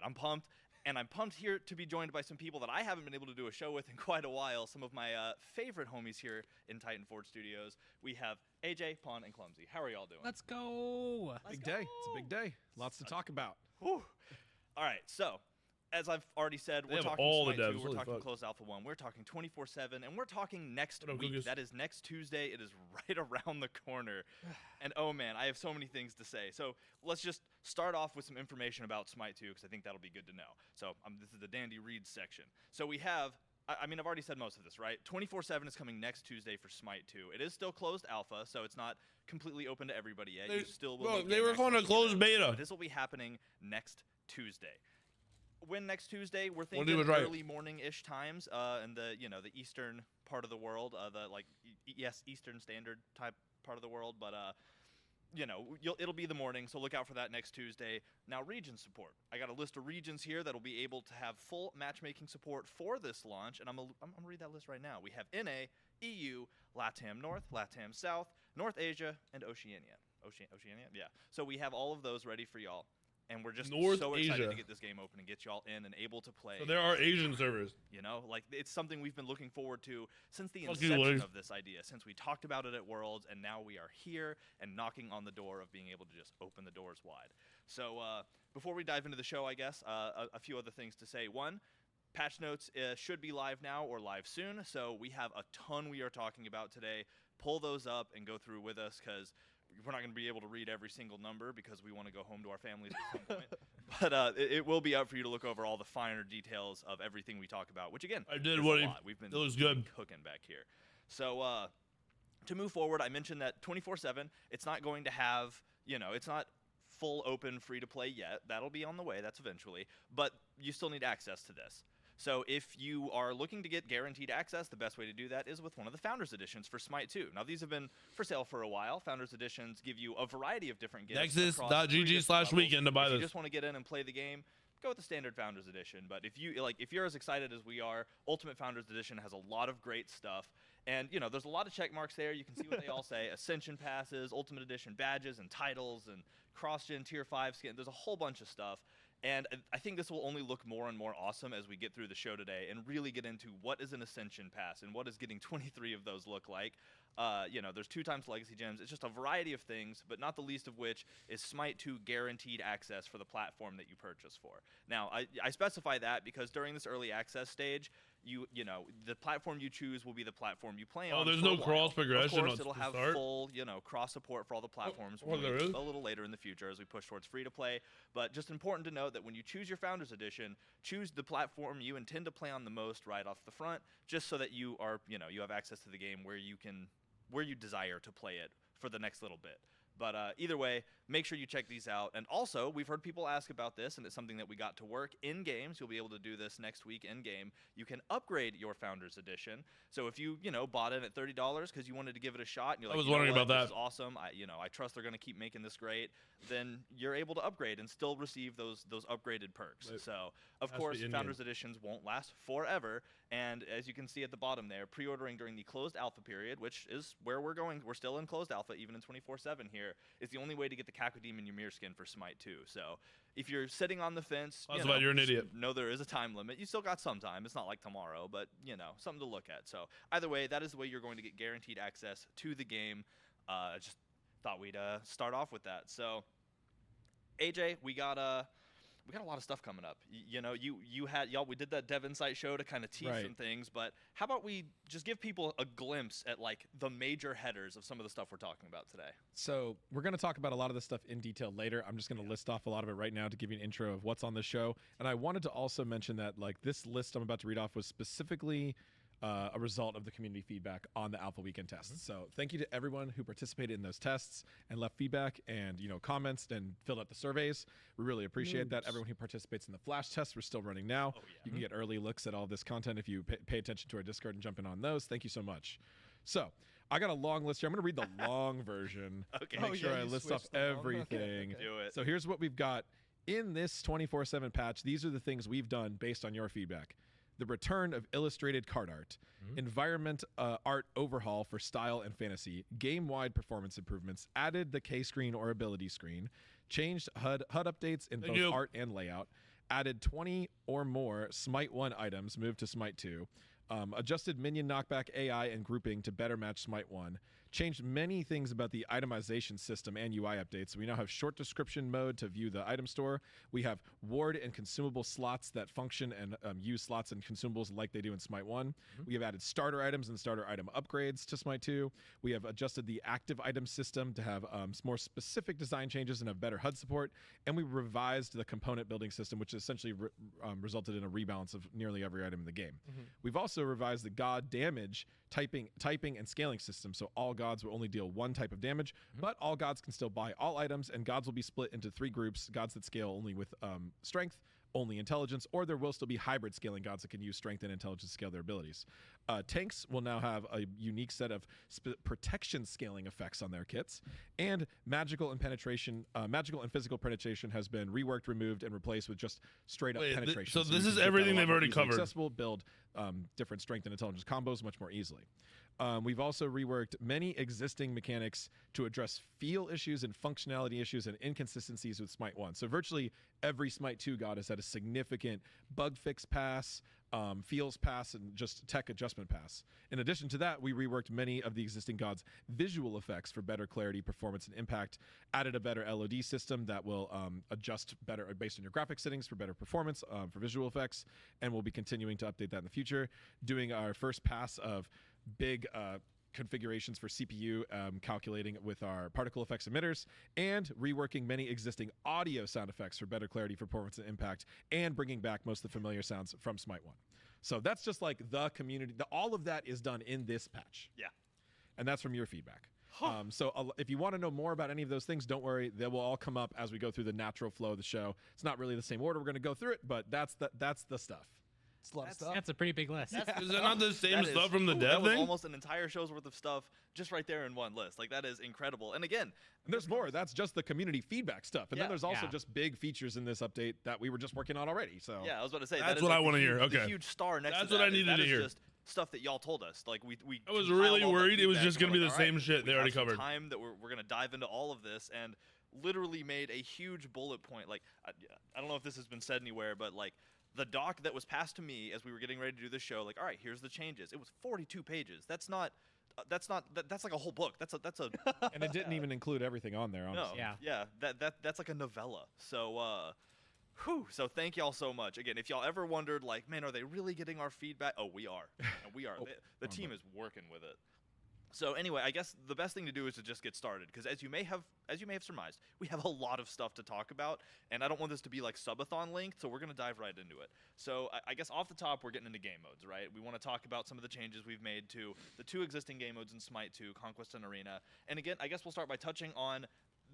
I'm pumped. And I'm pumped here to be joined by some people that I haven't been able to do a show with in quite a while. Some of my favorite homies here in Titan Forge Studios. We have AJ, Pawn, and Clumsy. How are y'all doing? Let's go. Big day. It's a big day. Lots to talk about. Whew. All right, so as I've already said, we're have talking all the Smite 2, devs, we're holy talking fuck. Closed Alpha 1, we're talking 24/7, and we're talking next What up, week. Googles? That is next Tuesday. It is right around the corner. And oh man, I have so many things to say. So let's just start off with some information about Smite 2, because I think that'll be good to know. So this is the Dandy Reads section. So we have, I mean, I've already said most of this, right? 24/7 is coming next Tuesday for Smite 2. It is still closed alpha, so it's not completely open to everybody yet. You still will Bro, be they getting were access calling it to closed it. beta. But this will be happening next Tuesday. When next Tuesday? We're he thinking was right. early morning-ish times, in the the eastern part of the world, Eastern Standard type part of the world. But it'll be the morning, so look out for that next Tuesday. Now, region support. I got a list of regions here that'll be able to have full matchmaking support for this launch, and I'm gonna read that list right now. We have NA, EU, LATAM North, LATAM South, North Asia, and Oceania. Oceania, yeah. So we have all of those ready for y'all. And we're just North so excited Asia. to get this game open and get y'all in and able to play. So there are Asian servers. It's something we've been looking forward to since the Fuck you, inception Larry. of this idea, since we talked about it at Worlds, and now we are here and knocking on the door of being able to just open the doors wide. So before we dive into the show, I guess, a few other things to say. One, patch notes should be live now or live soon, so we have a ton we are talking about today. Pull those up and go through with us, because we're not going to be able to read every single number because we want to go home to our families at some point. But it will be up for you to look over all the finer details of everything we talk about, which, again, I did is what a he- lot. We've been it was good. cooking back here. So to move forward, I mentioned that 24/7, it's not going to have, it's not full open free-to-play yet. That'll be on the way. That's eventually. But you still need access to this. So if you are looking to get guaranteed access, the best way to do that is with one of the Founders Editions for Smite 2. Now, these have been for sale for a while. Founders Editions give you a variety of different gifts. across 3 different Nexus.gg/weekend to buy levels. If you this. just want to get in and play the game, go with the standard Founders Edition. But if you're as excited as we are, Ultimate Founders Edition has a lot of great stuff. And, there's a lot of check marks there. You can see what they all say. Ascension passes, Ultimate Edition badges and titles, and cross-gen Tier 5 skin. There's a whole bunch of stuff. And I think this will only look more and more awesome as we get through the show today and really get into what is an Ascension Pass and what does getting 23 of those look like. There's 2 times Legacy Gems. It's just a variety of things, but not the least of which is Smite 2 guaranteed access for the platform that you purchase for. Now, I specify that because during this early access stage, the platform you choose will be the platform you play on. Oh, there's for a no while. cross progression Of course, on it'll the have start? full, cross support for all the platforms Oh, there is? a little later in the future as we push towards free to play. But just important to note that when you choose your Founders Edition, choose the platform you intend to play on the most right off the front, just so that you are, you have access to the game where you desire to play it for the next little bit. But either way, make sure you check these out. And also, we've heard people ask about this, and it's something that we got to work in games. You'll be able to do this next week in game. You can upgrade your Founders Edition. So if you bought it at $30 because you wanted to give it a shot, and you're like, I was wondering about This that. is awesome. I trust they're going to keep making this great. Then you're able to upgrade and still receive those upgraded perks. Right. So of Has to course, be in-game. Founders Editions won't last forever. And as you can see at the bottom there, pre-ordering during the closed alpha period, which is where we're going. We're still in closed alpha, even in 24/7 here, is the only way to get the Cacodemon Ymir skin for Smite 2. So if you're sitting on the fence, That's why you're an just idiot. know there is a time limit. You still got some time. It's not like tomorrow, but something to look at. So either way, that is the way you're going to get guaranteed access to the game. Just thought we'd start off with that. So AJ, we got a lot of stuff coming up. We did that Dev Insight show to kind of tease Right. some things, but how about we just give people a glimpse at like the major headers of some of the stuff we're talking about today? So we're going to talk about a lot of this stuff in detail later. I'm just going to list off a lot of it right now to give you an intro of what's on the show. And I wanted to also mention that like this list I'm about to read off was specifically a result of the community feedback on the Alpha Weekend tests. So thank you to everyone who participated in those tests and left feedback and comments and filled out the surveys. We really appreciate that. Everyone who participates in the flash tests, we're still running now. Oh, yeah. You can get early looks at all this content if you pay attention to our Discord and jump in on those. Thank you so much. So I got a long list here. I'm going to read the long version. Okay. To make Oh, sure yeah, I you list off switched the long- okay, everything. okay. Do it. So here's what we've got in this 24/7 patch. These are the things we've done based on your feedback. The return of illustrated card art, environment art overhaul for style and fantasy, game-wide performance improvements, added the K screen or ability screen, changed HUD updates in Thank both you. art and layout, added 20 or more Smite 1 items, moved to Smite 2, adjusted minion knockback AI and grouping to better match Smite 1, changed many things about the itemization system and UI updates. We now have short description mode to view the item store. We have ward and consumable slots that function and use slots and consumables like they do in Smite 1. We have added starter items and starter item upgrades to Smite 2. We have adjusted the active item system to have more specific design changes and have better HUD support. And we revised the component building system, which essentially resulted in a rebalance of nearly every item in the game. We've also revised the god damage typing and scaling system, so all gods will only deal one type of damage, but all gods can still buy all items, and gods will be split into 3 groups: gods that scale only with strength, only intelligence, or there will still be hybrid scaling gods that can use strength and intelligence to scale their abilities. Tanks will now have a unique set of protection scaling effects on their kits, and magical and physical penetration has been reworked, removed, and replaced with just straight up penetration. So this you is can get that everything a lot they've more already easily covered. Accessible, build different strength and intelligence combos much more easily. We've also reworked many existing mechanics to address feel issues and functionality issues and inconsistencies with Smite 1. So virtually every Smite 2 god has had a significant bug fix pass, feels pass, and just tech adjustment pass. In addition to that, we reworked many of the existing gods' visual effects for better clarity, performance, and impact, added a better LOD system that will adjust better based on your graphic settings for better performance for visual effects, and we'll be continuing to update that in the future, doing our first pass of big configurations for CPU, calculating with our particle effects emitters, and reworking many existing audio sound effects for better clarity, performance, and impact, and bringing back most of the familiar sounds from Smite 1. So that's just like the community. All of that is done in this patch. Yeah. And that's from your feedback. So if you want to know more about any of those things, don't worry. They will all come up as we go through the natural flow of the show. It's not really the same order we're going to go through it, but that's the stuff. It's a lot of stuff. That's a pretty big list. Is that not the same That stuff is- from the ooh, dev that was thing? almost an entire show's worth of stuff just right there in one list. Like, that is incredible. And again, And there's more. That's just the community feedback stuff. And then Yeah. there's also Yeah. just big features in this update that we were just working on already. So yeah, I was about to say That's that is what like I the wanna hear. huge- the Okay. huge star next That's to what I that is- needed that to is hear. just stuff that y'all told us. Like, we I was compiled really all that worried it was feedback just gonna and be we're the like, same all right, shit they we already have some covered. time that we're going to dive into all of this, and literally made a huge bullet point. Like, I don't know if this has been said anywhere, but like, the doc that was passed to me as we were getting ready to do the show, like, all right, here's the changes. It was 42 pages. That's like a whole book. That's a and it didn't even include everything on there, no, honestly. Yeah. that's like a novella. So so thank y'all so much. Again, if y'all ever wondered, like, man, are they really getting our feedback? Oh, we are. And we are. The team is working with it. So anyway, I guess the best thing to do is to just get started, because as you may have surmised, we have a lot of stuff to talk about, and I don't want this to be like subathon length, so we're gonna dive right into it. So I guess off the top, we're getting into game modes, right? We want to talk about some of the changes we've made to the 2 existing game modes in Smite 2, Conquest and Arena. And again, I guess we'll start by touching on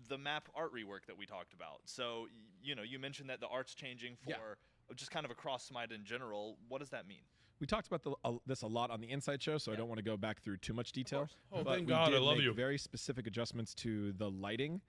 the map art rework that we talked about. So you mentioned that the art's changing for Yeah. just kind of across Smite in general. What does that mean? We talked about this a lot on the Inside Show, so I don't want to go back through too much detail. course. Oh, but thank we God, I did love make you. very specific adjustments to the lighting,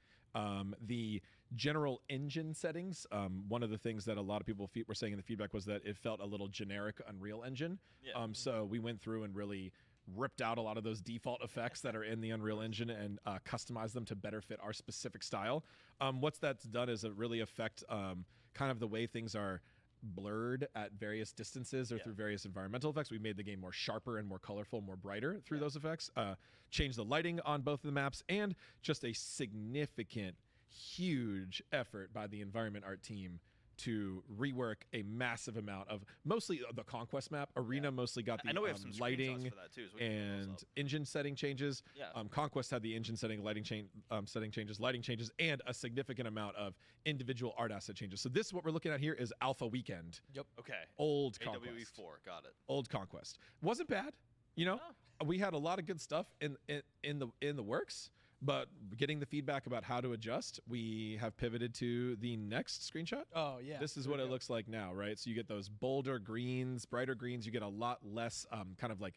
the general engine settings. One of the things that a lot of people were saying in the feedback was that it felt a little generic Unreal Engine. Yeah. So we went through and really ripped out a lot of those default effects that are in the Unreal Engine and customized them to better fit our specific style. What that's done is it really affect kind of the way things are blurred at various distances or through various environmental effects. We made the game more sharper and more colorful, more brighter through those effects. Changed the lighting on both of the maps, and just a significant, huge effort by the environment art team to rework a massive amount of mostly the Conquest map. Arena mostly got the I know we have some screenshots lighting for that too, so we can pull those and up. engine setting changes. Yeah. Conquest had the engine setting, setting changes, lighting changes, and a significant amount of individual art asset changes. So this, what we're looking at here, is Alpha Weekend. Okay. Old AWE4, Conquest. got it. Old Conquest wasn't bad. We had a lot of good stuff in the works. But getting the feedback about how to adjust, we have pivoted to the next screenshot. Oh, yeah. This is what it looks like now, right? So you get those bolder greens, brighter greens. You get a lot less kind of like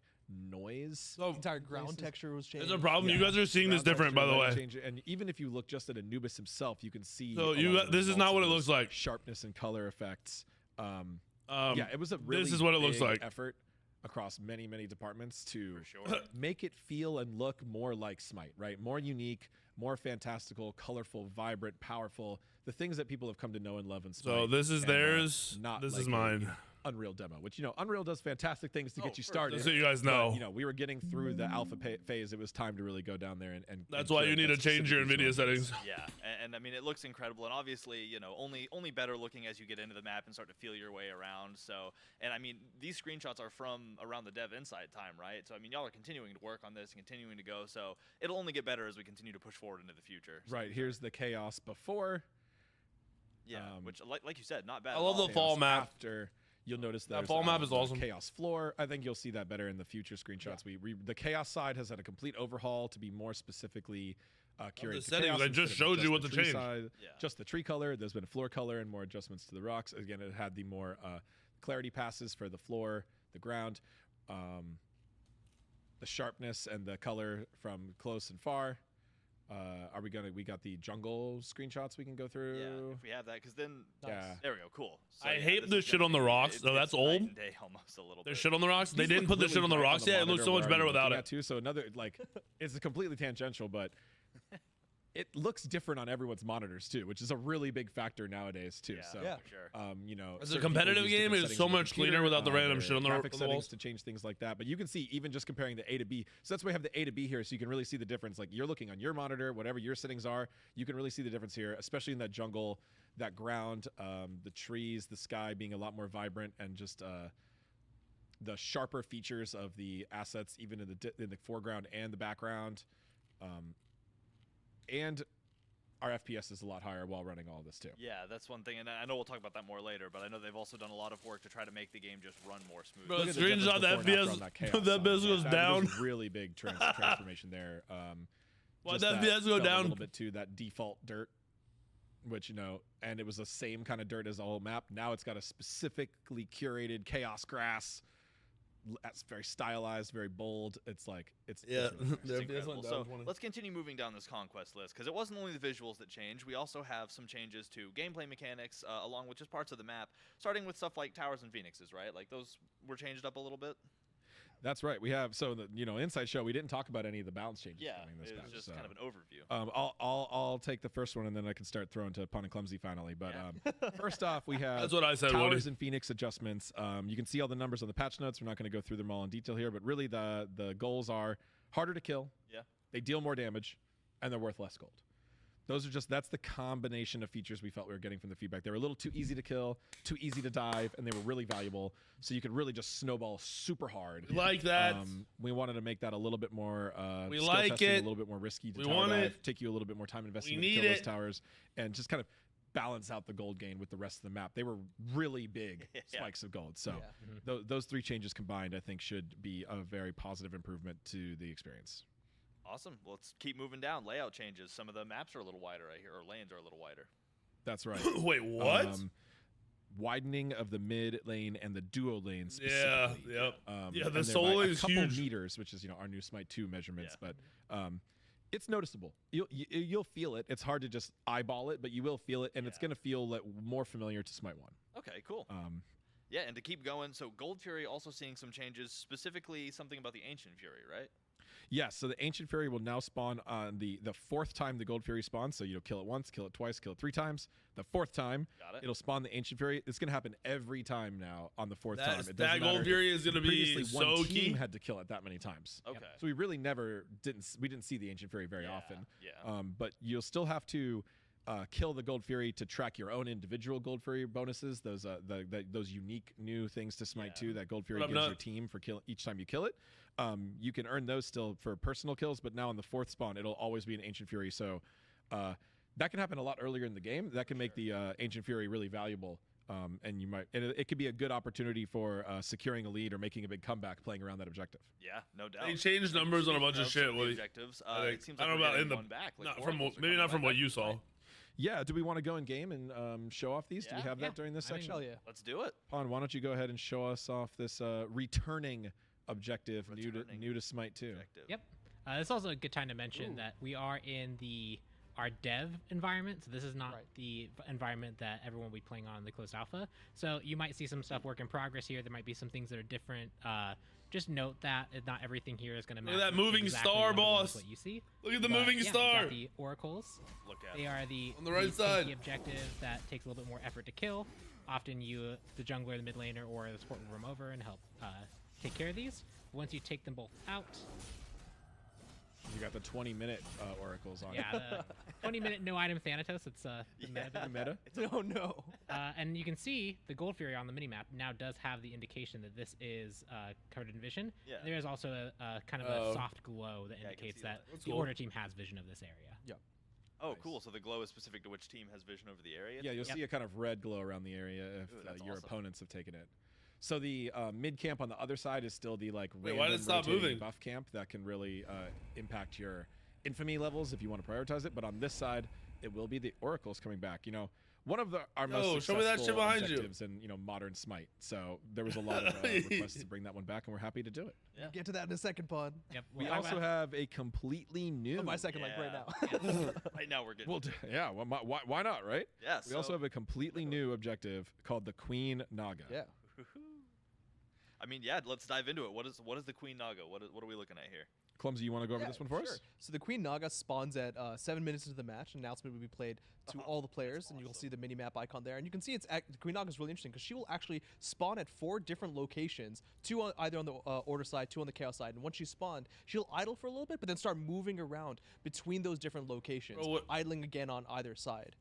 noise. The entire ground texture was changed. There's a problem. You Yeah. guys are seeing this Ground different, by texture, the lighting way. change, and even if you look just at Anubis himself, you can see. So a you lot got- of the this is results not of what it those looks like. Sharpness and color effects. Um, Yeah, it was a really this is what it looks big like. effort. across many departments to For sure. make it feel and look more like Smite, right? More unique, more fantastical, colorful, vibrant, powerful. The things that people have come to know and love in Smite. So this is and, theirs. not This like is a, mine. Unreal demo, which Unreal does fantastic things to get you for started. Just so you guys but, know. we were getting through the alpha phase. It was time to really go down there and That's and why kill you need to that change your specific NVIDIA visual settings. Yeah, and I mean it looks incredible, and obviously only better looking as you get into the map and start to feel your way around. So, and I mean these screenshots are from around the Dev Insight time, right? So I mean y'all are continuing to work on this and continuing to go. So it'll only get better as we continue to push forward into the future. So Right, here's the chaos before. yeah, which like you said, not bad. I at love all. the fall chaos map. after. You'll notice That there's, fall map is the awesome. Chaos floor. I think you'll see that better in the future screenshots. The chaos side has had a complete overhaul to be more specifically curated. to settings, chaos I just instead of showed you what the to tree change. side, Yeah. Just the tree color. There's been a floor color and more adjustments to the rocks. Again, it had the more clarity passes for the floor, the ground, the sharpness and the color from close and far. We got the jungle screenshots we can go through. Yeah, if we have that, because then Yeah. there we go. Cool. So, I yeah, hate this the is shit gonna on the be- rocks, it- though. it's That's night old. and day almost a little There's bit. shit on the rocks. They These didn't look put the really shit on the bright rocks. Yeah, it looks so much monitor better where I'm without looking it. at too. So another it's completely tangential, but it looks different on everyone's monitors too, which is a really big factor nowada's too. Yeah, So Yeah. for sure. As a certain people competitive use game, different it's settings so on the much computer, cleaner without the random their shit on the graphic walls. settings to change things like that. But you can see even just comparing the A to B. So that's why we have the A to B here, so you can really see the difference. Like you're looking on your monitor, whatever your settings are, you can really see the difference here, especially in that jungle, that ground, the trees, the sky being a lot more vibrant, and just the sharper features of the assets, even in the foreground and the background, and our FPS is a lot higher while running all this too. Yeah, that's one thing, and I know we'll talk about that more later. But I know they've also done a lot of work to try to make the game just run more smooth. Bro, Look at the screenshot, difference the before and after FPS on that chaos that side. FPS goes That down. was a really big transformation there. Why'd Just that FPS go fell down? a little bit to that default dirt, which and it was the same kind of dirt as the whole map. Now it's got a specifically curated chaos grass. That's very stylized, very bold. It's like it's Yeah. really nice. It's The FPS incredible. went So down 20. let's continue moving down this conquest list, because it wasn't only the visuals that changed. We also have some changes to gameplay mechanics, along with just parts of the map, starting with stuff like towers and phoenixes, right? Like those were changed up a little bit. That's right. We have Inside Show. We didn't talk about any of the balance changes Yeah, coming this it was patch, just so. kind of an overview. I'll take the first one and then I can start throwing to Pun and Clumsy finally. But Yeah. first off, we have That's what I said, Towers Woody. and Phoenix adjustments. You can see all the numbers on the patch notes. We're not going to go through them all in detail here, but really the goals are harder to kill. Yeah. They deal more damage, and they're worth less gold. That's the combination of features we felt we were getting from the feedback. They were a little too easy to kill, too easy to dive, and they were really valuable. So you could really just snowball super hard. We like that. We wanted to make that a little bit more We skill like testing, it. a little bit more risky to We tower want dive, it. take you a little bit more time investing We to need kill those it. towers, and just kind of balance out the gold gain with the rest of the map. They were really big Yeah. spikes of gold. So Yeah. those three changes combined, I think, should be a very positive improvement to the experience. Awesome. Well, let's keep moving down. Layout changes. Some of the maps are a little wider, I hear, or lanes are a little wider. That's right. Wait, what? Widening of the mid lane and the duo lane Yeah, specifically. yep. Yeah, the and they're solo by lane is a couple huge. meters, which is our new Smite 2 measurements, Yeah. but it's noticeable. You'll feel it. It's hard to just eyeball it, but you will feel it, and it's Yeah. going to feel more familiar to Smite 1. Okay, cool. Yeah, and to keep going, so Gold Fury also seeing some changes, specifically something about the Ancient Fury, right? Yes, so the Ancient Fury will now spawn on the fourth time the Gold Fury spawns. So kill it once, kill it twice, kill it 3 times. The fourth time, Got it. it'll spawn the Ancient Fury. It's going to happen every time now on the fourth time. It That doesn't Gold matter Fury if is going to be previously so one key. team had to kill it that many times. Okay. So we really didn't see the Ancient Fury very often. Yeah. But you'll still have to kill the Gold Fury to track your own individual Gold Fury bonuses. Those those unique new things to Smite Yeah. 2 that Gold Fury But I'm gives not- your team for each time you kill it. You can earn those still for personal kills, but now on the fourth spawn, it'll always be an Ancient Fury. So that can happen a lot earlier in the game. That can make the Ancient Fury really valuable. And it could be a good opportunity for securing a lead or making a big comeback playing around that objective. Yeah, no doubt. They changed numbers on a bunch of Speaking shit. some of the Woody. objectives. I think- It seems I like don't we're know about getting in the- one back. Like Not Oracles are maybe not coming from back what up you to saw. Smite. Yeah, do we want to go in game and show off these? Do we Yeah, have yeah. that during this I think section? hell yeah. Let's do it. Pon, why don't you go ahead and show us off this returning objective new Returning to Smite 2. Objective. Yep. It's also a good time to mention that we are in the our dev environment. So this is not Right. the environment that everyone will be playing on in the closed alpha. So you might see some stuff work in progress here. There might be some things that are different. Just note that not everything here is going to match. Look at that moving exactly star, one-to-one with boss. What you see. Look at the But, moving yeah, we star. got the oracles. Look at They it. are the On the right tanky side. objective that takes a little bit more effort to kill. Often you, the jungler, the mid laner, or the support will roam over and help take care of these. Once you take them both out, You got the 20-minute oracles on. yeah, the 20-minute no item Thanatos. It's the meta. The meta. Oh no. And you can see the Gold Fury on the minimap now does have the indication that this is covered in vision. Yeah. There is also a kind of Oh. a soft glow that Yeah, I can indicates see that that. That's the cool. Order team has vision of this area. Oh, Nice. cool. So the glow is specific to which team has vision over the area? Yeah, you'll Yep. see a kind of red glow around the area if Ooh, that's your awesome. opponents have taken it. So the mid camp on the other side is still the like Wait, why did it random stop rotating moving? buff camp that can really impact your infamy levels if you want to prioritize it. But on this side, it will be the oracles coming back. You know, one of our most show me that shit successful behind you. objectives in modern Smite. So there was a lot of requests to bring that one back, and we're happy to do it. Yeah. Get to that in a second, Pod. Yep. We we'll talk also about- have a completely new. Oh, my second mic right Yeah. now. Right now we're getting. Well, yeah. Well, why not, right? yeah. We also have a completely new objective called the Queen Naga. Yeah. I mean, yeah. Let's dive into it. What is the Queen Naga? What are we looking at here? Clumsy, you want to go over Yeah, this one for sure. us? So the Queen Naga spawns at 7 minutes into the match. Announcement will be played to all the players, and you'll see the mini map icon there. And you can see the Queen Naga is really interesting because she will actually spawn at 4 different locations, 2 either on the Order side, 2 on the Chaos side. And once she's spawned, she'll idle for a little bit, but then start moving around between those different locations, Bro, what- idling again on either side.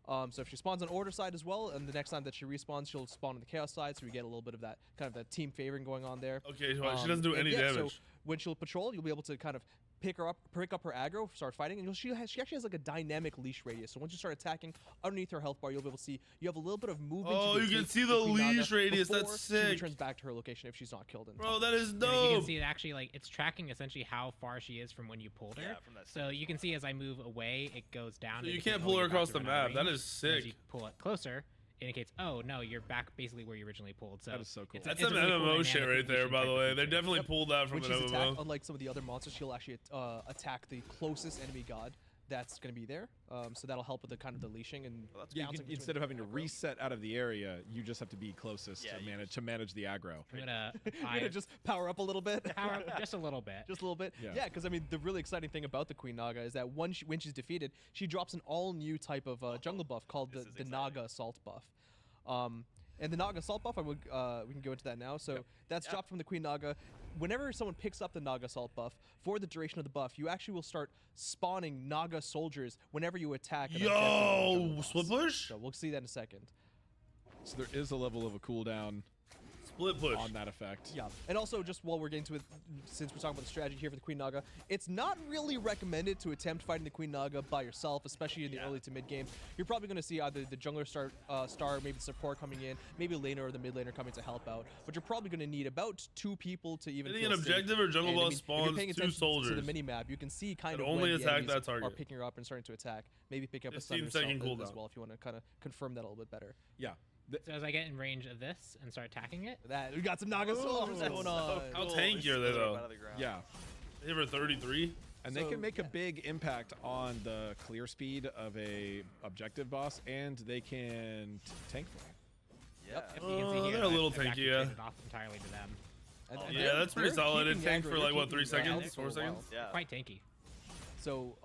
So if she spawns on Order side as well, and the next time that she respawns, she'll spawn on the Chaos side, so we get a little bit of that kind of that team favoring going on there. Okay, so she doesn't do And any yeah, damage. So when she'll patrol, you'll be able to kind of pick up her aggro, start fighting, and she actually has like a dynamic leash radius. So once you start attacking underneath her health bar, you'll be able to see you have a little bit of movement. Oh, to you can take see the Queen Naga leash radius, that's before sick. She returns back to her location if she's not killed in Bro, time. that is Yeah, you can dope. see it actually like it's tracking essentially how far she is from when you pulled her. Yeah, from that So you can see as I move away, it goes down. So to you indicate, can't oh, pull her you're about across to the run out of map. That range. is And as sick. you pull it closer, it indicates, oh no, you're back basically where you originally pulled. So That is so cool. it's a- That's it's some a really cool MMO shit dynamic right there, leashing by type the of way. They feature. definitely pulled that from When an she's attacked, MMO. unlike some of the other monsters, she'll actually attack the closest enemy god that's going to be there. So that'll help with the kind of the leashing and Well, that's Yeah, you bouncing can, between instead of the having to aggro. reset out of the area, you just have to be closest Yeah, to you manage the aggro. I'm gonna You're gonna just power up a little bit. power up just a little bit. Just a little bit. Yeah. Yeah, because I mean, the really exciting thing about the Queen Naga is that when she's defeated, she drops an all-new type of jungle buff called This the is exciting. Naga Assault buff. And the Naga Assault buff, we can go into that now. So that's Yeah. dropped from the Queen Naga. Whenever someone picks up the Naga Assault buff, for the duration of the buff, you actually will start spawning Naga soldiers whenever you attack. an objective or a jungle Yo, boss. split push? So we'll see that in a second. So there is a level of a cooldown Split push. on that effect. Yeah, and also just while we're getting to it, since we're talking about the strategy here for the Queen Naga, it's not really recommended to attempt fighting the Queen Naga by yourself, especially in the early to mid game. You're probably going to see either the jungler star, maybe the support coming in, maybe a laner or the mid laner coming to help out. But you're probably going to need about 2 people to even. I think feel an safe. objective or jungle And, I boss mean, if you're spawns paying 2 attention soldiers. to the mini map, you can see kind That of only when the attack enemies that target. are picking her up and starting to attack. Maybe pick up a 15 stun second yourself as cooldown. well if you want to kind of confirm that a little bit better. Yeah. So as I get in range of this and start attacking it, That we got some Naga soldiers That's going so on. How cool. tanky They are they, slither up though? out of the ground. Yeah. They have 33. And they So, can make a yeah. big impact on the clear speed of a objective boss, and they can tank for you. Yeah. if you can see Oh, here, they're a little I've actually tanky, yeah. traded off entirely to them. And- Oh, and yeah, they're- that's pretty they're solid. It keeping tanked aggro, for they're like, what, keeping 3 it down seconds? for 4 a while. seconds? Yeah. Quite tanky. So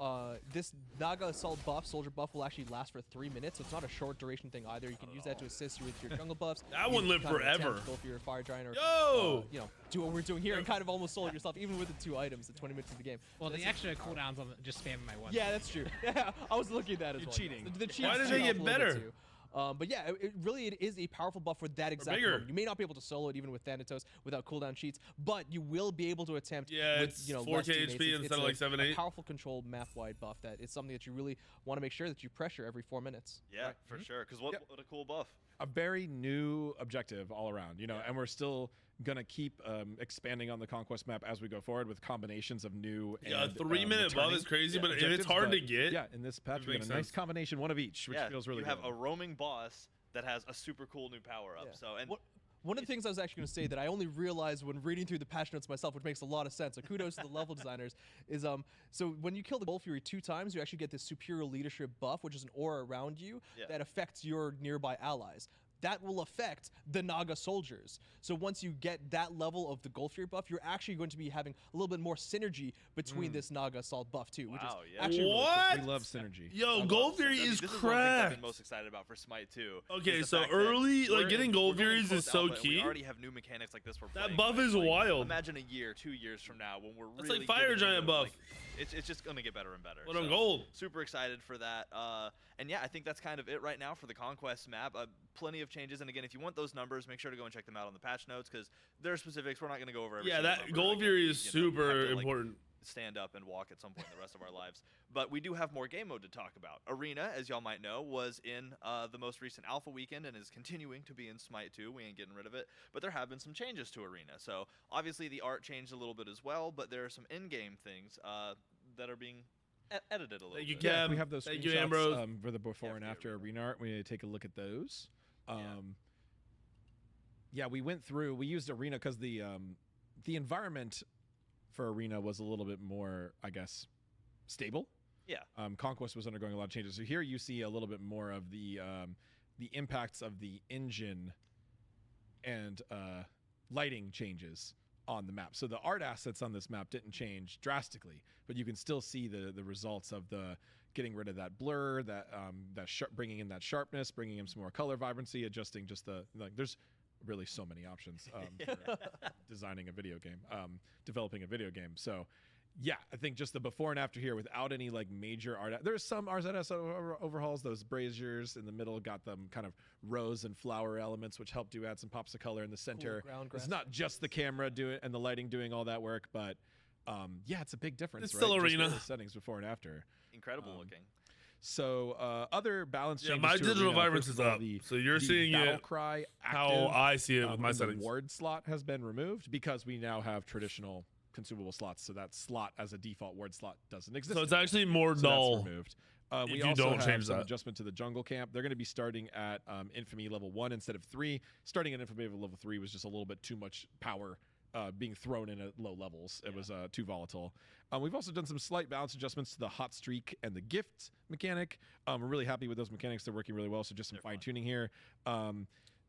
this Naga Assault buff, Soldier buff, will actually last for 3 minutes. So it's not a short duration thing either. You can use that to assist you with your jungle buffs. That You one can lived kind of attempt forever. to Go for your fire giant or Yo! do what we're doing here and kind of almost solo yourself, even with the 2 items at 20 minutes of the game. Well, the That's- extra cooldowns on just spamming my one. Yeah, that's true. Yeah, I was looking at that as You're well. cheating. The cheats Why did do they help get a little bit better? too. But yeah, it is a powerful buff for that exact bigger. moment. You may not be able to solo it even with Thanatos without cooldown cheats, but you will be able to attempt Yeah, with, it's 4K less teammates. HP instead of a- like 7, a 8. powerful controlled map-wide buff that is something that you really want to make sure that you pressure every 4 minutes. Yeah, for sure. Because what a cool buff. A very new objective all around, and we're still gonna keep expanding on the Conquest map as we go forward with combinations of new. Yeah, a and, 3-minute buff returning is crazy, but it's objectives, hard to but get. Yeah, in this patch It we got makes a nice sense. combination, one of each, which Yeah, feels really you good. have a roaming boss that has a super cool new power up. Yeah. So and What One of the things I was actually going to say that I only realized when reading through the patch notes myself, which makes a lot of sense, so kudos to the level designers, is so when you kill the Gold Fury 2 times, you actually get this superior leadership buff, which is an aura around you that affects your nearby allies. That will affect the Naga soldiers. So once you get that level of the Gold Fury buff, you're actually going to be having a little bit more synergy between this Naga assault buff too, which is actually really cool. What? We love synergy. Yo, Gold Fury is this is one of the things I've cracked. been most excited about for Smite 2. Okay, is the so fact that early, like, we're getting in- Gold we're going Furies is close so alpha, and key. We already have new mechanics like this. That buff is wild. Imagine a year, 2 years from now when we're That's really like Fire getting Giant into, buff. like, it's just gonna get better and better. But on So, gold. super excited for that. And yeah, I think that's kind of it right now for the Conquest map. Plenty of changes, and again, if you want those numbers, make sure to go and check them out on the patch notes because there are specifics. We're not going to go over every Yeah, single that number. Gold Again, Fury is you know, super have to, like, important. stand up and walk at some point in the rest of our lives. But we do have more game mode to talk about. Arena, as y'all might know, was in the most recent alpha weekend and is continuing to be in Smite 2. We ain't getting rid of it. But there have been some changes to Arena. So obviously the art changed a little bit as well, but there are some in-game things that are being edited a little Thank you, bit. Cam. Yeah, if we have those Thank you, screenshots Ambrose. for the before Yeah, and for the after arena. arena art. We need to take a look at those. Yeah, we went through. We used arena because the environment for arena was a little bit more, I guess, stable. Yeah. Conquest was undergoing a lot of changes. So here you see a little bit more of the impacts of the engine and lighting changes on the map. So the art assets on this map didn't change drastically, but you can still see the results of the getting rid of that blur, that bringing in that sharpness, bringing in some more color vibrancy, adjusting just there's really so many options for designing a video game, developing a video game. So yeah, I think just the before and after here without any like major art. There's some RZS overhauls. Those braziers in the middle got them kind of rose and flower elements, which helped to add some pops of color in the center. ground It's grass. not just the camera doing and the lighting doing all that work, but yeah, it's a big difference. It's right? still Just arena. the settings before and after. Incredible looking. So other balance Yeah, changes. my to digital arena, vibrance first is of all, up. The, So you're the seeing battle it cry how active, I see it with my and the settings. ward slot has been removed because we now have traditional consumable slots. So that slot as a default ward slot doesn't exist. So it's anymore. actually more So dull. that's removed. if We you also don't have change some that. adjustment to the jungle camp. They're going to be starting at Infamy level 1 instead of 3. Starting at Infamy level 3 was just a little bit too much power being thrown in at low levels. It was too volatile. We've also done some slight balance adjustments to the hot streak and the gift mechanic. We're really happy with those mechanics. They're working really well. So just some fine tuning here.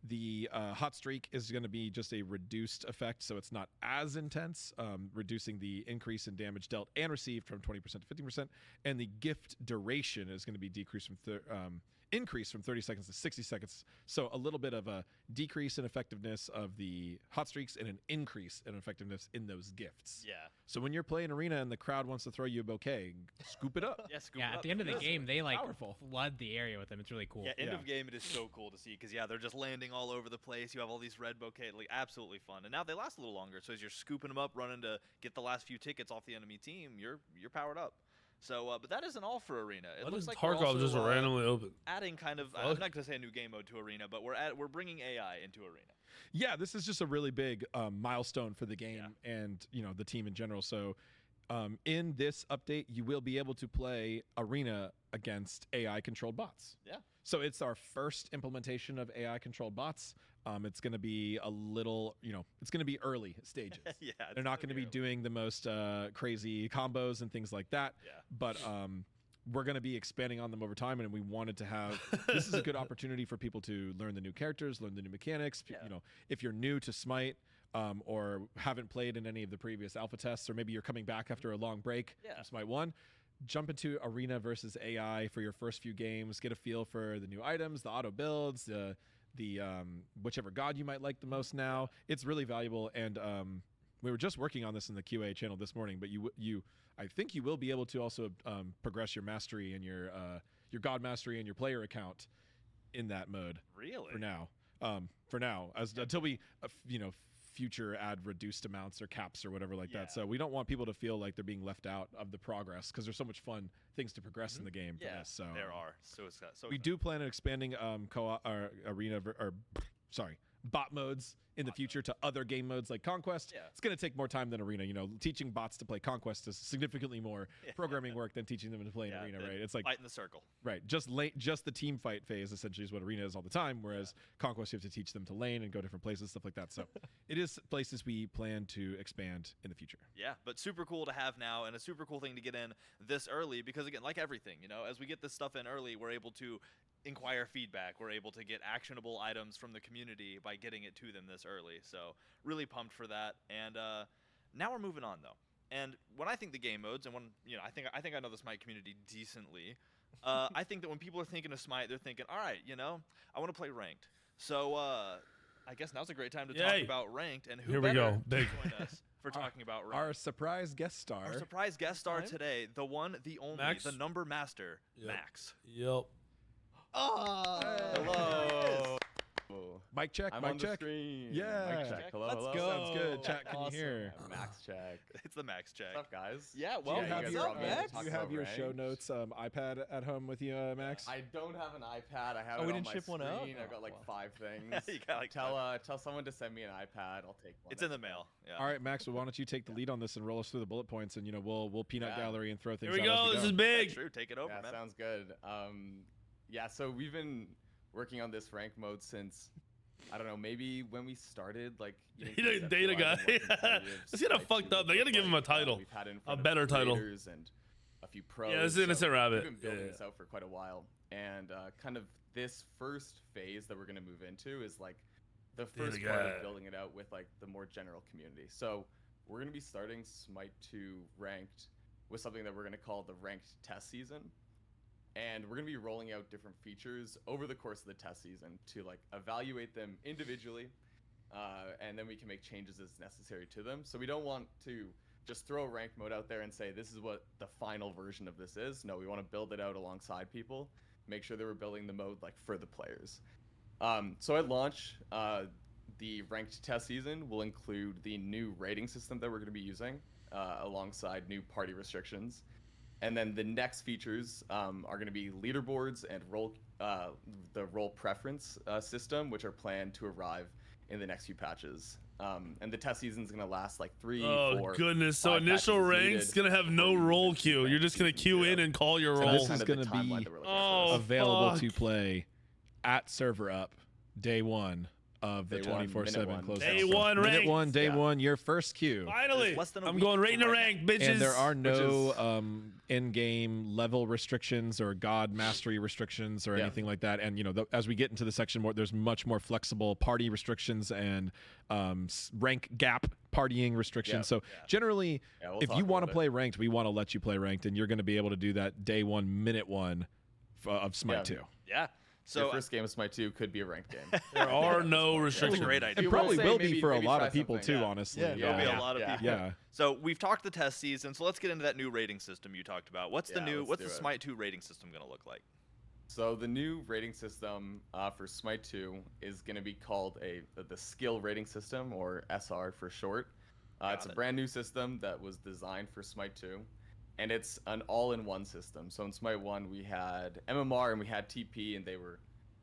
The hot streak is going to be just a reduced effect, so it's not as intense, reducing the increase in damage dealt and received from 20% to 15%, and the gift duration is going to be decreased from increase from 30 seconds to 60 seconds. So a little bit of a decrease in effectiveness of the hot streaks and an increase in effectiveness in those gifts. Yeah. So when you're playing arena and the crowd wants to throw you a bouquet, scoop it up. Yeah, scoop Yeah, it at up. the end of the Yes. game, they like Powerful. flood the area with them. It's really cool. Yeah, end Yeah. of game, it is so cool to see because yeah, they're just landing all over the place. You have all these red bouquet, like absolutely fun. And now they last a little longer. So as you're scooping them up, running to get the last few tickets off the enemy team, you're powered up. So, but that isn't all for Arena. It Why looks does like we're Tarkov just also, randomly open? adding kind of. I'm not gonna say a new game mode to Arena, but we're bringing AI into Arena. Yeah, this is just a really big milestone for the game and the team in general. So in this update, you will be able to play Arena against AI controlled bots. Yeah. So it's our first implementation of AI controlled bots. It's going to be a little, it's going to be early stages. Yeah. They're not going to be doing the most crazy combos and things like that. Yeah. But we're going to be expanding on them over time, and we wanted to have this is a good opportunity for people to learn the new characters, learn the new mechanics. Yeah. If you're new to Smite or haven't played in any of the previous alpha tests, or maybe you're coming back after a long break from Smite 1, jump into Arena versus AI for your first few games, get a feel for the new items, the auto builds, the whichever god you might like the most now. It's really valuable, and we were just working on this in the QA channel this morning, but I think you will be able to also progress your mastery and your god mastery and your player account in that mode. Really? For now, until we future add reduced amounts or caps or whatever like that. So we don't want people to feel like they're being left out of the progress, because there's so much fun things to progress in the game. For this. So there are. So we do plan on expanding bot modes in the future to other game modes like Conquest, Yeah. it's going to take more time than Arena. You know, teaching bots to play Conquest is significantly more programming work than teaching them to play in Arena, right? It's like fight in the circle. right, just the team fight phase essentially is what Arena is all the time. Whereas Conquest, you have to teach them to lane and go different places, stuff like that. So it is places we plan to expand in the future. Yeah, but super cool to have now, and a super cool thing to get in this early because, again, like everything, you know, as we get this stuff in early, we're able to inquire feedback. We're able to get actionable items from the community by getting it to them this early. So really pumped for that. And now we're moving on, though. And when I think the game modes, and when, you know, I think I know the Smite community decently, I think that when people are thinking of Smite, they're thinking, all right, you know, I want to play ranked. So I guess now's a great time to talk Yay. about ranked, and who Here we better go. to join us for talking about ranked. Our surprise guest star. Our surprise guest star Time? today, the one, the only, Max? the number master, Yep. Max. Yep. Oh, Hello. Mic check, I'm mic on the check. screen. Yeah. Mic check. Hello, Let's hello. go. Sounds good. Chat, can Awesome. you hear? Max check. It's the Max check. What's up, guys? Yeah, Do well, you have guys your, brought me in to Max? talk do you have about your show ranked. notes iPad at home with you, Max? I don't have an iPad. I have Oh, it we on didn't my ship screen. one out? I've got like Oh, 5 things. You got like tell someone to send me an iPad. I'll take one. it's in the mail. Yeah. All right, Max. Well, why don't you take the lead on this and roll us through the bullet points, and we'll peanut Yeah. gallery and throw things. Here we out as go. This go. is big. True. Take it over, Yeah, man. sounds good. Yeah, so we've been working on this rank mode since I don't know, maybe when we started, like Data guy. Let's get it fucked up. They gotta give him a title. We've had in A front of better title. creators and a few pros. Yeah, this is Innocent Rabbit. We've been building Yeah. this out for quite a while, and kind of this first phase that we're gonna move into is like the first Data part guy. of building it out with like the more general community. So we're gonna be starting Smite 2 ranked with something that we're gonna call the ranked test season. And we're gonna be rolling out different features over the course of the test season to like evaluate them individually, and then we can make changes as necessary to them. So we don't want to just throw a ranked mode out there and say this is what the final version of this is. No, we want to build it out alongside people, make sure that we're building the mode like for the players. So at launch, the ranked test season will include the new rating system that we're going to be using, alongside new party restrictions. And then the next features are going to be leaderboards and the role preference system, which are planned to arrive in the next few patches. And the test season is going to last like 3, Oh 4. goodness! So 5 initial patches rank's needed gonna have no before you roll move into queue. You're ranked just gonna season queue 2. in and call your So roll. that's this kind is of the gonna timeline be that we're looking Oh, for. available fuck. to play at server up day 1 of the Day one, 24/7 minute one. closed Day system. one Minute ranked. 1, day Yeah. 1, your first queue. Finally, less than a I'm week going right into right rank, now. bitches. And there are no is- in-game level restrictions or god mastery restrictions or Yeah. anything like that. And as we get into the section more, there's much more flexible party restrictions and rank gap partying restrictions. Yeah. So generally, Yeah, we'll if talk you want about to it. play ranked, we want to let you play ranked, and you're going to be able to do that day 1, minute 1 of Smite Yeah. 2. Yeah. So So first game of Smite 2 could be a ranked game. There are no that's restrictions. a great idea. It will probably say will be maybe- for a maybe lot try of people something, too, yeah. honestly. Yeah, There'll be Yeah. a lot of Yeah. people. Yeah. So we've talked the test season. So let's get into that new rating system you talked about. What's the Yeah, new? let's What's do the it. Smite 2 rating system gonna look like? So the new rating system for Smite 2 is going to be called the skill rating system, or SR for short. It's a it. brand new system that was designed for Smite 2, and it's an all-in-one system. So in Smite 1 we had MMR and we had TP, and they were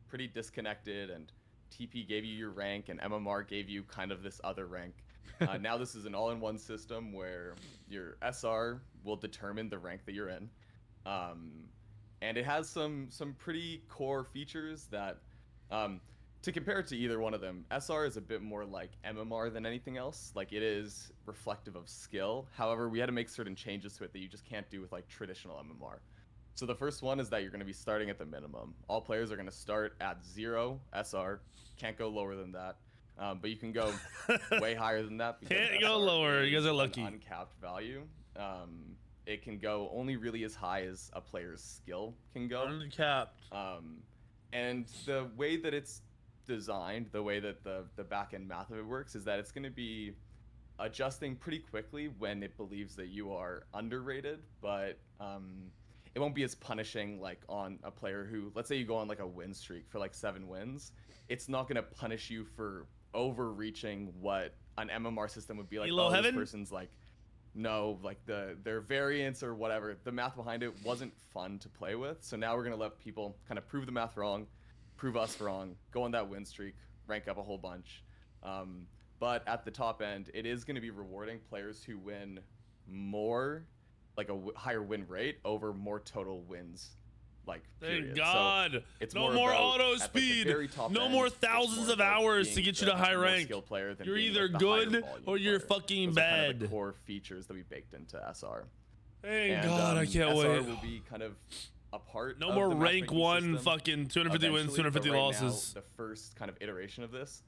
pretty disconnected, and TP gave you your rank and MMR gave you kind of this other rank. Now this is an all-in-one system where your SR will determine the rank that you're in. And it has some pretty core features that, to compare it to either one of them, SR is a bit more like MMR than anything else. Like, it is reflective of skill. However, we had to make certain changes to it that you just can't do with like traditional MMR. So the first one is that you're going to be starting at the minimum. All players are going to start at 0 SR. Can't go lower than that. But you can go way higher than that. because Can't go SR lower. You guys are is an lucky. Uncapped value. It can go only really as high as a player's skill can go. Uncapped. And the way that it's designed, the way that the back end math of it works, is that it's going to be adjusting pretty quickly when it believes that you are underrated, but it won't be as punishing like on a player who, let's say you go on like a win streak for like 7 wins. It's not going to punish you for overreaching what an MMR system would be like. Halo oh, this Heaven? person's like, no, like their variance or whatever, the math behind it wasn't fun to play with. So now we're gonna let people kind of prove the math wrong, prove us wrong, go on that win streak, rank up a whole bunch. But at the top end, it is going to be rewarding players who win more, like a higher win rate over more total wins. Like, Thank period. God. So it's No more more about, auto at, like, the speed. very top No end, more it's thousands more of about hours to being get you to high more rank. skilled player than You're being, either like, the higher good volume or you're player. fucking Those are kind of the bad. core features that we baked into SR. Thank And, God, I can't SR wait. will be kind of a part No of more the rank matchmaking 1 system fucking 250 wins, eventually, 250 but right losses. now, the first kind of iteration of this,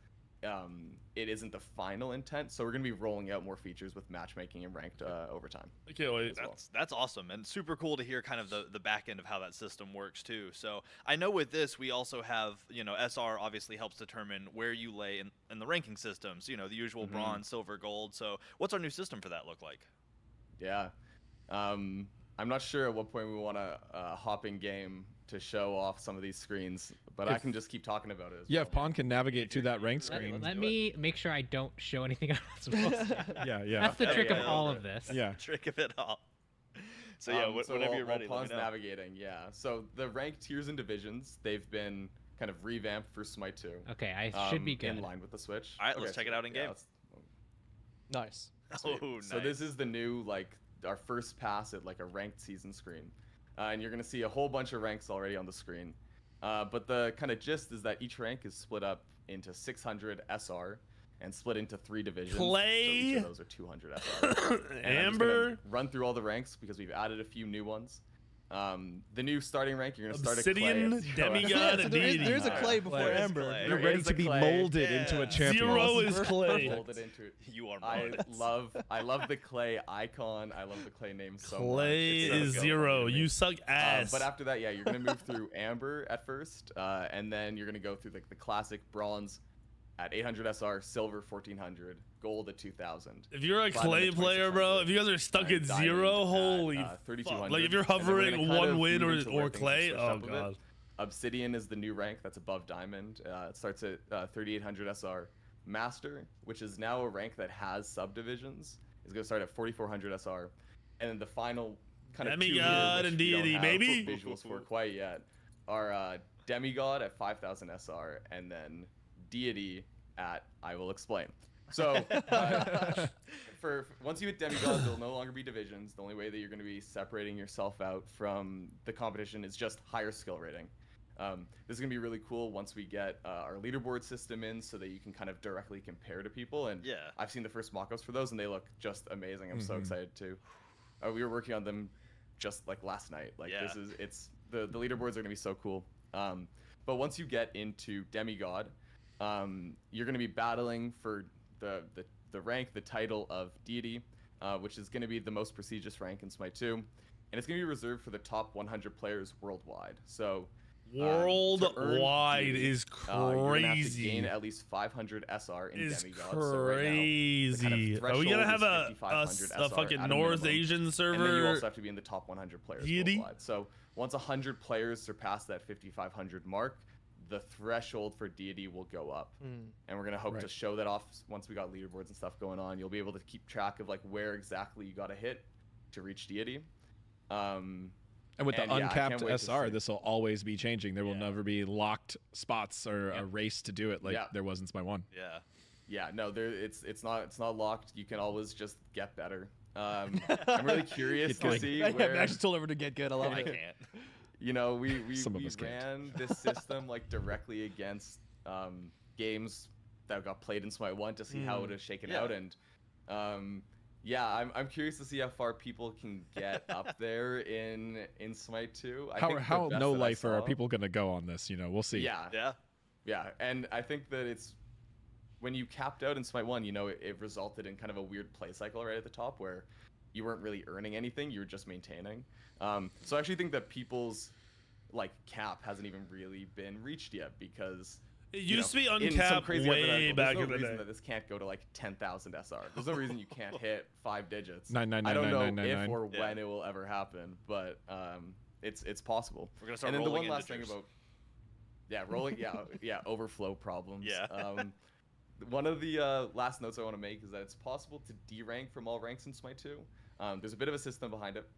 it isn't the final intent, so we're going to be rolling out more features with matchmaking and ranked over time. I can't wait. as well. That's awesome and super cool to hear kind of the back end of how that system works too. So I know with this we also have, you know, SR obviously helps determine where you lay in the ranking systems, you know, the usual bronze, silver, gold. So what's our new system for that look like? Yeah. I'm not sure at what point we want to hop in game to show off some of these screens, but I can just keep talking about it as Yeah, well. if Pawn can navigate to that ranked Let- screen. Let me make sure I don't show anything else. Yeah, yeah. That's the Yeah, trick yeah, of yeah. all of this. Yeah. Trick of it all. So yeah, So whenever while- you're while ready, let Pawn's me know. navigating, yeah. So the ranked tiers and divisions, they've been kind of revamped for Smite 2. Okay, I should be good. In line with the Switch. All right, let's check it out in game. Nice. Oh, Sweet. So nice. this is the new, like, our first pass at like a ranked season screen, and you're gonna see a whole bunch of ranks already on the screen. But the kind of gist is that each rank is split up into 600 SR and split into 3 divisions. Clay. So each of those are 200 SR. And I'm just gonna Amber. run through all the ranks because we've added a few new ones. The new starting rank, you're gonna start Obsidian, at Clay. Demigod, Yeah, so and there is, deity. there is a clay before There is Amber. clay. You're There ready is to a be clay. molded into a Yeah. champion. Zero is Perfect. clay. Molded into it. You are I modded. love the clay icon. I love the clay name so much. Clay It's so is good. zero. You suck ass. But after that, yeah, you're gonna move through Amber at first, and then you're gonna go through like the classic bronze at 800 SR, silver 1400, gold at 2000. If you're a Platinum clay at player, bro, if you guys are stuck at and diamond zero, at, holy 3200. fuck. Like, if you're And then we're hovering gonna kind one of win move into where or things clay, switch oh up a bit. god. Obsidian is the new rank that's above diamond. It starts at 3800 SR. Master, which is now a rank that has subdivisions, is going to start at 4400 SR. And then the final kind of two here, Demigod which and we don't deity, have baby. visuals for quite yet, are Demigod at 5000 SR and then Deity at I will explain. So for once you hit Demigod, there'll no longer be divisions. The only way that you're going to be separating yourself out from the competition is just higher skill rating. This is going to be really cool once we get our leaderboard system in so that you can kind of directly compare to people. And Yeah. I've seen the first mock-ups for those and they look just amazing. I'm so excited too. We were working on them just like last night. Like Yeah. the leaderboards are going to be so cool. But once you get into Demigod, you're going to be battling for the rank, the title of Deity, which is going to be the most prestigious rank in Smite 2. And it's going to be reserved for the top 100 players worldwide. So to earn Worldwide Deity, is you're gonna have to crazy. gain at least 500 SR in Is Demigod. So right now, the kind crazy. of Are we gonna threshold have is a 5500 SR fucking at a North minimum. Asian And then you server? also have to be in the top 100 players Deity? worldwide. So once 100 players surpass that 5500 mark, the threshold for Deity will go up. And we're going to hope to Right. show that off once we got leaderboards and stuff going on. You'll be able to keep track of like where exactly you got to hit to reach Deity. And with the And, yeah, I uncapped can't wait to SR, see. this will always be changing. There will Yeah. never be locked spots or a race to do it like Yeah. there was in Smite 1. Yeah. Yeah, no, it's not locked. You can always just get better. I'm really curious Get to good. see I where actually told everyone to get good. I love I it. can't. you know, we Some of us can't. ran this system like directly against games that got played in Smite 1 to see how it would have shaken Yeah. out, and yeah, I'm curious to see how far people can get up there in Smite 2. I think the How best no that I lifer are saw- people going to go on this? You know, we'll see. Yeah, Yeah. and I think that it's when you capped out in Smite 1, you know, it resulted in kind of a weird play cycle right at the top where you weren't really earning anything, you were just maintaining. So I actually think that people's like cap hasn't even really been reached yet because It you used to be know, in some uncapped crazy way hypothetical, back there's no in the reason day. that this can't go to like 10,000 SR. There's no reason you can't hit 5 digits. Nine, nine, I nine, don't know nine, nine, if nine. or Yeah. when it will ever happen, but it's possible. We're gonna start And then the rolling one last thing integers. about rolling, yeah, overflow problems. Yeah. One of the last notes I want to make is that it's possible to derank from all ranks in Smite 2. There's a bit of a system behind it,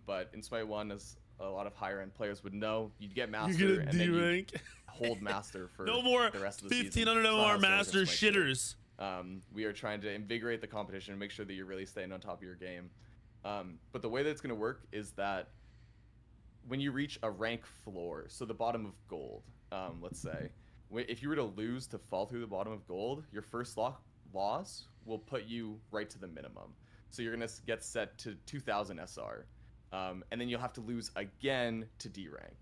but in Smite 1, as a lot of higher end players would know, you'd get You master get a and D then you rank. hold master for No more the rest of the season. 1500 It's not how MMR Solos and master Smite do it. shitters. We are trying to invigorate the competition and make sure that you're really staying on top of your game. But the way that it's going to work is that when you reach a rank floor, so the bottom of gold, let's say, if you were to lose to fall through the bottom of gold, your first loss will put you right to the minimum. So you're going to get set to 2000 SR. And then you'll have to lose again to D rank.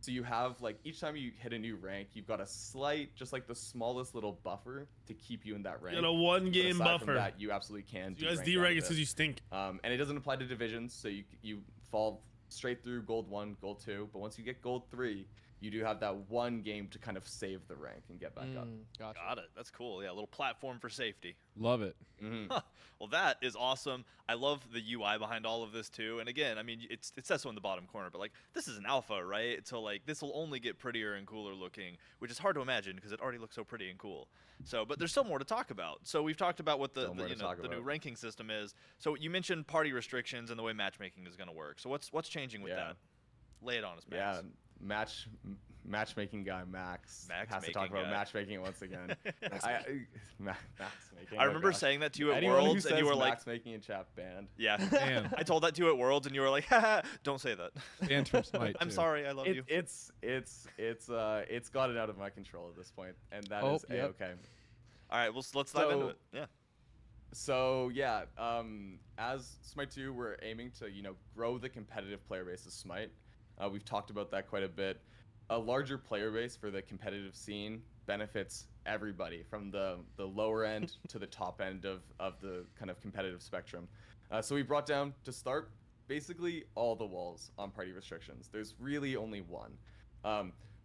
So you have, like, each time you hit a new rank, you've got a slight, just like the smallest little buffer to keep you in that rank. You got a 1 But game aside buffer. from that, you absolutely can You guys D-rank D-rank out it of because you stink. and it doesn't apply to divisions, so you fall straight through gold 1, gold 2. But once you get gold 3, you do have that 1 game to kind of save the rank and get back up. Gotcha. Got it. That's cool. Yeah, a little platform for safety. Love it. Mm-hmm. Well, that is awesome. I love the UI behind all of this too. And again, I mean, it says so in the bottom corner, but like this is an alpha, right? So like this will only get prettier and cooler looking, which is hard to imagine because it already looks so pretty and cool. So, but there's still more to talk about. So we've talked about what the Still more to talk the new about. ranking system is. So you mentioned party restrictions and the way matchmaking is going to work. So what's changing with Yeah. that? Lay it on us, Max. Yeah, matchmaking guy Max has to talk Matchmaking about guy. matchmaking once again. Matchmaking. I remember saying that to you at Anyone who Worlds, and you says were like, matchmaking in chat banned. "Yeah." Damn. I told that to you at Worlds, and you were like, "Haha, don't say that." And from Smite, I'm too. sorry, I love you. It's gotten out of my control at this point, and that Oh, is yep. a-okay. All right, well, let's dive into So- it. Yeah. So yeah, as Smite 2, we're aiming to grow the competitive player base of Smite. We've talked about that quite a bit. A larger player base for the competitive scene benefits everybody from the lower end to the top end of the kind of competitive spectrum. So we brought down, to start, basically all the walls on party restrictions. There's really only one.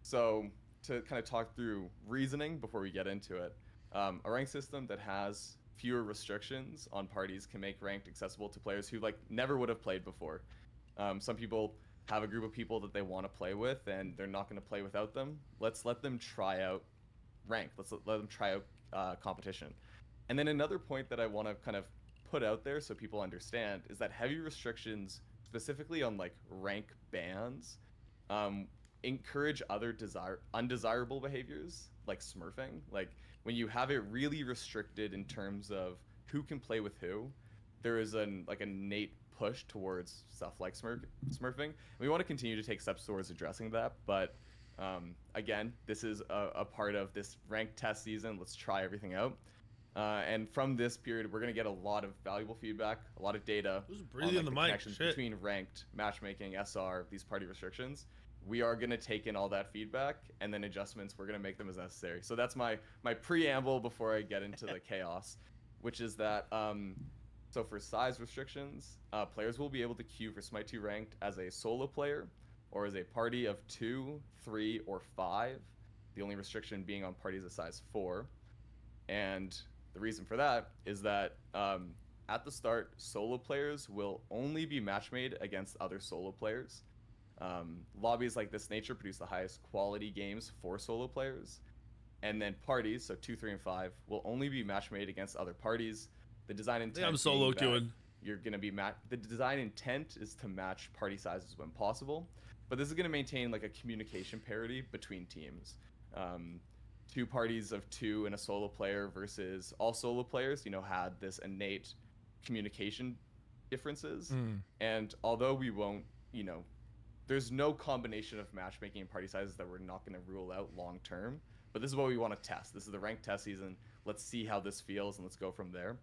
So to kind of talk through reasoning before we get into it, a rank system that has fewer restrictions on parties can make ranked accessible to players who never would have played before. Some people have a group of people that they want to play with and they're not going to play without them. Let's let them try out rank. Let's let them try out competition. And then another point that I want to kind of put out there so people understand is that heavy restrictions, specifically on rank bans, encourage other undesirable behaviors like smurfing. Like when you have it really restricted in terms of who can play with who, there is an innate push towards stuff like smurfing. And we want to continue to take steps towards addressing that, but again, this is a part of this ranked test season. Let's try everything out. And from this period, we're going to get a lot of valuable feedback, a lot of data Who's on breathing in the mic? connections Shit. between ranked, matchmaking, SR, these party restrictions. We are going to take in all that feedback, and then adjustments, we're going to make them as necessary. So that's my preamble before I get into the chaos, which is that so for size restrictions, players will be able to queue for Smite 2 ranked as a solo player or as a party of 2, 3, or 5, the only restriction being on parties of size 4. And the reason for that is that at the start, solo players will only be match made against other solo players. Lobbies like this nature produce the highest quality games for solo players. And then parties, so 2, 3, and 5, will only be match made against other parties. The design I intent think I'm solo being that queuing. you're going to be the design intent is to match party sizes when possible, but this is going to maintain a communication parity between teams. 2 parties of 2 and a solo player versus all solo players, had this innate communication differences. And although we won't, there's no combination of matchmaking and party sizes that we're not going to rule out long term, but this is what we want to test. This is the ranked test season. Let's see how this feels and let's go from there.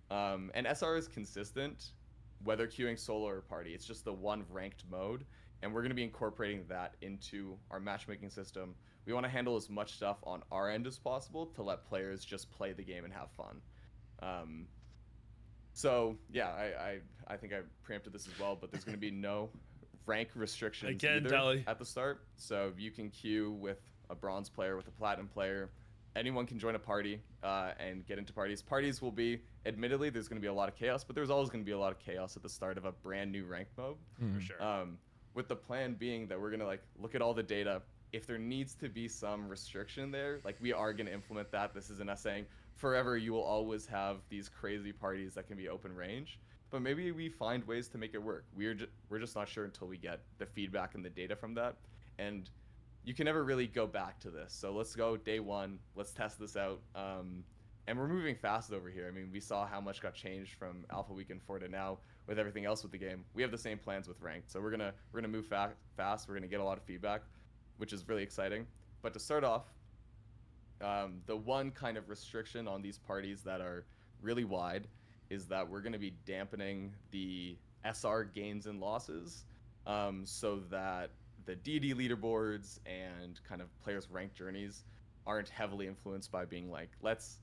And SR is consistent, whether queuing solo or party. It's just the one ranked mode, and we're going to be incorporating that into our matchmaking system. We want to handle as much stuff on our end as possible to let players just play the game and have fun. So yeah, I think I preempted this as well, but there's going to be no rank restrictions Again, either Tally. at the start. So you can queue with a bronze player, with a platinum player. Anyone can join a party and get into parties. Parties will be, admittedly, there's going to be a lot of chaos, but there's always going to be a lot of chaos at the start of a brand new ranked mode. For sure. With the plan being that we're going to look at all the data. If there needs to be some restriction there, we are going to implement that. This isn't us saying forever you will always have these crazy parties that can be open range. but maybe we find ways to make it work. We're just not sure until we get the feedback and the data from that. And you can never really go back to this. So let's go day one. Let's test this out. And we're moving fast over here. I mean, we saw how much got changed from Alpha Weekend 4 to now with everything else with the game. We have the same plans with Ranked. So we're gonna move fast. We're gonna get a lot of feedback, which is really exciting. But to start off, the one kind of restriction on these parties that are really wide is that we're going to be dampening the SR gains and losses, so that the deity leaderboards and kind of players' ranked journeys aren't heavily influenced by being like, let's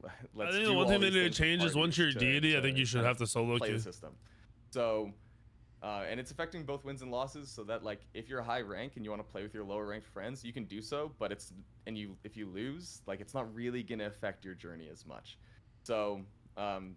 I think do the one all thing they these need to things with change is once you're parties deity, I think you should kind have to solo play queue. the system. So, and it's affecting both wins and losses, so that like if you're high rank and you want to play with your lower ranked friends, you can do so, but if you lose, like it's not really gonna affect your journey as much. So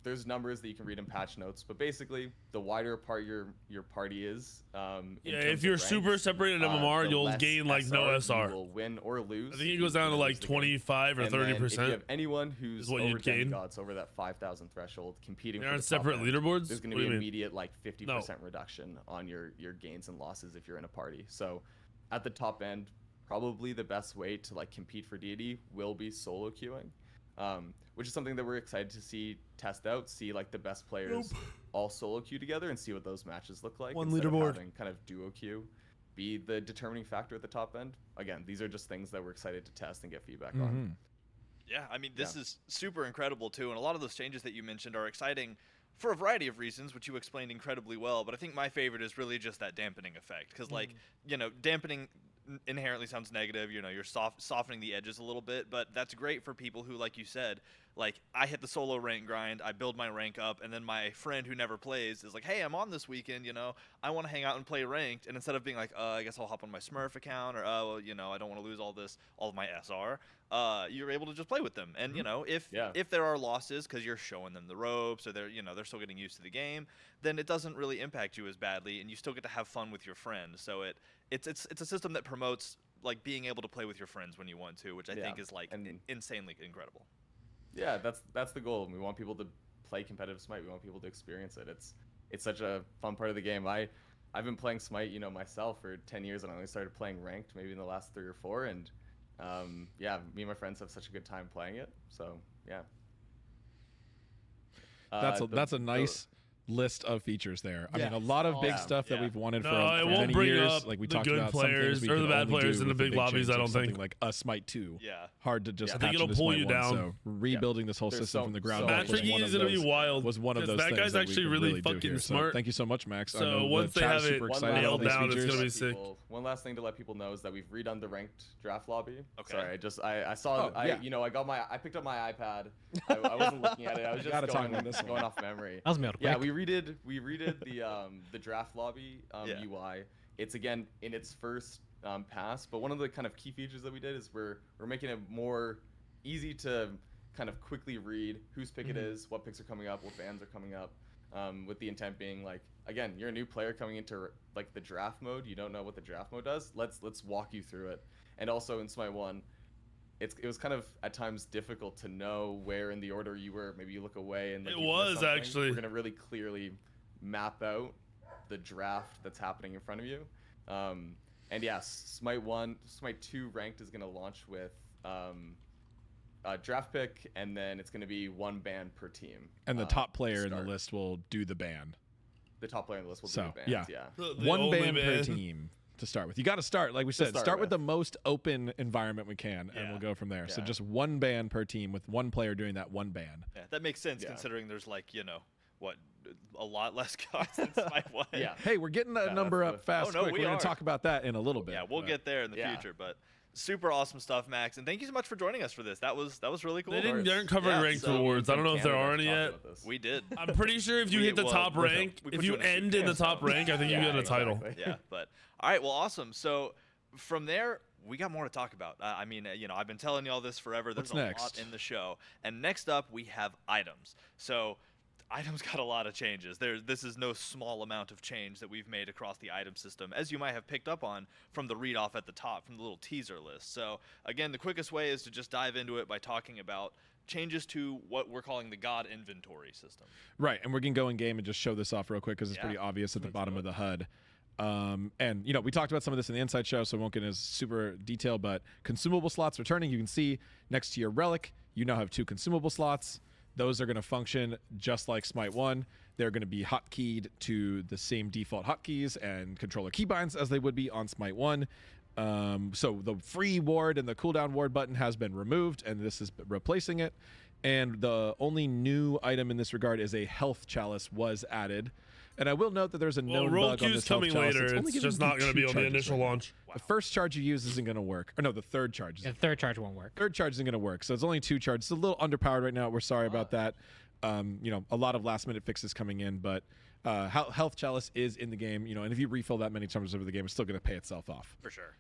there's numbers that you can read in patch notes, but basically the wider apart your party is, in Yeah, terms if you're of super ranks, separated MMR, the you'll less gain like no you SR. will win or lose. I think it You're goes down to gonna like lose the game. 25 or And then if you 30%. have anyone who's is what over you'd gain. demigods, over that 5,000 threshold, competing They're for on the top separate end, leaderboards? there's going to What do be you mean? immediate like 50% reduction on your gains and losses if you're in a party. So at the top end, probably the best way to like compete for deity will be solo queuing, which is something that we're excited to see test out, see like the best players all solo queue together and see what those matches look like. One instead of leaderboard. having kind of duo queue be the determining factor at the top end. Again, these are just things that we're excited to test and get feedback on. Yeah, I mean, this is super incredible, too. And a lot of those changes that you mentioned are exciting for a variety of reasons, which you explained incredibly well. But I think my favorite is really just that dampening effect. Because, like, dampening inherently sounds negative. You're softening the edges a little bit. But that's great for people who, like you said, like, I hit the solo rank grind, I build my rank up, and then my friend who never plays is like, hey, I'm on this weekend, I want to hang out and play ranked. And instead of being like, I guess I'll hop on my Smurf account, or, I don't want to lose all of my SR, you're able to just play with them. And, if there are losses because you're showing them the ropes, or they're still getting used to the game, then it doesn't really impact you as badly, and you still get to have fun with your friends. So it's a system that promotes, like, being able to play with your friends when you want to, which I think is, like, insanely incredible. Yeah, that's the goal. We want people to play competitive Smite. We want people to experience it. It's such a fun part of the game. I've been playing Smite, myself for 10 years, and I only started playing ranked maybe in the last 3 or 4, and me and my friends have such a good time playing it. So yeah, That's a nice list of features there. I mean, Yeah. a lot of big Yeah. stuff that Yeah. we've wanted No, for it many won't bring years. up Like we the talked good about, players some things or we the could bad only players do in the with a big big lobbies, change I of don't something think. like a Smite 2. Yeah. Hard to just Yeah. I patch think it'll into pull Smite you 1. down. So rebuilding this whole There's system so- from the so ground much up Match was making one is of going to those. be wild. Was one of 'cause those that things guy's that actually we could really do fucking here. So smart. thank you so much, Max. I So know once the they chat have is it super One excited last about nailed these down, it's features. gonna be sick. One last thing to let people know is that we've redone the ranked draft lobby. Okay. Sorry, I saw Oh, yeah. I picked up my iPad. I wasn't looking at it. I was just Gotta talk about this going one. off memory. That was mailed Yeah, quick. we redid the draft lobby Yeah. UI. It's again in its first pass, but one of the kind of key features that we did is we're making it more easy to kind of quickly read whose pick it is, what picks are coming up, what bans are coming up, with the intent being like, again, you're a new player coming into like the draft mode, you don't know what the draft mode does. Let's walk you through it. And also in Smite 1, it was kind of at times difficult to know where in the order you were. Maybe you look away and like, It you missed was, something. actually. We're gonna really clearly map out the draft that's happening in front of you. And yes, Smite 2 ranked is gonna launch with a draft pick, and then it's gonna be 1 ban per team. And the top player in the start. list will do the ban. The top player on the list will So, do the bans. yeah. Yeah. The One only ban per ban. team to start with. You got to start, like we said, start start with with. the most open environment we can, and Yeah. we'll go from there. So Yeah. just 1 ban per team with 1 player doing that 1 ban. Yeah, that makes sense Yeah. considering there's, like, a lot less cost in Smite 1. Yeah. Hey, we're getting that Yeah, number that's up the- fast. Oh, no, quick. we We're going are. to talk about that in a little bit. Yeah, we'll but- get there in the Yeah. future, but super awesome stuff, Max, and thank you so much for joining us for this. That was really cool. They aren't covering Yeah, ranked so- rewards. I don't know if there Canada are any talked yet. about this. We did. I'm pretty sure if you hit the top rank, we if put you you in a end in the top rank, I think you Yeah, get a title. exactly. Yeah, but all right, well, awesome. So from there, we got more to talk about. I mean, I've been telling y'all this forever. There's What's a next? lot in the show, and next up we have items. So items got a lot of changes. This is no small amount of change that we've made across the item system, as you might have picked up on from the read off at the top, from the little teaser list. So again, the quickest way is to just dive into it by talking about changes to what we're calling the God inventory system. Right, and we're going to go in game and just show this off real quick because it's pretty obvious at the Let's bottom do of the HUD. And, you know, we talked about some of this in the Inside Show, so I won't get into super detail, but consumable slots returning. You can see next to your relic, you now have 2 consumable slots. Those are going to function just like Smite 1. They're going to be hotkeyed to the same default hotkeys and controller keybinds as they would be on Smite 1. So the free ward and the cooldown ward button has been removed, and this is replacing it. And the only new item in this regard is a health chalice was added. And I will note that there's a known roll bug on queue's this health coming chalice. later. only It's giving just you not going to be 2 on the charges initial right now. launch. The first charge you use isn't going to work. Or no, the third charge. The third charge won't work. Third charge isn't going to work. So it's only 2 charges. It's a little underpowered right now. We're sorry about that. You know, a lot of last minute fixes coming in, but health chalice is in the game. You know, and if you refill that many times over the game, it's still going to pay itself off. For sure.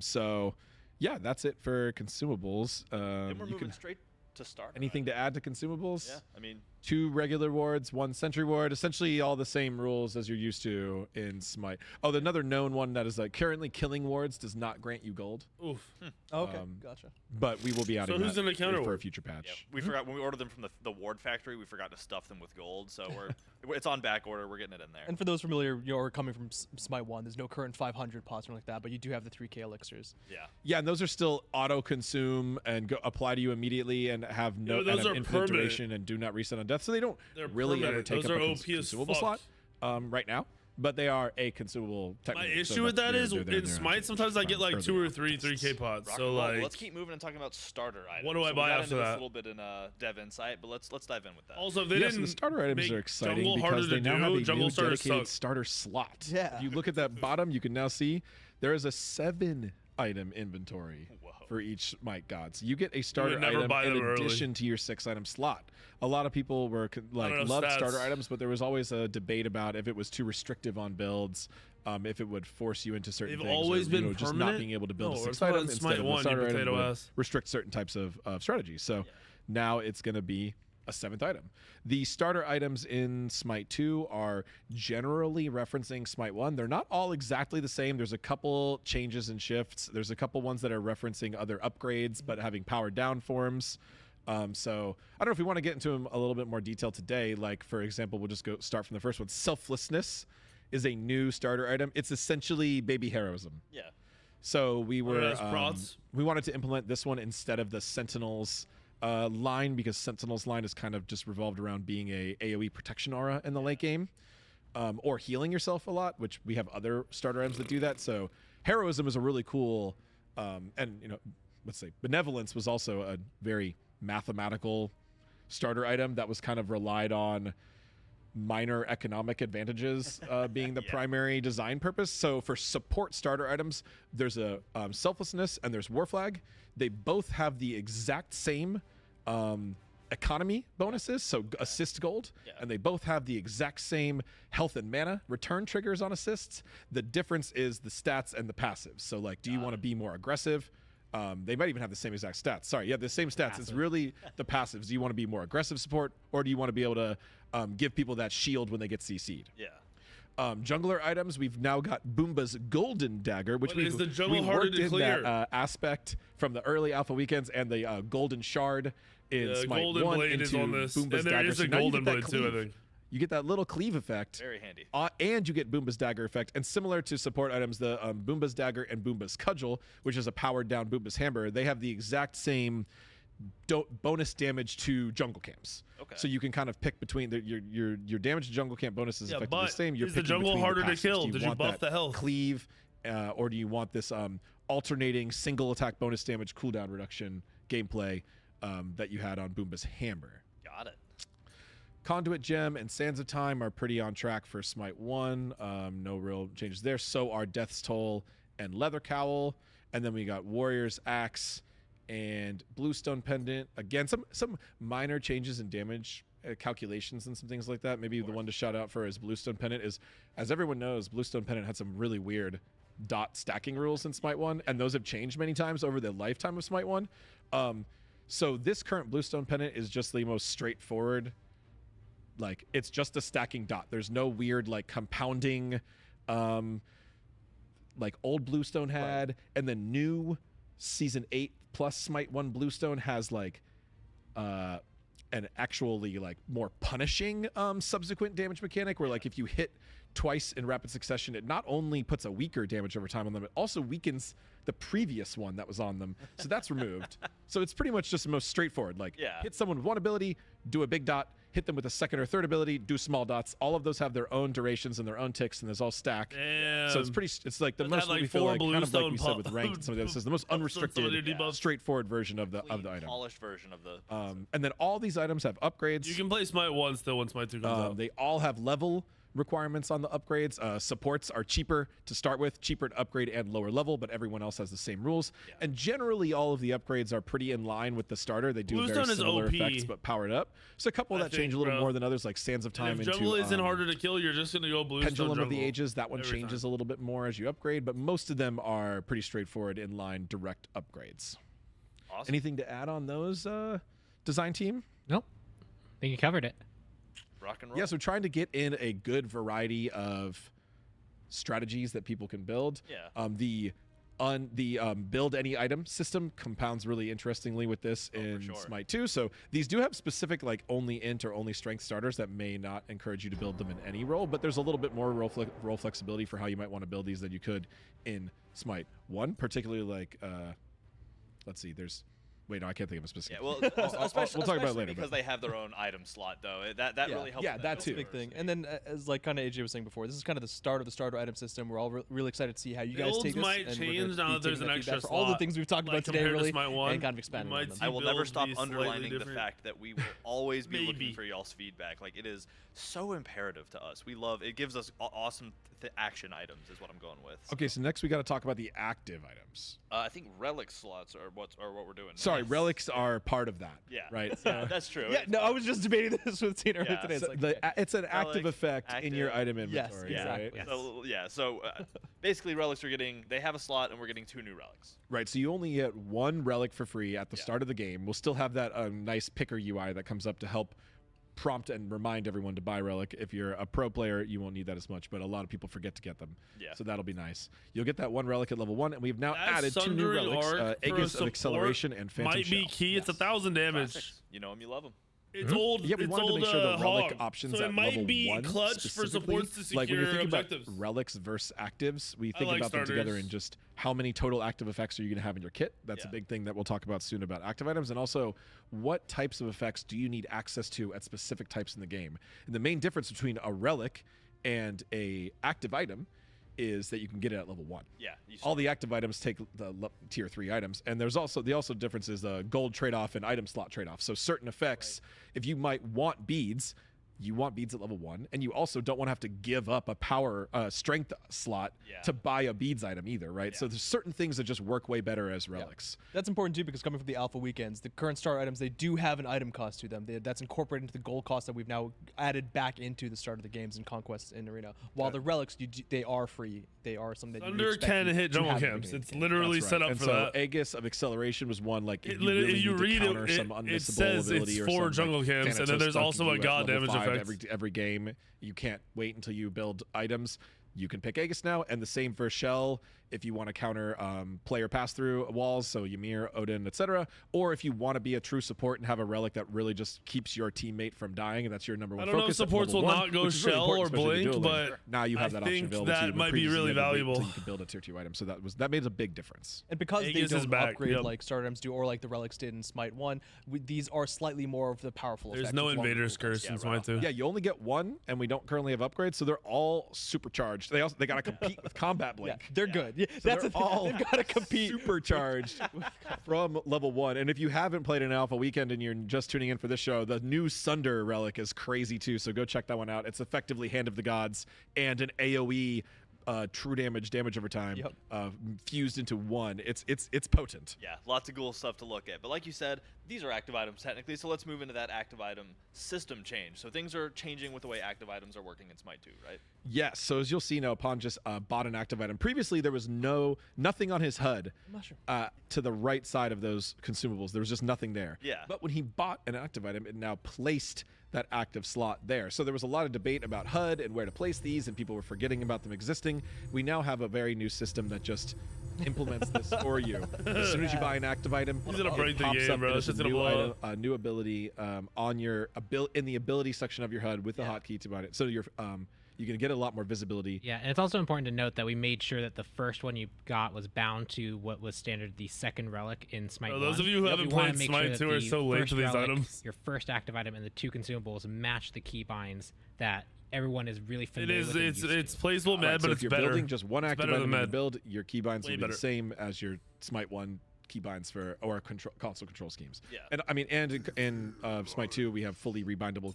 So yeah, that's it for consumables. Then we're You moving can straight to starter. anything to add to consumables? Yeah, I mean, 2 regular wards, 1 sentry ward, essentially all the same rules as you're used to in Smite. Oh, another known one that is currently killing wards does not grant you gold, Oof. Okay, gotcha. but we will be adding who's that gonna counter for a ward? future patch. yeah, we forgot when we ordered them from the ward factory. We forgot to stuff them with gold, so it's on back order. We're getting it in there. And for those familiar, you're coming from Smite 1. There's no current 500 pots or anything like that, but you do have the 3k elixirs. Yeah. Yeah, and those are still auto-consume and apply to you immediately and have no those and have are infinite permanent. duration and do not reset on death, so they don't They're really ever permanent. take Those up are a OP as consumable slot fuck. right now. But they are a consumable My technically. issue with that is they're there in and they're Smite, actually sometimes I get like 2 or 3 tests. 3k pots. Rock So and roll. like, Let's keep moving and talking about starter items. What do I So buy we got after into this that? a little bit in Dev Insight, but let's dive in with that. also if they Yeah, didn't so the starter items make are exciting jungle because harder they to now have do, a jungle new starters dedicated suck. starter slot. Yeah. If you look at that bottom, you can now see there is a 7 item inventory Whoa. for each Smite god. So you get a starter never item buy in them early. addition to your 6 item slot. A lot of people were enough loved stats. starter items, but there was always a debate about if it was too restrictive on builds, if it would force you into certain They've things, always or, been just not permanent? being able to build No, a we're 6 talking item about instead Smite of 1, the you starter item potato would ass. restrict certain types of strategies. So now it's going to be a 7th item. The starter items in Smite 2 are generally referencing Smite 1. They're not all exactly the same. There's a couple changes and shifts. There's a couple ones that are referencing other upgrades but having powered down forms. So I don't know if we want to get into them a little bit more detail today. Like, for example, we'll just go start from the first one. Selflessness is a new starter item. It's essentially baby heroism. Yeah. So we were that's prods. we wanted to implement this one instead of the Sentinels line, because Sentinels line is kind of just revolved around being a AoE protection aura in the late game, or healing yourself a lot, which we have other starter items that do that. So heroism is a really cool, and you know, let's say benevolence was also a very mathematical starter item that was kind of relied on minor economic advantages being the primary design purpose. So for support starter items, there's a selflessness and there's war flag. They both have the exact same economy bonuses, so assist gold, and they both have the exact same health and mana return triggers on assists. The difference is the stats and the passives. So like, do you want to be more aggressive? They might even have the same exact stats. Sorry, yeah, the same stats. Passive. It's really the passives. Do you want to be more aggressive support, or do you want to be able to give people that shield when they get CC'd? Yeah. Jungler items, we've now got Boomba's Golden Dagger, which But is the jungle we harder worked to in clear? that aspect from the early alpha weekends, and the Golden Shard in The Smite Golden 1 Blade into is on this, Boomba's and there Dagger. is So a now you Golden get that Blade too, I cleave. think. You get that little cleave effect. Very handy. And you get Boomba's Dagger effect. And similar to support items, the Boomba's Dagger and Boomba's Cudgel, which is a powered down Boomba's Hammer, they have the exact same bonus damage to jungle camps. Okay. So you can kind of pick between your damage to jungle camp bonus is Yeah, effectively but the same. You're is the picking jungle between harder to passives. kill? Do Did you want buff that the health? cleave, or do you want this alternating single attack bonus damage cooldown reduction gameplay that you had on Boomba's Hammer? Got it. Conduit Gem and Sands of Time are pretty on track for Smite 1. No real changes there. So are Death's Toll and Leather Cowl. And then we got Warrior's Axe and Bluestone Pendant. Again, some minor changes in damage calculations and some things like that. Maybe the one to shout out for is Bluestone Pendant is, as everyone knows, Bluestone Pendant had some really weird dot stacking rules in Smite 1, and those have changed many times over the lifetime of Smite 1. So this current Bluestone Pendant is just the most straightforward. Like, it's just a stacking dot. There's no weird like compounding like old Bluestone had, and the new season 8 plus Smite 1 Bluestone has like an actually like more punishing subsequent damage mechanic, where like if you hit twice in rapid succession, it not only puts a weaker damage over time on them, it also weakens the previous one that was on them. So that's removed. So it's pretty much just the most straightforward. Like hit someone with one ability, do a big dot, hit them with a second or third ability, do small dots. All of those have their own durations and their own ticks, and there's all stack. Damn. So it's like the That most had, what like, we feel 4 like, kind of like bluestone you said with ranked and some of the others, is the most some of the unrestricted, debuffs. straightforward version of the Clean, item. polished version of the. And then all these items have upgrades. You can play Smite 1 still when Smite 2 comes out. They all have level requirements on the upgrades. Supports are cheaper to start with, cheaper to upgrade and lower level, but everyone else has the same rules. And generally, all of the upgrades are pretty in line with the starter. They do Bluestone very is similar OP. effects, but powered up. So a couple I that change think, a little bro. more than others, like Sands of Time And if into jungle isn't harder to kill, you're just gonna go Bluestone Pendulum of the jungle Ages. That one every changes time. a little bit more as you upgrade, but most of them are pretty straightforward, in line, direct upgrades. Awesome. Anything to add on those, design team? Nope. I think you covered it. Rock and roll. Yeah, so trying to get in a good variety of strategies that people can build. Yeah. The build any item system compounds really interestingly with this in sure. Smite 2. So these do have specific like only int or only strength starters that may not encourage you to build them in any role, but there's a little bit more role flexibility for how you might want to build these than you could in Smite 1, particularly like let's see, there's wait, no, I can't think of a specific. Yeah, well, we'll especially, talk about it later. because but- they have their own item slot, though. That really helps. Yeah, with that build too. Big thing. diversity. And then, as like kind of AJ was saying before, this is kind of the start of the starter item system. We're all really excited to see how you guys Builds take this. might and we're change gonna now be that there's taking an that feedback extra for all the slot, things we've talked like about today, compared to really, Smite 1, and kind of you expanding might on them. see I will never builds stop be slightly underlining the different. fact that we will always be Maybe. looking for y'all's feedback. Like, it is so imperative to us. We love it. Gives us awesome action items, is what I'm going with. Okay, so next we got to talk about the active items. I think relic slots are what we're doing. Sorry, Yes. relics are part of that. Yeah. Right. Yeah, that's true. Yeah, no, I was just debating this with Tina earlier Yeah, today. It's So like, okay. it's an active Relic, effect in your active. item Yes, inventory. exactly. Right? So basically, relics are they have a slot, and we're getting 2 new relics. Right. So you only get one relic for free at the start of the game. We'll still have that nice picker UI that comes up to help prompt and remind everyone to buy relic. If you're a pro player, you won't need that as much, but a lot of people forget to get them. Yeah. So that'll be nice. You'll get that one relic at level 1, and we've now That added 2 new Sundering relics: Arc for a Aegis of support Acceleration and Phantom might be Shell. key. It's 1,000 damage. Classics. You know them, you love them. It's old. Yeah, we it's wanted to old, make sure the relic hog. options so at it might level be 1 clutch for specifically, supports to secure like when you think objectives. about relics versus actives, we think like about them together starters. in just how many total active effects are you going to have in your kit. That's a Yeah. big thing that we'll talk about soon about active items, and also what types of effects do you need access to at specific types in the game. And the main difference between a relic and a active item is that you can get it at level 1. Yeah. All the active items take the tier 3 items, and there's also the difference is the gold trade-off and item slot trade-off. So certain effects, if you might want beads, you want beads at level 1, and you also don't want to have to give up a power strength slot Yeah. to buy a beads item either, right? Yeah. So there's certain things that just work way better as relics. That's important too, because coming from the alpha weekends, the current starter items, they do have an item cost to them. That's incorporated into the gold cost that we've now added back into the start of the games in Conquest and Arena. While the relics, they are free. They are something that you Thunder expect can you hit to jungle have at the camps. beginning It's of the game. literally That's set right. up And for so that. Aegis of Acceleration was one, like, if It you literally- really if you need to read counter it, some it unmissable says ability it's or for some, jungle like, camps, and then Thanatos there's stuff also you a do at god level damage 5 effect. every game. You can't wait until you build items. You can pick Aegis now, and the same for Shell if you want to counter player pass-through walls, so Ymir, Odin, etc. Or if you want to be a true support and have a relic that really just keeps your teammate from dying, and that's your number one I don't know if focus at supports level will 1, not go which is really Shell important, or especially if you're Blink, dueling. but now you have I that option think available to you. that but might be previously really you had to wait valuable. until you could build a tier 2 item, so that made a big difference. And because Aegis they is don't back, upgrade yep. like starter items do, or like the relics did in Smite 1, these are slightly more of the powerful There's effects no with longer Invader's gold costs. Curse in Smite 2. Yeah, you only get one, and we don't currently have upgrades, so they're all supercharged. They got to compete with Combat Yeah, Blink. they're good. Yeah, So that's they're the thing. all They've got to compete. supercharged from level 1. And if you haven't played an alpha weekend and you're just tuning in for this show, the new Sunder relic is crazy too, so go check that one out. It's effectively Hand of the Gods and an AoE true damage over time fused into one. It's potent. Yeah, lots of cool stuff to look at. But like you said, these are active items technically, so let's move into that active item system change. So things are changing with the way active items are working in Smite 2, right? Yes, so as you'll see now, Upon just bought an active item. Previously, there was nothing on his HUD to the right side of those consumables. There was just nothing there. Yeah. But when he bought an active item, it now placed that active slot there. So there was a lot of debate about HUD and where to place these, and people were forgetting about them existing. We now have a very new system that just implements this for you. As soon as you buy an active item, He's gonna it break the pops game, up bro. and It's it's just a gonna new blow item, up. a new ability on your in the ability section of your HUD with the Yeah. hotkey to bind it. So you're can get a lot more visibility. Yeah, and it's also important to note that we made sure that the first one you got was bound to what was standard the second relic in Smite Bro, 1. those of you who We haven't wanna played make Smite that 2 are the so late first to these relic, items. Your first active item and the 2 consumables match the key binds that everyone is really It familiar is. with. and It's used it's to. placeable, Right, Med, so but if it's you're better. building just one It's active better item than in your Med. build, your keybinds Way will be better. the same as your Smite 1 keybinds for or console control schemes. Yeah. And I mean, and in Smite 2, we have fully rebindable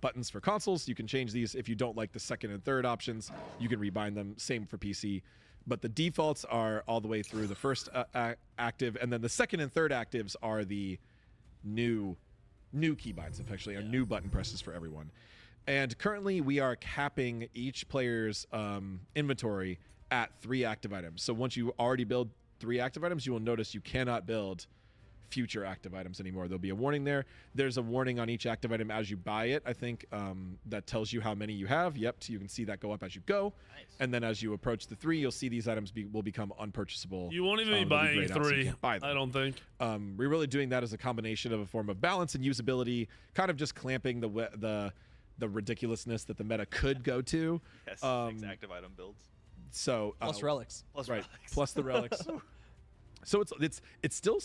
buttons for consoles. You can change these if you don't like the second and third options. You can rebind them. Same for PC. But the defaults are all the way through the first active, and then the second and third actives are the new keybinds, effectively, are new button presses for everyone. And currently, we are capping each player's inventory at 3 active items. So once you already build 3 active items, you will notice you cannot build future active items anymore. There'll be a warning there. There's a warning on each active item as you buy it, I think, that tells you how many you have. Yep, so you can see that go up as you go. Nice. And then as you approach the 3, you'll see these items will become unpurchasable. You won't even be They'll buying grayed out, so you 3. can't buy them. I don't think. We're really doing that as a combination of a form of balance and usability, kind of just clamping the ridiculousness that the meta could go to. Yes. Active item builds. So Plus relics. Plus right, relics. plus the relics. So it's still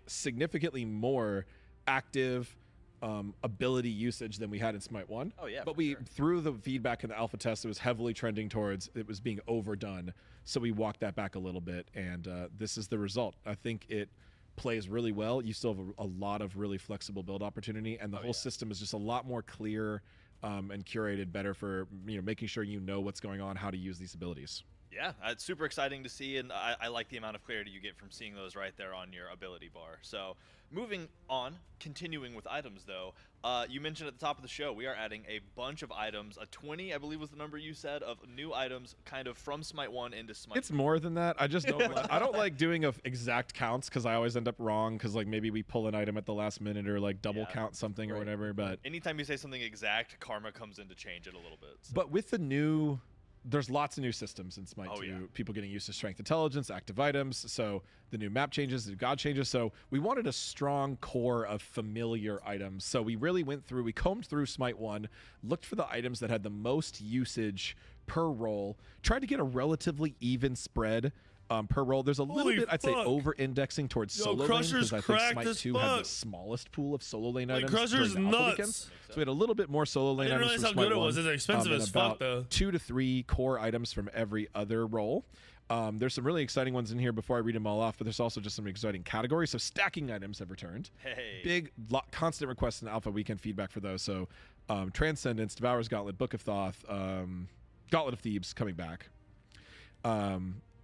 significantly more active ability usage than we had in Smite 1. Oh, yeah, But for sure. through the feedback in the alpha test, it was heavily trending towards it was being overdone. So we walked that back a little bit, and this is the result. I think it plays really well. You still have a lot of really flexible build opportunity, and the whole system is just a lot more clear and curated better for making sure you know what's going on, how to use these abilities. Yeah, it's super exciting to see, and I like the amount of clarity you get from seeing those right there on your ability bar. So, moving on, continuing with items, though, you mentioned at the top of the show, we are adding a bunch of items, a 20, I believe was the number you said, of new items kind of from Smite 1 into Smite It's more than that. I just don't. I don't like doing exact counts because I always end up wrong. Because like maybe we pull an item at the last minute or like double Yeah. count something or whatever. But Anytime you say something exact, karma comes in to change it a little bit. So. but with the new, there's lots of new systems in Smite 2. Yeah. People getting used to strength intelligence, active items. So the new map changes, the god changes. So we wanted a strong core of familiar items. So we really we combed through Smite 1, looked for the items that had the most usage per roll, tried to get a relatively even spread per roll. There's a little Holy bit, I'd say, fuck. over-indexing towards Yo, solo lane Crusher's because I think cracked Smite as 2 had the fuck. smallest pool of solo lane Like, items Crusher's during the alpha nuts. weekend. So we had a little bit more solo lane didn't items realize from how Smite good it 1, was. It's expensive and as fuck, about though. 2 to 3 core items from every other role. There's some really exciting ones in here before I read them all off, but there's also just some exciting categories. So stacking items have returned. Hey. Big, constant requests in Alpha Weekend feedback for those. So Transcendence, Devourer's Gauntlet, Book of Thoth, Gauntlet of Thebes coming back.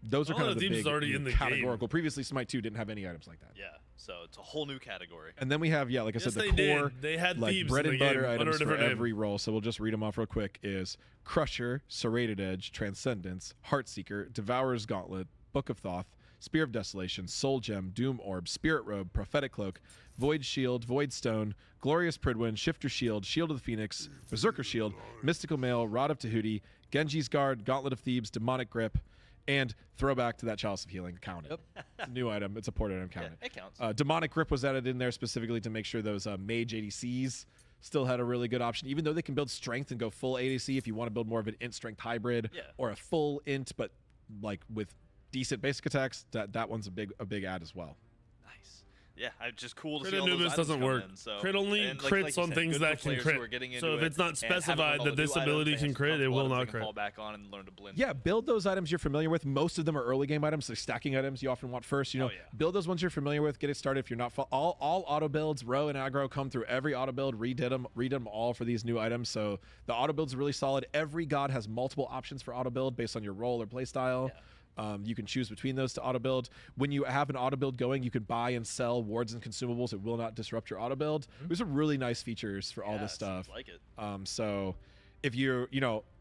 Those are kind Gauntlet of of the Thebes big is already in the categorical. Previously, Smite 2 didn't have any items like that. Yeah, so it's a whole new category. And then we have, like I Yes, said, they the did. core, They had like Thebes bread in and the butter game under a items for different name. every role. So we'll just read them off real quick. Is Crusher, Serrated Edge, Transcendence, Heartseeker, Devourer's Gauntlet, Book of Thoth, Spear of Desolation, Soul Gem, Doom Orb, Spirit Robe, Prophetic Cloak, Void Shield, Void Stone, Glorious Pridwin, Shifter Shield, Shield of the Phoenix, Berserker Shield, Mystical Mail, Rod of Tahuti, Genji's Guard, Gauntlet of Thebes, Demonic Grip, and throwback to that Chalice of Healing. Count it. It's a new item. It's a port item. Count Yeah, it counts. Demonic Grip was added in there specifically to make sure those mage ADCs still had a really good option, even though they can build strength and go full ADC if you want to build more of an int strength hybrid Yeah. or a full int, but like with decent basic attacks. That one's a big add as well. Nice. Yeah, it's just cool to Crit see all those Anubis items doesn't come work. in, so. Crit only and crits like you on said, things good that for can players who crit. are getting So into if it it's not and haven't specified learned all that the this new ability items, can they have crit, some it will comfortable not items they can crit. fall back on and learn to blend. Yeah, build those items you're familiar with. Most of them are early game items, so stacking items you often want first. Oh, yeah. Build those ones you're familiar with. Get it started. If you're not, all auto builds, row and aggro come through every auto build. Read them all for these new items. So the auto build's really solid. Every god has multiple options for auto build based on your role or play style. Yeah. You can choose between those to auto build. When you have an auto build going, you can buy and sell wards and consumables. It will not disrupt your auto build. There's some really nice features for all this Yes, stuff. like it. So if you're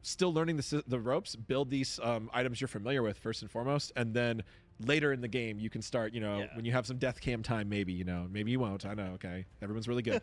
still learning the ropes, build these items you're familiar with first and foremost, and then later in the game you can start, Yeah. when you have some death cam time, maybe you won't. I know. Okay, everyone's really good.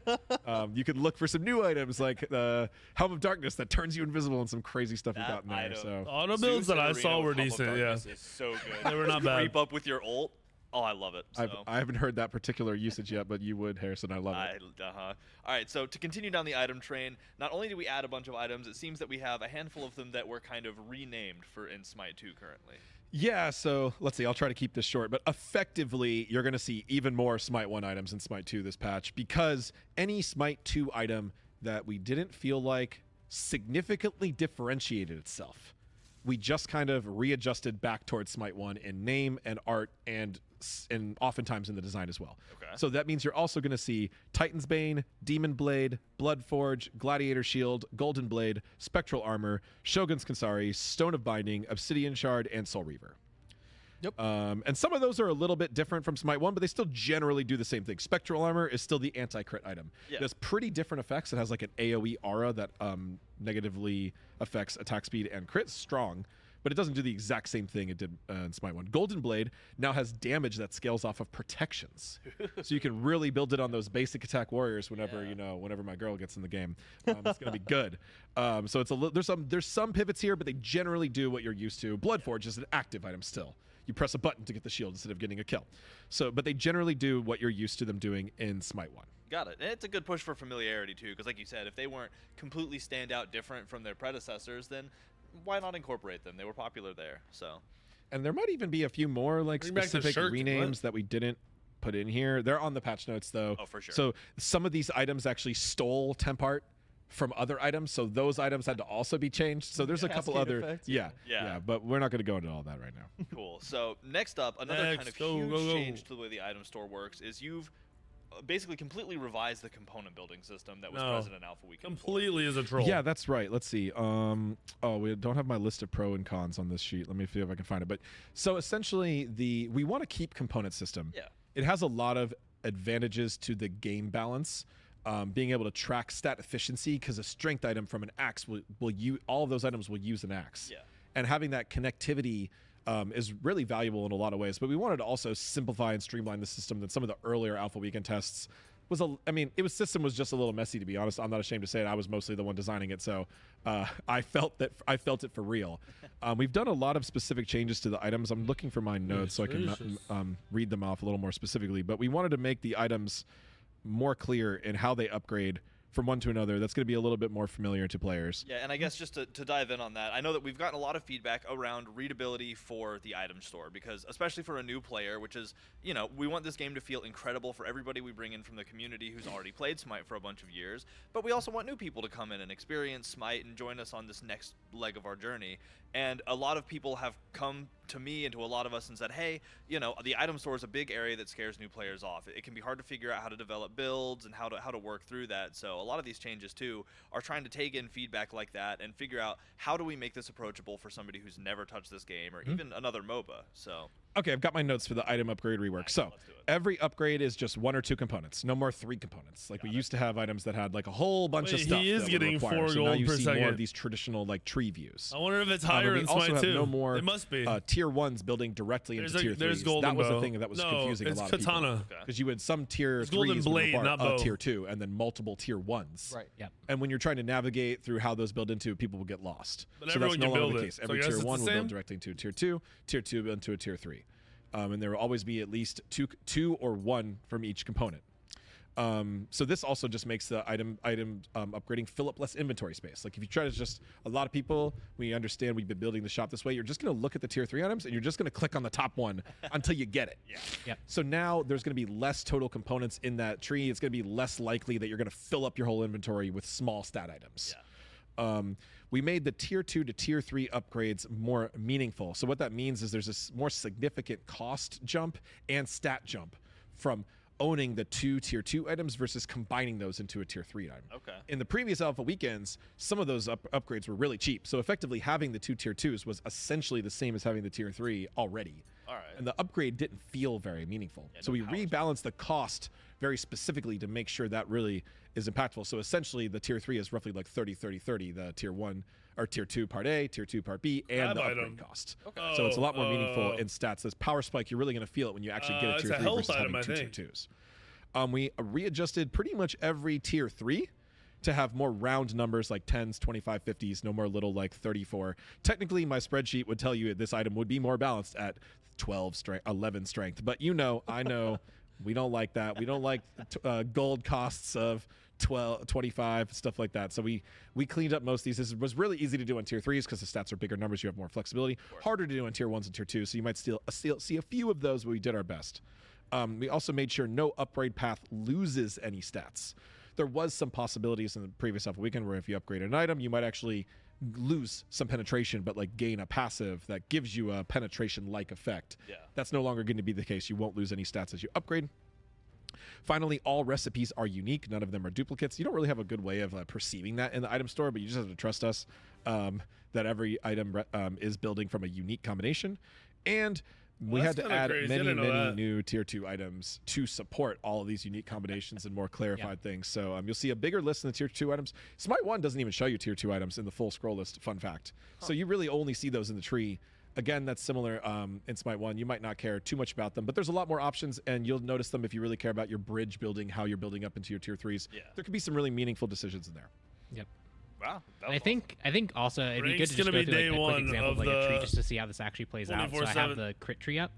You could look for some new items like the Helm of Darkness that turns you invisible and some crazy stuff we've got in there. So All the builds that I saw were decent. Yeah, Is so good. They were not bad. Creep up with your ult. Oh, I love it. So. I haven't heard that particular usage yet, but you would, Harrison. I love it. All right, so to continue down the item train, not only do we add a bunch of items, it seems that we have a handful of them that were kind of renamed for in Smite 2 currently. Yeah, so let's see. I'll try to keep this short, but effectively, you're going to see even more Smite 1 items in Smite 2 this patch, because any Smite 2 item that we didn't feel like significantly differentiated itself, we just kind of readjusted back towards Smite 1 in name and art and oftentimes in the design as well. Okay. So that means you're also going to see Titan's Bane, Demon Blade, Bloodforge, Gladiator Shield, Golden Blade, Spectral Armor, Shogun's Kansari, Stone of Binding, Obsidian Shard, and Soul Reaver. Yep. And some of those are a little bit different from Smite 1, but they still generally do the same thing. Spectral Armor is still the anti-crit item. Yeah. It has pretty different effects. It has like an AoE aura that negatively affects attack speed and crit strong, but it doesn't do the exact same thing it did in Smite 1. Golden Blade now has damage that scales off of protections. So you can really build it on those basic attack warriors whenever, whenever my girl gets in the game. It's going to be good. So it's there's some pivots here, but they generally do what you're used to. Bloodforge is an active item still. You press a button to get the shield instead of getting a kill. So, but they generally do what you're used to them doing in Smite 1. Got it. And it's a good push for familiarity, too, because like you said, if they weren't completely standout different from their predecessors, then why not incorporate them? They were popular there, so. And there might even be a few more like Bring back the specific shirt, renames what? that we didn't put in here. They're on the patch notes, though. Oh, for sure. So some of these items actually stole temp art from other items, so those items had to also be changed. So there's a couple Cascade other effect. Yeah. but we're not going to go into all that right now. Cool. So next up, another kind of Next, go, huge go, go. change to the way the item store works is you've basically completely revised the component building system that was No. present in Alpha Weekend 4. Completely as a troll. Yeah, that's right. Let's see. Oh, we don't have my list of pro and cons on this sheet. Let me see if I can find it. But so essentially, we want to keep component system. Yeah. It has a lot of advantages to the game balance. Being able to track stat efficiency, because a strength item from an axe will use all of those items will use an axe. Yeah. And having that connectivity is really valuable in a lot of ways. But we wanted to also simplify and streamline the system that some of the earlier Alpha Weekend tests was system was just a little messy, to be honest. I'm not ashamed to say it. I was mostly the one designing it, so I felt it for real. We've done a lot of specific changes to the items. I'm looking for my notes so I can read them off a little more specifically. But we wanted to make the items more clear in how they upgrade from one to another. That's going to be a little bit more familiar to players. Yeah, and I guess just to dive in on that, I know that we've gotten a lot of feedback around readability for the item store, because especially for a new player, which is, we want this game to feel incredible for everybody we bring in from the community who's already played Smite for a bunch of years, but we also want new people to come in and experience Smite and join us on this next leg of our journey. And a lot of people have come to me and to a lot of us and said, hey, the item store is a big area that scares new players off. It can be hard to figure out how to develop builds and how to work through that. So a lot of these changes, too, are trying to take in feedback like that and figure out how do we make this approachable for somebody who's never touched this game or even another MOBA. So. Okay, I've got my notes for the item upgrade rework. Nice, So let's do it. every upgrade is just 1 or 2 components, no more 3 components. Like we used to have items that had like a whole bunch of Wait, stuff. he is that were getting required. 4 So now gold you per see more second. of these traditional like tree views. I wonder if it's But higher we in also Smite have 2. no more It must be. tier 1s building directly There's into tier 3s. there's Golden That was Bow. the thing that was No, confusing a it's lot of people. Katana. Okay. Because you had some tier It's 3s Golden would Blade, require not a bow. tier 2 and then multiple tier 1s. Right. Yep. And when you're trying to navigate through how those build into, people will get lost. But So that's everyone no can longer build the it. case. So I Every guess tier it's the 1 will same? build directly into tier 2 into a tier 3. And there will always be at least two or 1 from each component. So this also just makes the item upgrading fill up less inventory space. Like if you try to just, a lot of people, we understand we've been building the shop this way, you're just going to look at the tier 3 items and you're just going to click on the top one until you get it. Yeah. Yep. So now there's going to be less total components in that tree. It's going to be less likely that you're going to fill up your whole inventory with small stat items. Yeah. We made the tier 2 to tier 3 upgrades more meaningful. So what that means is there's a more significant cost jump and stat jump from owning the 2 tier 2 items versus combining those into a tier 3 item. Okay. In the previous Alpha weekends, some of those upgrades were really cheap. So effectively having the 2 tier 2s was essentially the same as having the tier 3 already. All right. And the upgrade didn't feel very meaningful. Yeah, So no we power rebalanced the cost very specifically to make sure that really is impactful. So essentially the tier 3 is roughly like 30-30-30, the tier 1 or tier 2 part A, tier 2 part B, and Grab the upgrade item. cost. Okay. So it's a lot more Oh, meaningful in stats. This power spike, you're really going to feel it when you actually get a it's tier a 3 health versus item, having I two tier think. 2s. We readjusted pretty much every tier 3 to have more round numbers like 10s, 25, 50s, no more little like 34. Technically, my spreadsheet would tell you this item would be more balanced at 12 strength, 11 strength. But I know, we don't like that. We don't like gold costs of 12, 25, stuff like that. So we cleaned up most of these. This was really easy to do on tier 3s because the stats are bigger numbers. You have more flexibility. Harder to do on tier 1s and tier 2s. So you might still see a few of those, but we did our best. We also made sure no upgrade path loses any stats. There was some possibilities in the previous Alpha Weekend where if you upgrade an item, you might actually lose some penetration, but like gain a passive that gives you a penetration-like effect. Yeah. That's no longer going to be the case. You won't lose any stats as you upgrade. Finally, all recipes are unique. None of them are duplicates. You don't really have a good way of perceiving that in the item store, but you just have to trust us that every item is building from a unique combination. And we had that's to kinda add crazy. I many, didn't know many that. new tier 2 items to support all of these unique combinations and more clarified things. So you'll see a bigger list in the tier 2 items. Smite 1 doesn't even show you tier 2 items in the full scroll list, fun fact. So you really only see those in the tree. Again, that's similar in Smite 1. You might not care too much about them, but there's a lot more options, and you'll notice them if you really care about your bridge building, how you're building up into your tier 3s. Yeah. There could be some really meaningful decisions in there. Yep. Wow. That I was think also it'd be good Rank's to just gonna go be through day like, a one quick example of of like a tree the just to see how this actually plays out. So I 24/7. have the crit tree up.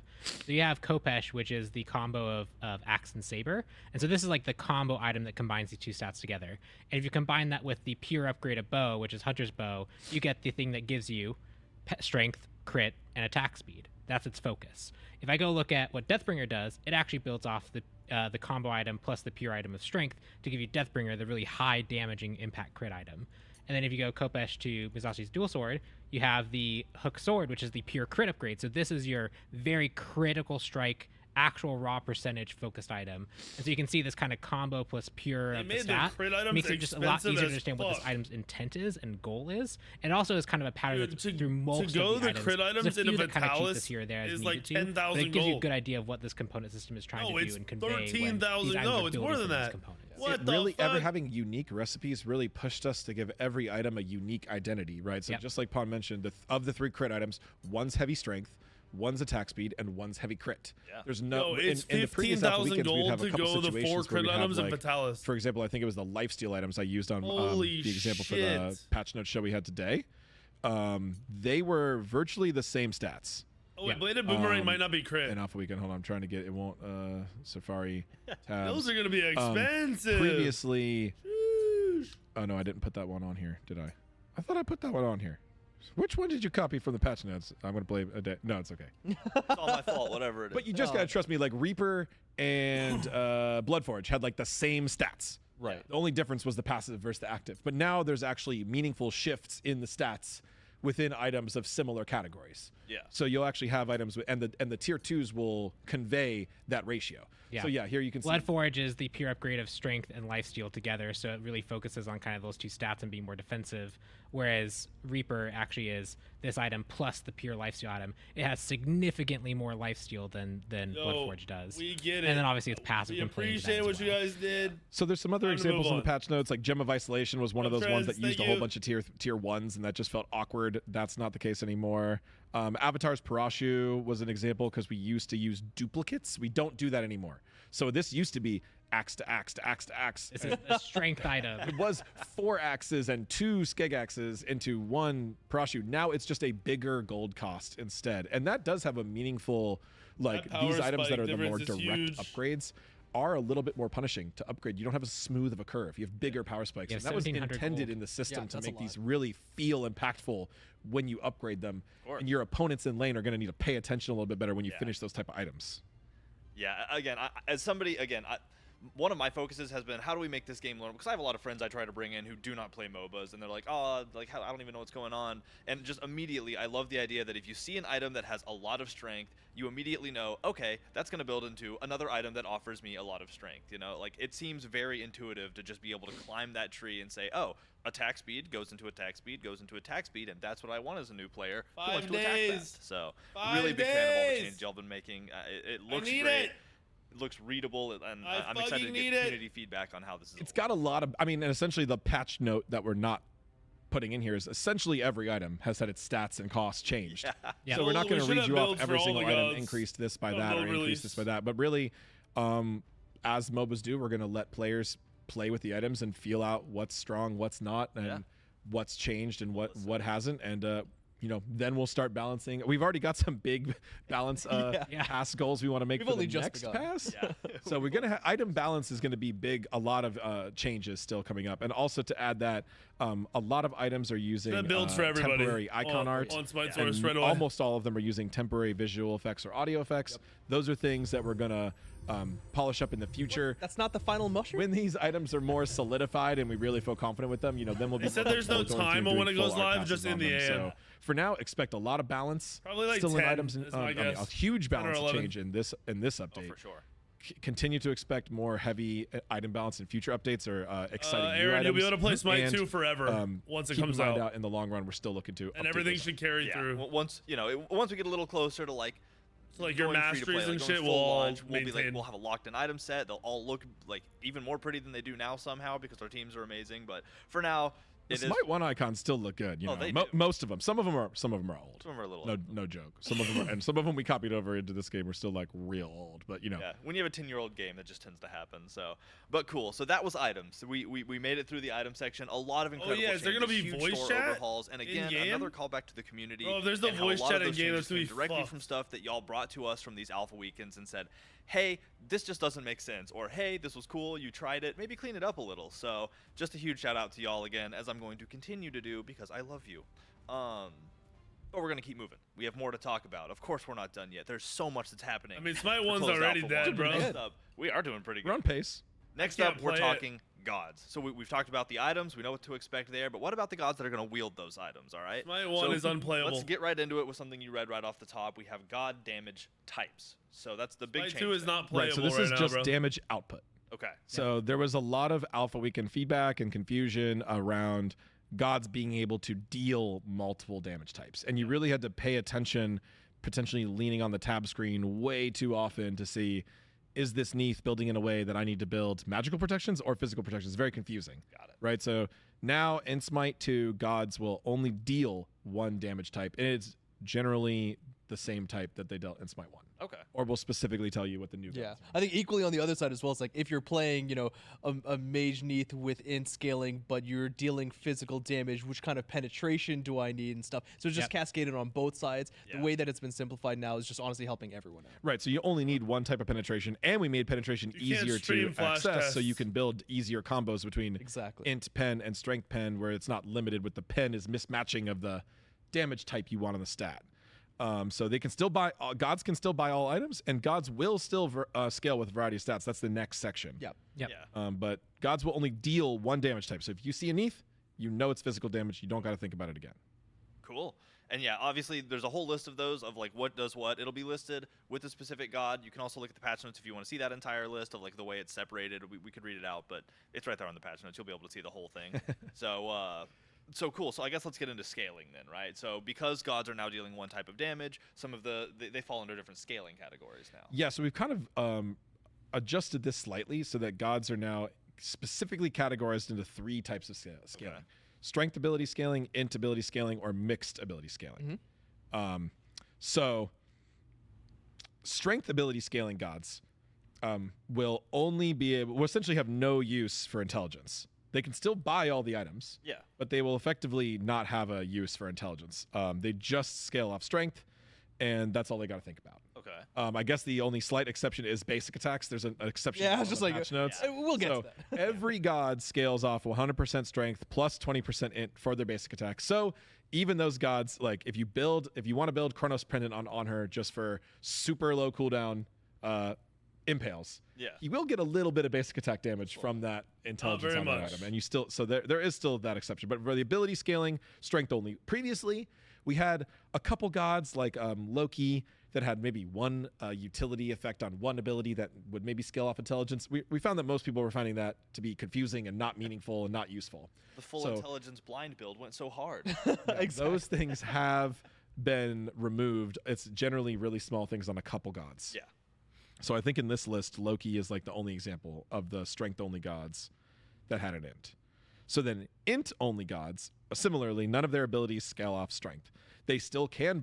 So you have Kopesh, which is the combo of Axe and Saber. And so this is like the combo item that combines these two stats together. And if you combine that with the pure upgrade of bow, which is Hunter's Bow, you get the thing that gives you strength, crit, and attack speed. That's its focus. If I go look at what Deathbringer does, it actually builds off the combo item plus the pure item of strength to give you Deathbringer, the really high damaging impact crit item. And then if you go Kopesh to Mizashi's dual sword, you have the hook sword, which is the pure crit upgrade. So this is your very critical strike, actual raw percentage focused item. And so you can see this kind of combo plus pure They of the made the stat crit items makes it just a lot expensive easier to as understand what this fuck. item's intent is and goal is. And it also is kind of a pattern Dude, that's to- through most to go of the the crit There's items a in a few that kind of cheat Vitalis this here or there as is needed like to, but 10,000 it gives you a gold. good idea of what this component system is trying No, to do it's and convey when these 13,000 items no, are it's building more than from these that. components. What It the really, fuck? having unique recipes really pushed us to give every item a unique identity, right? So Yep. just like Pon mentioned, of the 3 crit items, one's heavy strength, one's attack speed, and one's heavy crit. Yeah. There's no. No, it's in the previous Alpha 15,000 weekends, we'd gold have a to couple go the 4 situations where crit we'd have, items in like, Vitalis. for example, I think it was the lifesteal items I used on Holy the example for the shit. patch note show we had today. They were virtually the same stats. Oh, wait, Yeah. Bladed Boomerang Um, might not be crit. In Alpha Weekend, hold on, I'm trying to get it. Won't Safari tabs. Those are going to be expensive. Previously, Sheesh. oh no, I didn't put that one on here, did I? I thought I put that one on here. Which one did you copy from the patch notes? I'm gonna blame a day. No, it's okay. It's all my fault, whatever it is. But you just gotta trust me. Like Reaper and Bloodforge had like the same stats. Right. The only difference was the passive versus the active. But now there's actually meaningful shifts in the stats within items of similar categories. Yeah. So you'll actually have items and the tier 2s will convey that ratio. Yeah. So yeah, here you can see. Bloodforge is the pure upgrade of strength and lifesteal together, so it really focuses on kind of those two stats and being more defensive. Whereas Reaper actually is this item plus the pure lifesteal item. It has significantly more lifesteal than Yo, Bloodforge does. We get it. And then obviously it's passive. We can play into that appreciate as what you well. guys did. So there's some other Time to move examples in the on. patch notes, like Gem of Isolation was one of Well, those ones friends, that used a thank whole you. bunch of tier 1s, and that just felt awkward. That's not the case anymore. Avatar's Parashu was an example because we used to use duplicates. We don't do that anymore. So this used to be axe to axe to axe to axe. This is a strength item. It was 4 axes and 2 skeg axes into 1 Parashu. Now it's just a bigger gold cost instead. And that does have a meaningful, like, That power these items that spike are the more difference direct is huge. upgrades are a little bit more punishing to upgrade. You don't have as smooth of a curve. You have bigger power spikes. You And have that was 1700 intended gold. in the system Yeah, to that's a make these lot. really feel impactful when you upgrade them. course. And your opponents in lane are going to need to pay attention a little bit better when you Yeah. finish those type of items. Yeah, again, as somebody, one of my focuses has been how do we make this game learnable? Because I have a lot of friends I try to bring in who do not play MOBAs, and they're like, oh, like I don't even know what's going on. And just immediately, I love the idea that if you see an item that has a lot of strength, you immediately know, okay, that's going to build into another item that offers me a lot of strength. You know, like it seems very intuitive to just be able to climb that tree and say, oh, attack speed goes into attack speed goes into attack speed, and that's what I want as a new player who wants to attack that. So really big fan of all the changes y'all been making. It looks great. It looks readable, and I'm excited to get community feedback on how this is. It's got a lot of, I mean, and essentially the patch note that we're not putting in here is essentially every item has had its stats and costs changed. Yeah. So we're not going to read you off builds every for all single the item, gods increased this by of that, no or increased release. this by that. But really, as MOBAs do, we're going to let players play with the items and feel out what's strong, what's not, and what's changed and what hasn't. And you know, then we'll start balancing. We've already got some big balance pass goals we want to make for the next pass. So we're gonna have item balance is going to be big. A lot of changes still coming up, and also to add that a lot of items are using That builds for everybody temporary icon art. on Smite And Source right away. almost all of them are using temporary visual effects or audio effects. Those are things that we're gonna polish up in the future. That's not the final mushroom? When these items are more solidified and we really feel confident with them, you know, then we'll be. They said there's no time on when it goes live, just in the end. AM. So for now, expect a lot of balance. Probably like still 10 in items. is my I mean, a guess. huge 10 or balance 11. change in this update. for sure. Continue to expect more heavy item balance in future updates or exciting new Aaron, items. you'll be able to play Smite And, 2 forever once it keep comes in mind out. in the long run, we're still looking to And update everything those should carry through. Once once we get a little closer to like. So like your going free to play, masteries and like going shit full will all launch, we'll be like maintain. we'll have a locked in item set. They'll all look like even more pretty than they do now somehow because our teams are amazing. But for now, The it is. Smite 1 icons still look good. You know, they do. most of them. Some of them are old. Some of them are a little. No joke. Some of them are, and some of them we copied over into this game are still like real old. But you know, Yeah, when you have a 10-year-old game, that just tends to happen. So, but cool. So that was items. So we made it through the item section. A lot of incredible. yeah, is there gonna changes, be huge voice store chat overhauls, and again in-game? another callback to the community. Bro, if there's no and how voice a lot chat of those in-game, changes that's gonna came be directly fucked. from stuff that y'all brought to us from these alpha weekends and said, hey, this just doesn't make sense, or hey, this was cool, you tried it, maybe clean it up a little. So just a huge shout out to y'all again, as I'm going to continue to do because I love you. But we're gonna keep moving. We have more to talk about. Of course, we're not done yet. There's so much that's happening. I mean, Smite for 1's closed already alpha dead, one. bro. Next up, we are doing pretty we're good. on pace. Next can't up, we're play it. talking gods. So we've talked about the items. We know what to expect there. But what about the gods that are going to wield those items, all right? Smite 1 So is unplayable. Let's get right into it with something you read right off the top. We have god damage types. So that's the big Smite change. 2 is there. not playable Right. So this right is now, just bro. damage output. Okay. So there was a lot of alpha weekend feedback and confusion around gods being able to deal multiple damage types. And you really had to pay attention, potentially leaning on the tab screen way too often to see, is this Neath building in a way that I need to build magical protections or physical protections? Very confusing. Got it. Right? So now in Smite 2, gods will only deal one damage type. And it's generally the same type that they dealt in Smite 1. Okay. Or will specifically tell you what the new Yeah, gods are. I think equally on the other side as well. It's like if you're playing, you know, a mage Neath with int scaling, but you're dealing physical damage, which kind of penetration do I need and stuff? So it's just cascaded on both sides. Yeah. The way that it's been simplified now is just honestly helping everyone out. Right, so you only need one type of penetration, and we made penetration You can't easier to stream flash access, so you tests. can build easier combos between Exactly. int pen and strength pen, where it's not limited with the pen is mismatching of the damage type you want on the stat. So they can still buy, gods can still buy all items, and gods will still scale with variety of stats. That's the next section. Yep. Yep. Yeah. But gods will only deal one damage type. So if you see a Neath, you know it's physical damage. You don't got to think about it again. Cool. And yeah, obviously there's a whole list of those of like what does what. It'll be listed with a specific god. You can also look at the patch notes if you want to see that entire list of like the way it's separated. We could read it out, but it's right there on the patch notes. You'll be able to see the whole thing. So cool. So I guess let's get into scaling then, right? So because gods are now dealing one type of damage, some of they fall under different scaling categories now. Yeah, so we've kind of adjusted this slightly so that gods are now specifically categorized into 3 types of scaling. Okay. Strength ability scaling, int ability scaling, or mixed ability scaling. So strength ability scaling gods will essentially have no use for intelligence. They can still buy all the items, Yeah. but they will effectively not have a use for intelligence. They just scale off strength, and that's all they got to think about. Okay. I guess the only slight exception is basic attacks. There's an exception. Yeah, on it's just the like patch notes. we'll get So to that. every god scales off 100% strength plus 20% int for their basic attack. So even those gods, like if you want to build Chronos Pendant on her just for super low cooldown impales. Yeah. You will get a little bit of basic attack damage from that intelligence very on that much. item, and you still there is still that exception. But for the ability scaling, strength only. Previously, we had a couple gods like Loki that had maybe one utility effect on one ability that would maybe scale off intelligence. We found that most people were finding that to be confusing and not meaningful and not useful. The full So- intelligence blind build went so hard. Those things have been removed. It's generally really small things on a couple gods. Yeah. So I think in this list, Loki is like the only example of the strength-only gods that had an int. So then int-only gods, similarly, none of their abilities scale off strength. They still can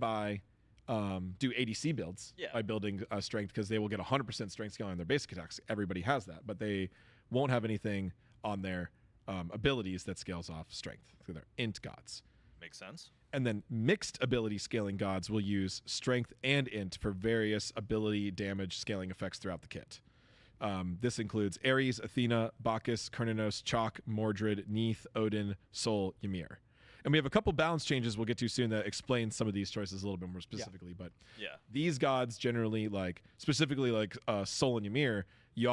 do ADC builds by building strength because they will get 100% strength scaling on their basic attacks. Everybody has that, but they won't have anything on their abilities that scales off strength. So they're int gods. Makes sense. And then mixed ability scaling gods will use strength and int for various ability damage scaling effects throughout the kit. This includes Ares, Athena, Bacchus, Cernunnos, Chalk, Mordred, Neith, Odin, Sol, Ymir. And we have a couple balance changes we'll get to soon that explain some of these choices a little bit more specifically. But these gods generally, like specifically like Sol and Ymir, we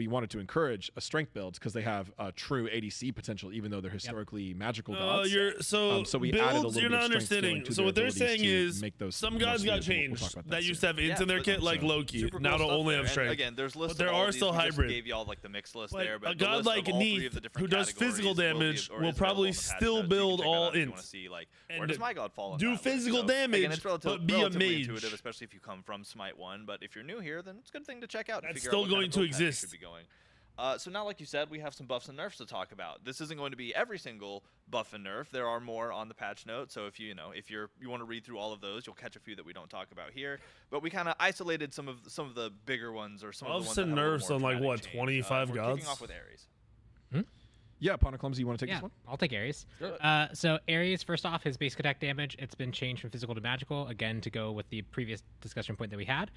wanted to encourage a strength build because they have true ADC potential, even though they're historically magical gods. So we builds, added a little you're bit not of strength scaling understanding. to So their what they're abilities saying to is make those some more gods got smooth, and we'll changed talk about that soon. used to have int Yeah, in their but kit, like so- Loki. Super Now cool to stuff only there. have And strength. again, there's lists But there of all are these. still We just hybrid. gave you all like the mixed list Like, there, but a the god list like of all three Neith, of the different who does categories physical will be- damage, or will is probably available in the patch still notes. You can build check that all out if you int. wanna see like And where does my god fall in do that list? physical So, damage, again, it's but be a relatively mage. intuitive, especially if you come from Smite 1. But if you're new here, then it's a good thing to check out. And That's figure still out what going kind to of build path you exist. should be going. So now, like you said, we have some buffs and nerfs to talk about. This isn't going to be every single buff and nerf. There are more on the patch note. So if you want to read through all of those, you'll catch a few that we don't talk about here. But we kind of isolated some of the bigger ones or some of the Buffs ones that and have a little nerfs more on, like, dramatic what, change. 25 We're gods? kicking off with Ares. Yeah, Pana Clumsy, you want to take Yeah, this one? I'll take Ares. So Ares, first off, his basic attack damage, it's been changed from physical to magical, again, to go with the previous discussion point that we had.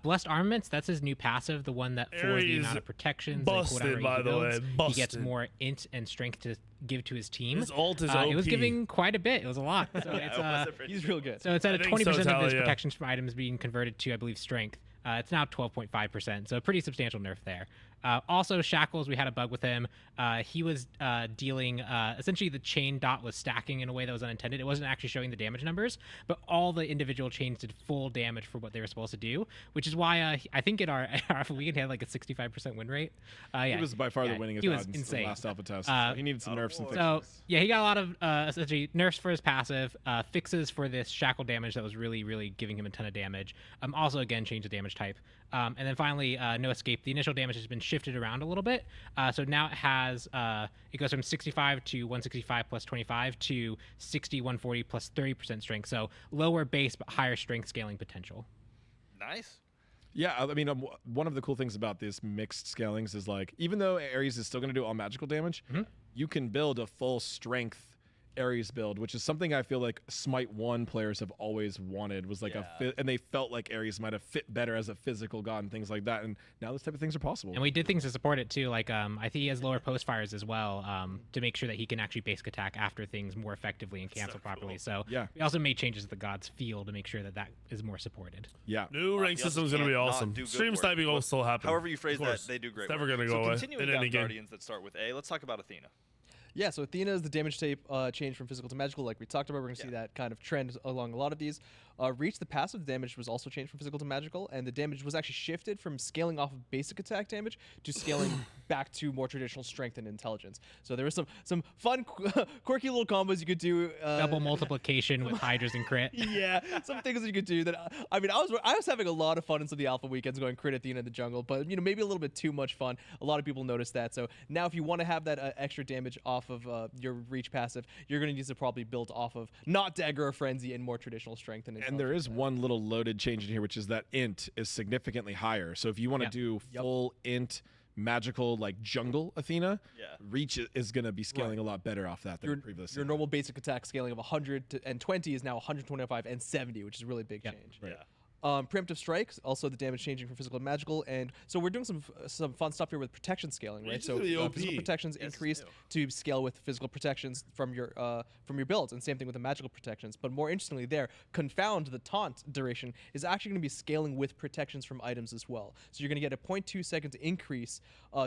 Blessed Armaments, that's his new passive, the one that for the Ares amount of protections busted, and whatever by he the way, builds, he gets busted. more int and strength to give to his team. His ult is It was OP. giving quite a bit. It was a lot. So Yeah, it's, it was a pretty He's good real one. good. so it's at I a think 20% so, of his Tally, yeah. protections from items being converted to, I believe, strength. It's now 12.5%, so a pretty substantial nerf there. Also, Shackles, we had a bug with him. He was dealing, essentially the chain dot was stacking in a way that was unintended. It wasn't actually showing the damage numbers, but all the individual chains did full damage for what they were supposed to do, which is why I think in our weekend he had like a 65% win rate. He was by far the winningest he was god in the insane. last alpha test. Uh, So he needed some nerfs and fixes. So yeah, he got a lot of essentially nerfs for his passive, fixes for this shackle damage that was really, really giving him a ton of damage. Also, again, change the damage type. And then finally, no escape. The initial damage has been shifted around a little bit. So now it has it goes from 65 to 165 plus 25 to 60, 140 plus 30% strength. So lower base but higher strength scaling potential. Nice. Yeah, I mean, one of the cool things about this mixed scalings is like, even though Ares is still going to do all magical damage, you can build a full strength Ares build, which is something I feel like Smite 1 players have always wanted, was like and they felt like Ares might have fit better as a physical god and things like that, and now those type of things are possible. And we did things to support it too, like I think he has lower post fires as well, to make sure that he can actually basic attack after things more effectively and cancel properly. So Yeah. we also made changes to the god's feel to make sure that that is more supported. Yeah. New rank He also system is going to be can't not awesome. do good Stream work. sniping will But still happen. However you phrase Of that, course. they do great It's never work. gonna go So away continuing in down any game. Guardians that start with A, let's talk about Athena. Yeah, so Athena is the damage tape changed from physical to magical, like we talked about. We're going to see that kind of trend along a lot of these. Reach, the passive damage was also changed from physical to magical, and the damage was actually shifted from scaling off of basic attack damage to scaling back to more traditional strength and intelligence. So there was some fun, quirky little combos you could do. Double multiplication with hydras and crit. Yeah, some things you could do that. I mean, I was having a lot of fun in some of the alpha weekends going crit Athena in the jungle, but maybe a little bit too much fun. A lot of people noticed that. So now, if you want to have that extra damage off of your reach passive, you're going to need to probably build off of not dagger or frenzy and more traditional strength. And there is one little loaded change in here, which is that int is significantly higher. So if you want to do full int magical like jungle Athena, reach is going to be scaling a lot better off that than previously. Your normal basic attack scaling of 100 and 20 is now 125 and 70, which is a really big change. Right. Yeah. Preemptive strikes, also the damage changing from physical to magical, and so we're doing some fun stuff here with protection scaling, right? It's So really OP. physical protections Yes, increased too. to scale with physical protections from your builds, and same thing with the magical protections. But more interestingly, there, confound, the taunt duration, is actually going to be scaling with protections from items as well. So you're going to get a 0.2 seconds increase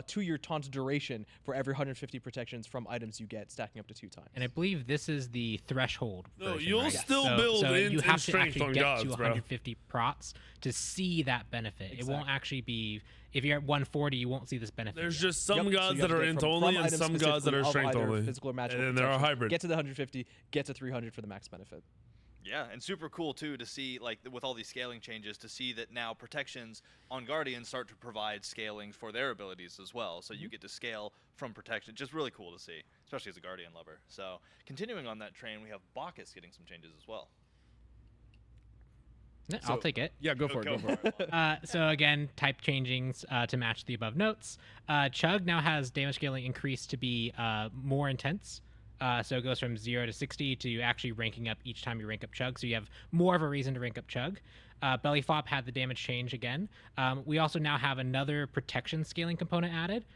to your taunt duration for every 150 protections from items you get, stacking up to 2 times. And I believe this is the threshold. No, version, you'll right? still so, build so in you have to strength actually on get gods, to bro. 150 prots to see that benefit. It won't actually be if you're at 140, you won't see this benefit. There's yet. just some Yep, so gods you that have to are get int from only and items some gods that specifically are of strength either only. physical or magical And then there are protection. hybrid. Get to the 150, get to 300 for the max benefit. Yeah, and super cool too to see, like, with all these scaling changes, to see that now protections on Guardians start to provide scaling for their abilities as well. So you get to scale from protection. Just really cool to see, especially as a Guardian lover. So continuing on that train, we have Bacchus getting some changes as well. Yeah, I'll take it. Yeah, go for it. Go for it. So again, type changings to match the above notes. Chug now has damage scaling increased to be more intense. So it goes from 0 to 60 to actually ranking up each time you rank up Chug. So you have more of a reason to rank up Chug. Belly Flop had the damage change again. We also now have another protection scaling component added.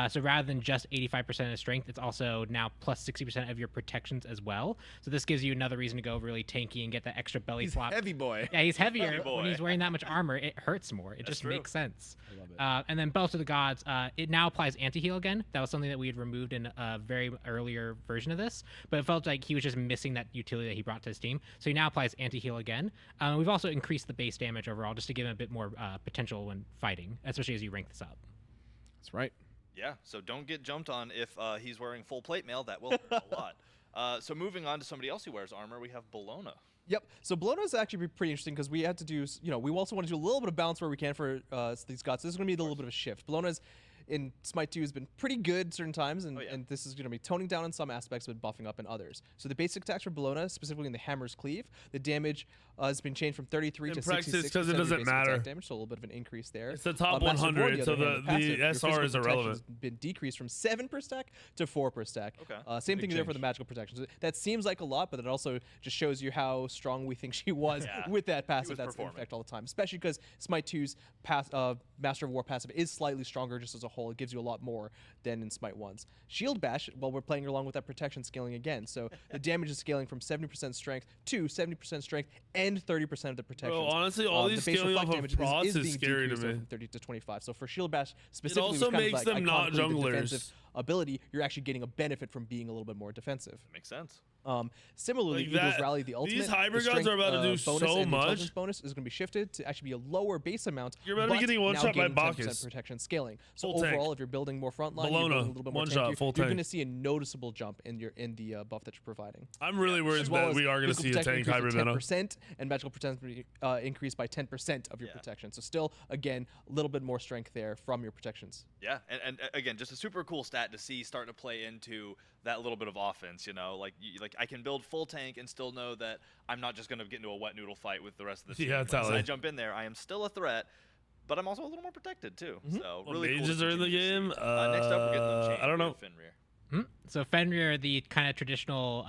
So rather than just 85% of strength, it's also now plus 60% of your protections as well. So this gives you another reason to go really tanky and get that extra belly flop. Heavy boy. Yeah, he's heavier. Heavy boy. When he's wearing that much armor, it hurts more. It That's just true. makes sense. I love it. And then Bells to the Gods, it now applies anti-heal again. That was something that we had removed in a very earlier version of this, but it felt like he was just missing that utility that he brought to his team. So he now applies anti-heal again. We've also increased the base damage overall just to give him a bit more potential when fighting, especially as you rank this up. That's right. Yeah, so don't get jumped on if he's wearing full plate mail. That will hurt a lot. So moving on to somebody else who wears armor, we have Bologna. Yep. So Bologna is actually pretty interesting because we had to do, we also want to do a little bit of balance where we can for these gods. So this is going to be a little bit of a shift. Bologna's in Smite 2 has been pretty good certain times, and, Oh, yeah. and this is going to be toning down in some aspects but buffing up in others. So the basic attacks for Bologna, specifically in the Hammer's Cleave, the damage has been changed from 33 In to practice, 66 'cause it of your doesn't basic attack matter. damage, so a little bit of an increase there. It's the top Master of War, 100, so other hand, the passive, your SR physical is protection irrelevant. has been decreased from 7 per stack to 4 per stack. Okay. Same Big thing there for the change. magical protection. So that seems like a lot, but it also just shows you how strong we think she was Yeah. with that passive was that's in performing. effect all the time. Especially because Smite 2's Master of War passive is slightly stronger just as a whole. It gives you a lot more than in Smite 1's. Shield Bash, well, we're playing along with that protection scaling again. So the damage is scaling from 70% strength to 70% strength and 30% of the protection. Bro, honestly, all these the base scaling reflect off of damage is prots is being scary to decreased me. from 30 to 25. So for Shield Bash specifically, also which kind of makes like them not iconically the junglers. defensive ability, you're actually getting a benefit from being a little bit more defensive. Makes sense. Similarly, Like Eagles that- Rally, the ultimate, these hybrid the gods strength, are about to do bonus so and the intelligence much. bonus is going to be shifted to actually be a lower base amount. You're about to be but getting now one-shot by gaining 10% Bacchus. protection scaling. So Full tank. overall, if you're building more front line, Bologna, you're building a little bit more one-shot, tankier, full you're tank. going to see a noticeable jump in the buff that you're providing. I'm really worried As well that as we are going to physical see a protection tank hybrid increase meta. of 10% and magical protection increase by 10% of your Yeah. protection. So still, again, a little bit more strength there from your protections. Yeah, and again, just a super cool stat to see starting to play into that little bit of offense. Like I can build full tank and still know that I'm not just going to get into a wet noodle fight with the rest of the team. Yeah, Like, totally. I jump in there, I am still a threat, but I'm also a little more protected too. So Well, really cool mages to are in the continue to game. see. Next up, we're getting Unchained. I don't We know. have Fenrir. So Fenrir, the kind of traditional,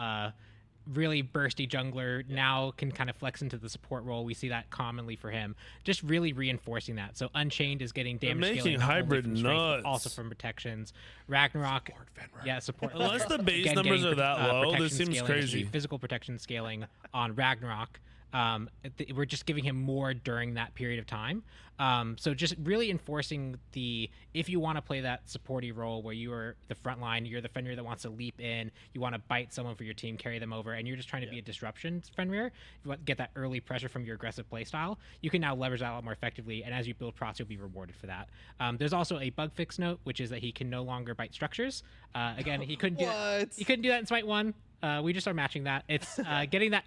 really bursty jungler, now can kind of flex into the support role. We see that commonly for him, just really reinforcing that. So Unchained is getting They're damage making scaling not only hybrid from strength, but nuts. also from protections. Ragnarok, yeah, support. Unless the base Again, numbers getting are that low, protection this seems scaling, actually, crazy. Physical protection scaling on Ragnarok. We're just giving him more during that period of time. So just really enforcing if you want to play that supporty role where you are the front line, you're the Fenrir that wants to leap in, you want to bite someone for your team, carry them over, and you're just trying to be a disruption Fenrir, you want to get that early pressure from your aggressive playstyle, you can now leverage that a lot more effectively, and as you build prots, you'll be rewarded for that. There's also a bug fix note, which is that he can no longer bite structures. Again, he couldn't do that. What? He couldn't do that in Smite 1. We just are matching that. It's getting that...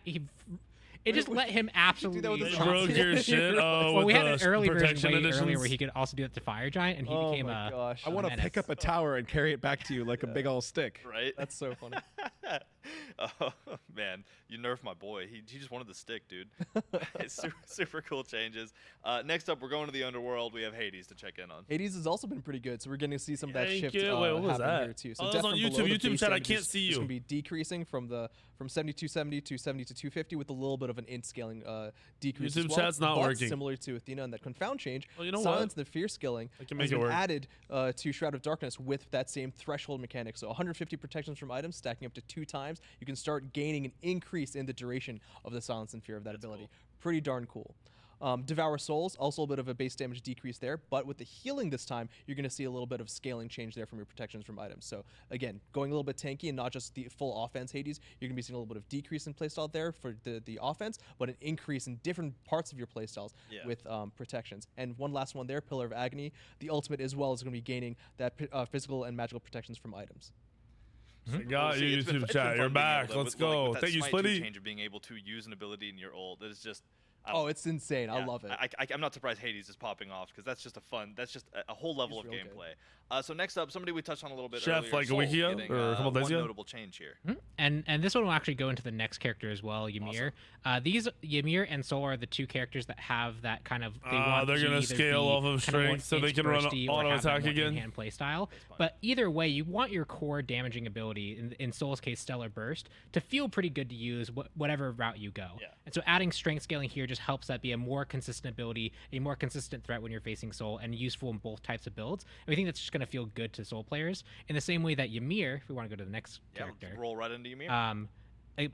It just let him absolutely. that with the They shots? broke your shit. Oh, Well, with we had the an early version protection way editions. earlier where he could also do that to Fire Giant, and he Oh became my a. gosh. I want to menace. pick up a tower and carry it back to you like a big old stick. Right? That's so funny. Oh man, you nerfed my boy. He just wanted the stick, dude. It's super cool changes. Next up, we're going to the underworld. We have Hades to check in on. Hades has also been pretty good, so we're getting to see some of that Thank shift you. Wait, what was happening that? here too. So Oh, death that's on from YouTube. below the YouTube base chat, I damage can't is see you. going to be decreasing from 7270 to 70 to 250 with a little bit of an int scaling decrease. YouTube as well, chat's not but working. Similar to Athena and that confound change, Well, you know silence what? and the fear scaling I can has make it been work. added to Shroud of Darkness with that same threshold mechanic. So 150 protections from items stacking up to 2 times. You can start gaining an increase in the duration of the silence and fear of that ability. cool. Pretty darn cool. Devour Souls, also a bit of a base damage decrease there, but with the healing this time, you're going to see a little bit of scaling change there from your protections from items. So again, going a little bit tanky and not just the full offense Hades, you're going to be seeing a little bit of decrease in playstyle there for the offense, but an increase in different parts of your playstyles with protections. And one last one there, Pillar of Agony. The ultimate as well is going to be gaining that physical and magical protections from items. Got See, you, it's been- YouTube it's been chat. fun You're being back. able to- Let's with, like, go. with that Thank you, Smite 2 Splitty. change of being able to use an ability in your ult. That is just. Oh, it's insane. I love it. I'm not surprised Hades is popping off because that's just that's just a whole level of real good. gameplay. So next up, somebody we touched on a little bit Chef, earlier. like a Soul week ago, getting, or a couple days one ago? notable change here. And this one will actually go into the next character as well, Ymir. These Ymir and Soul are the two characters that have that kind of they're to gonna either scale be off of kind more strength so they can run inch-bursty or auto have that attack more again. in-hand play style. But either way, you want your core damaging ability, in Soul's case Stellar Burst, to feel pretty good to use whatever route you go. Yeah. And so adding strength scaling here just helps that be a more consistent ability, a more consistent threat when you're facing Soul, and useful in both types of builds. And we think that's just going to feel good to Soul players. In the same way that Ymir, if we want to go to the next Yeah, character, let's roll right into Ymir.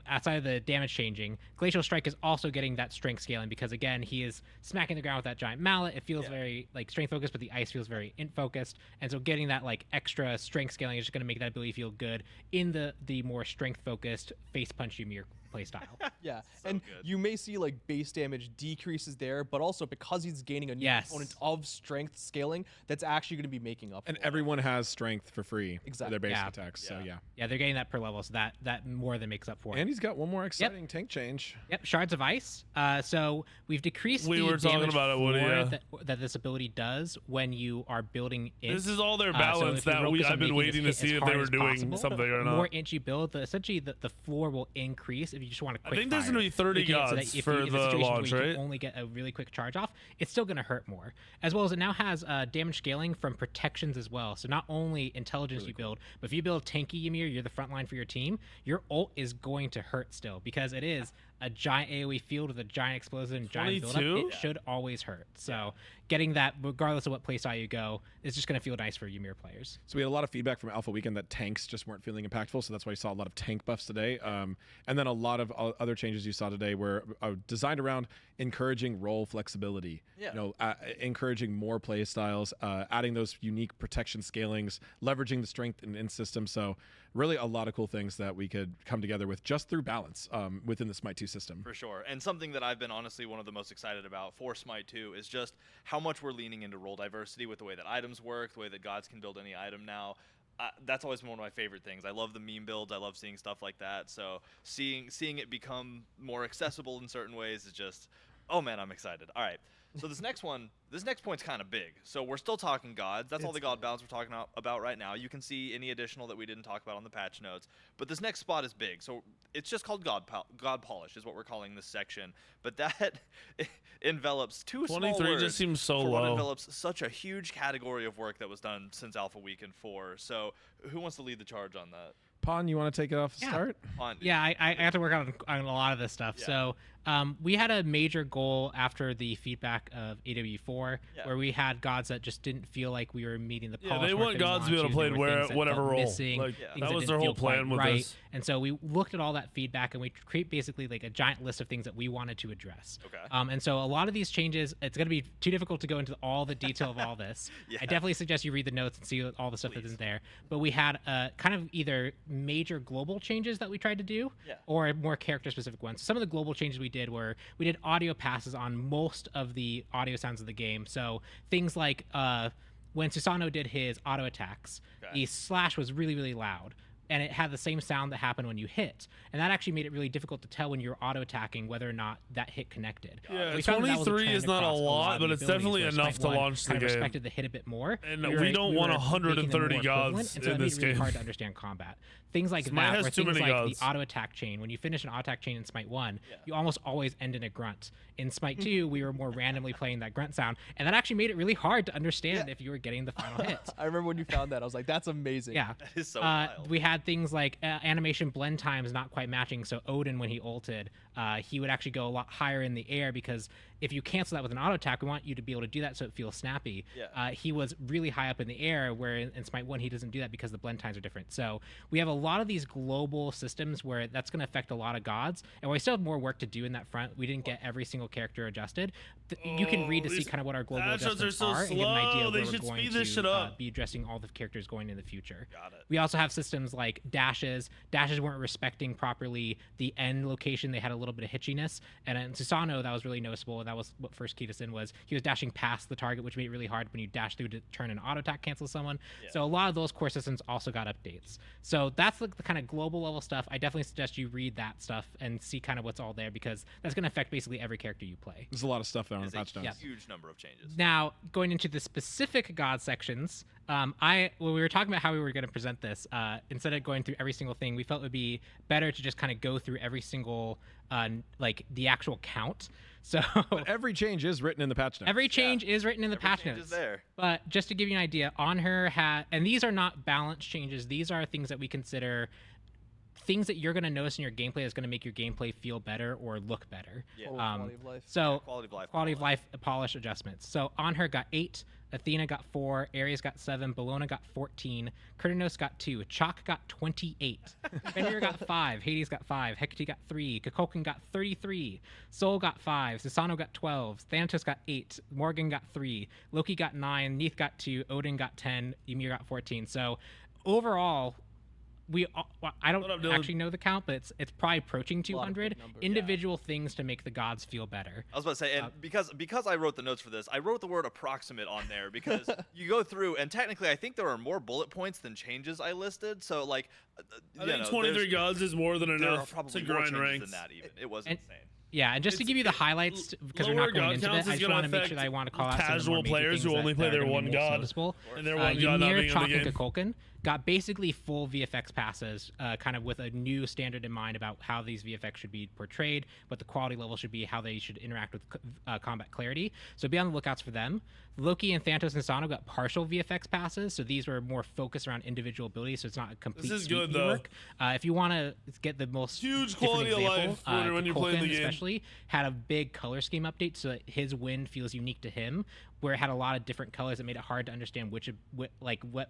outside of the damage changing, Glacial Strike is also getting that strength scaling because again he is smacking the ground with that giant mallet. It feels very like strength focused, but the ice feels very int focused, and so getting that like extra strength scaling is just going to make that ability feel good in the more strength focused face punch Ymir playstyle. Yeah, So and good. you may see like base damage decreases there, but also because he's gaining a new Yes. component of strength scaling, that's actually going to be making up. And for it. everyone has strength for free for Exactly. their base Yeah. attacks. So Yeah. yeah. Yeah, they're getting that per level, so that more than makes up for it. And he's got one more exciting tank change. Yep, Shards of Ice. So we've decreased We the were talking damage about it, Woody, floor yeah. that this ability does when you are building int. This is all their So balance if you that focus on I've been making waiting to this hit see as if they hard were as doing possible, something or the not. more inch you build, essentially the floor will increase if you just want to I quick think there's fire. gonna be 30 Making it so that gods if for in the situations where launch, you right? can only get a really quick charge off, it's still going to hurt more. As well as it now has damage scaling from protections as well. So not only intelligence you build, but if you build tanky Ymir, you're the front line for your team, your ult is going to hurt still because it is a giant AoE field with a giant explosion and giant build 22? up. It should always hurt. So getting that, regardless of what playstyle you go, is just going to feel nice for Ymir players. So we had a lot of feedback from Alpha Weekend that tanks just weren't feeling impactful. So that's why you saw a lot of tank buffs today. And then a lot of other changes you saw today were designed around encouraging role flexibility. Yeah. You know, encouraging more play styles, adding those unique protection scalings, leveraging the strength and in system. So really a lot of cool things that we could come together with just through balance within the Smite 2 system. For sure. And something that I've been honestly one of the most excited about for Smite 2 is just how much we're leaning into role diversity with the way that items work, the way that gods can build any item now. That's always been one of my favorite things. I love the meme builds. I love seeing stuff like that. So seeing it become more accessible in certain ways is just, oh man, I'm excited. All right. So this next point's kind of big. So we're still talking gods. That's all the god balance we're talking about right now. You can see any additional that we didn't talk about on the patch notes. But this next spot is big. So it's just called God Polish is what we're calling this section. But that envelops two small 23 words just seems so for what low. envelops such a huge category of work that was done since Alpha Weekend 4. So who wants to lead the charge on that? Pon, you want to take it off the Yeah. start? On Yeah, I have to work on a lot of this stuff. Yeah. So we had a major goal after the feedback of AW4 Yeah. where we had gods that just didn't feel like we were meeting the Yeah, polish they mark want that we gods to be able to wanted play There were things that whatever felt role. missing, Like, Yeah. things that was didn't their whole feel quite plan with right. this. And so we looked at all that feedback and we create basically like a giant list of things that we wanted to address. Okay. And so a lot of these changes, it's going to be too difficult to go into all the detail of all this. Yeah. I definitely suggest you read the notes and see all the stuff Please. that's in there. But we had kind of either major global changes that we tried to do Yeah. or more character specific ones. Some of the global changes we did were we did audio passes on most of the audio sounds of the game. So things like when Susano did his auto attacks, Okay. the slash was really, really loud. and it had the same sound that happened when you hit, and that actually made it really difficult to tell when you were auto attacking whether or not that hit connected. Yeah, We found that was a 23 trend is not a across lot, of but the it's abilities definitely where enough Smite to 1 launch the kind of game. respected the hit a bit more. And were- we don't want were making them 130 more gods equivalent, and so in that made this it really game. hard to understand combat. Things like Smite that, has or too things many like gods. the auto attack chain. When you finish an auto attack chain in Smite 1, you almost always end in a grunt. In Smite 2, we were more randomly playing that grunt sound, and that actually made it really hard to understand if you were getting the final hit. I remember when you found that. I was like, that's amazing. Yeah. That is so wild. We had things like animation blend times not quite matching. So Odin, when he ulted, he would actually go a lot higher in the air because if you cancel that with an auto attack, we want you to be able to do that so it feels snappy. Yeah. He was really high up in the air, where in Smite 1 he doesn't do that because the blend times are different. So we have a lot of these global systems where that's going to affect a lot of gods, and we still have more work to do in that front. We didn't get every single character adjusted. You can read to see these kind of what our global patch notes are adjustments so are and get an idea slow. of They where we're should going speed this shit to up. be addressing all the characters going in the future. Got it. We also have systems like dashes. Dashes weren't respecting properly the end location. They had a little bit of hitchiness. And in Susano, that was really noticeable. That was what first keyed us in, was he was dashing past the target, which made it really hard when you dash through to turn an auto attack cancel someone. Yeah. So a lot of those core systems also got updates. So that's like the kind of global level stuff. I definitely suggest you read that stuff and see kind of what's all there, because that's going to affect basically every character you play. There's a lot of stuff there on the It's a patch notes. huge number of changes. Now, going into the specific god sections, when we were talking about how we were going to present this, instead of going through every single thing, we felt it would be better to just kind of go through every single, like the actual count. So But every change is written in the patch notes. every change is written in the Every patch change notes. is there. But just to give you an idea, on her had, and these are not balance changes. These are things that we consider things that you're going to notice in your gameplay that's going to make your gameplay feel better or look better. Yeah. Total quality of life. So Quality of life. quality of life polish adjustments. So on her got 8, Athena got 4, Ares got 7, Bellona got 14, Kurtanos got 2, Chalk got 28, Fenrir got 5, Hades got 5, Hecate got 3, Kukulkan got 33, Sol got 5, Susano got 12, Thanatos got 8, Morgan got 3, Loki got 9, Neith got 2, Odin got 10, Ymir got 14. So overall, I don't What up, Dylan? actually know the count, but it's probably approaching lot of big 200 numbers. individual things to make the gods feel better. I was about to say, and because I wrote the notes for this, I wrote the word approximate on there because you go through, and technically, I think there are more bullet points than changes I listed. So, like, I think 23 gods is more than there are enough probably to more grind changes ranks. than that. Even it was And- insane. Yeah, and just to It's- give you the highlights, because we're lower not going god into counts it, I is just gonna want to make sure affect that I want to call out some of the casual more major players who things only that play are their gonna be one most god. noticeable. And their one god not Ymir, being in Chalk, the and game. Kukulkan got basically full VFX passes, kind of with a new standard in mind about how these VFX should be portrayed, what the quality level should be, how they should interact with combat clarity. So be on the lookouts for them. Loki and Thanatos and Sano got partial VFX passes, so these were more focused around individual abilities, so it's not a complete is suite good, view though. work. If you want to get the most Huge different quality of example, life for when you're playing the Kukulkan game. especially had a big color scheme update, so that his wind feels unique to him, where it had a lot of different colors that made it hard to understand what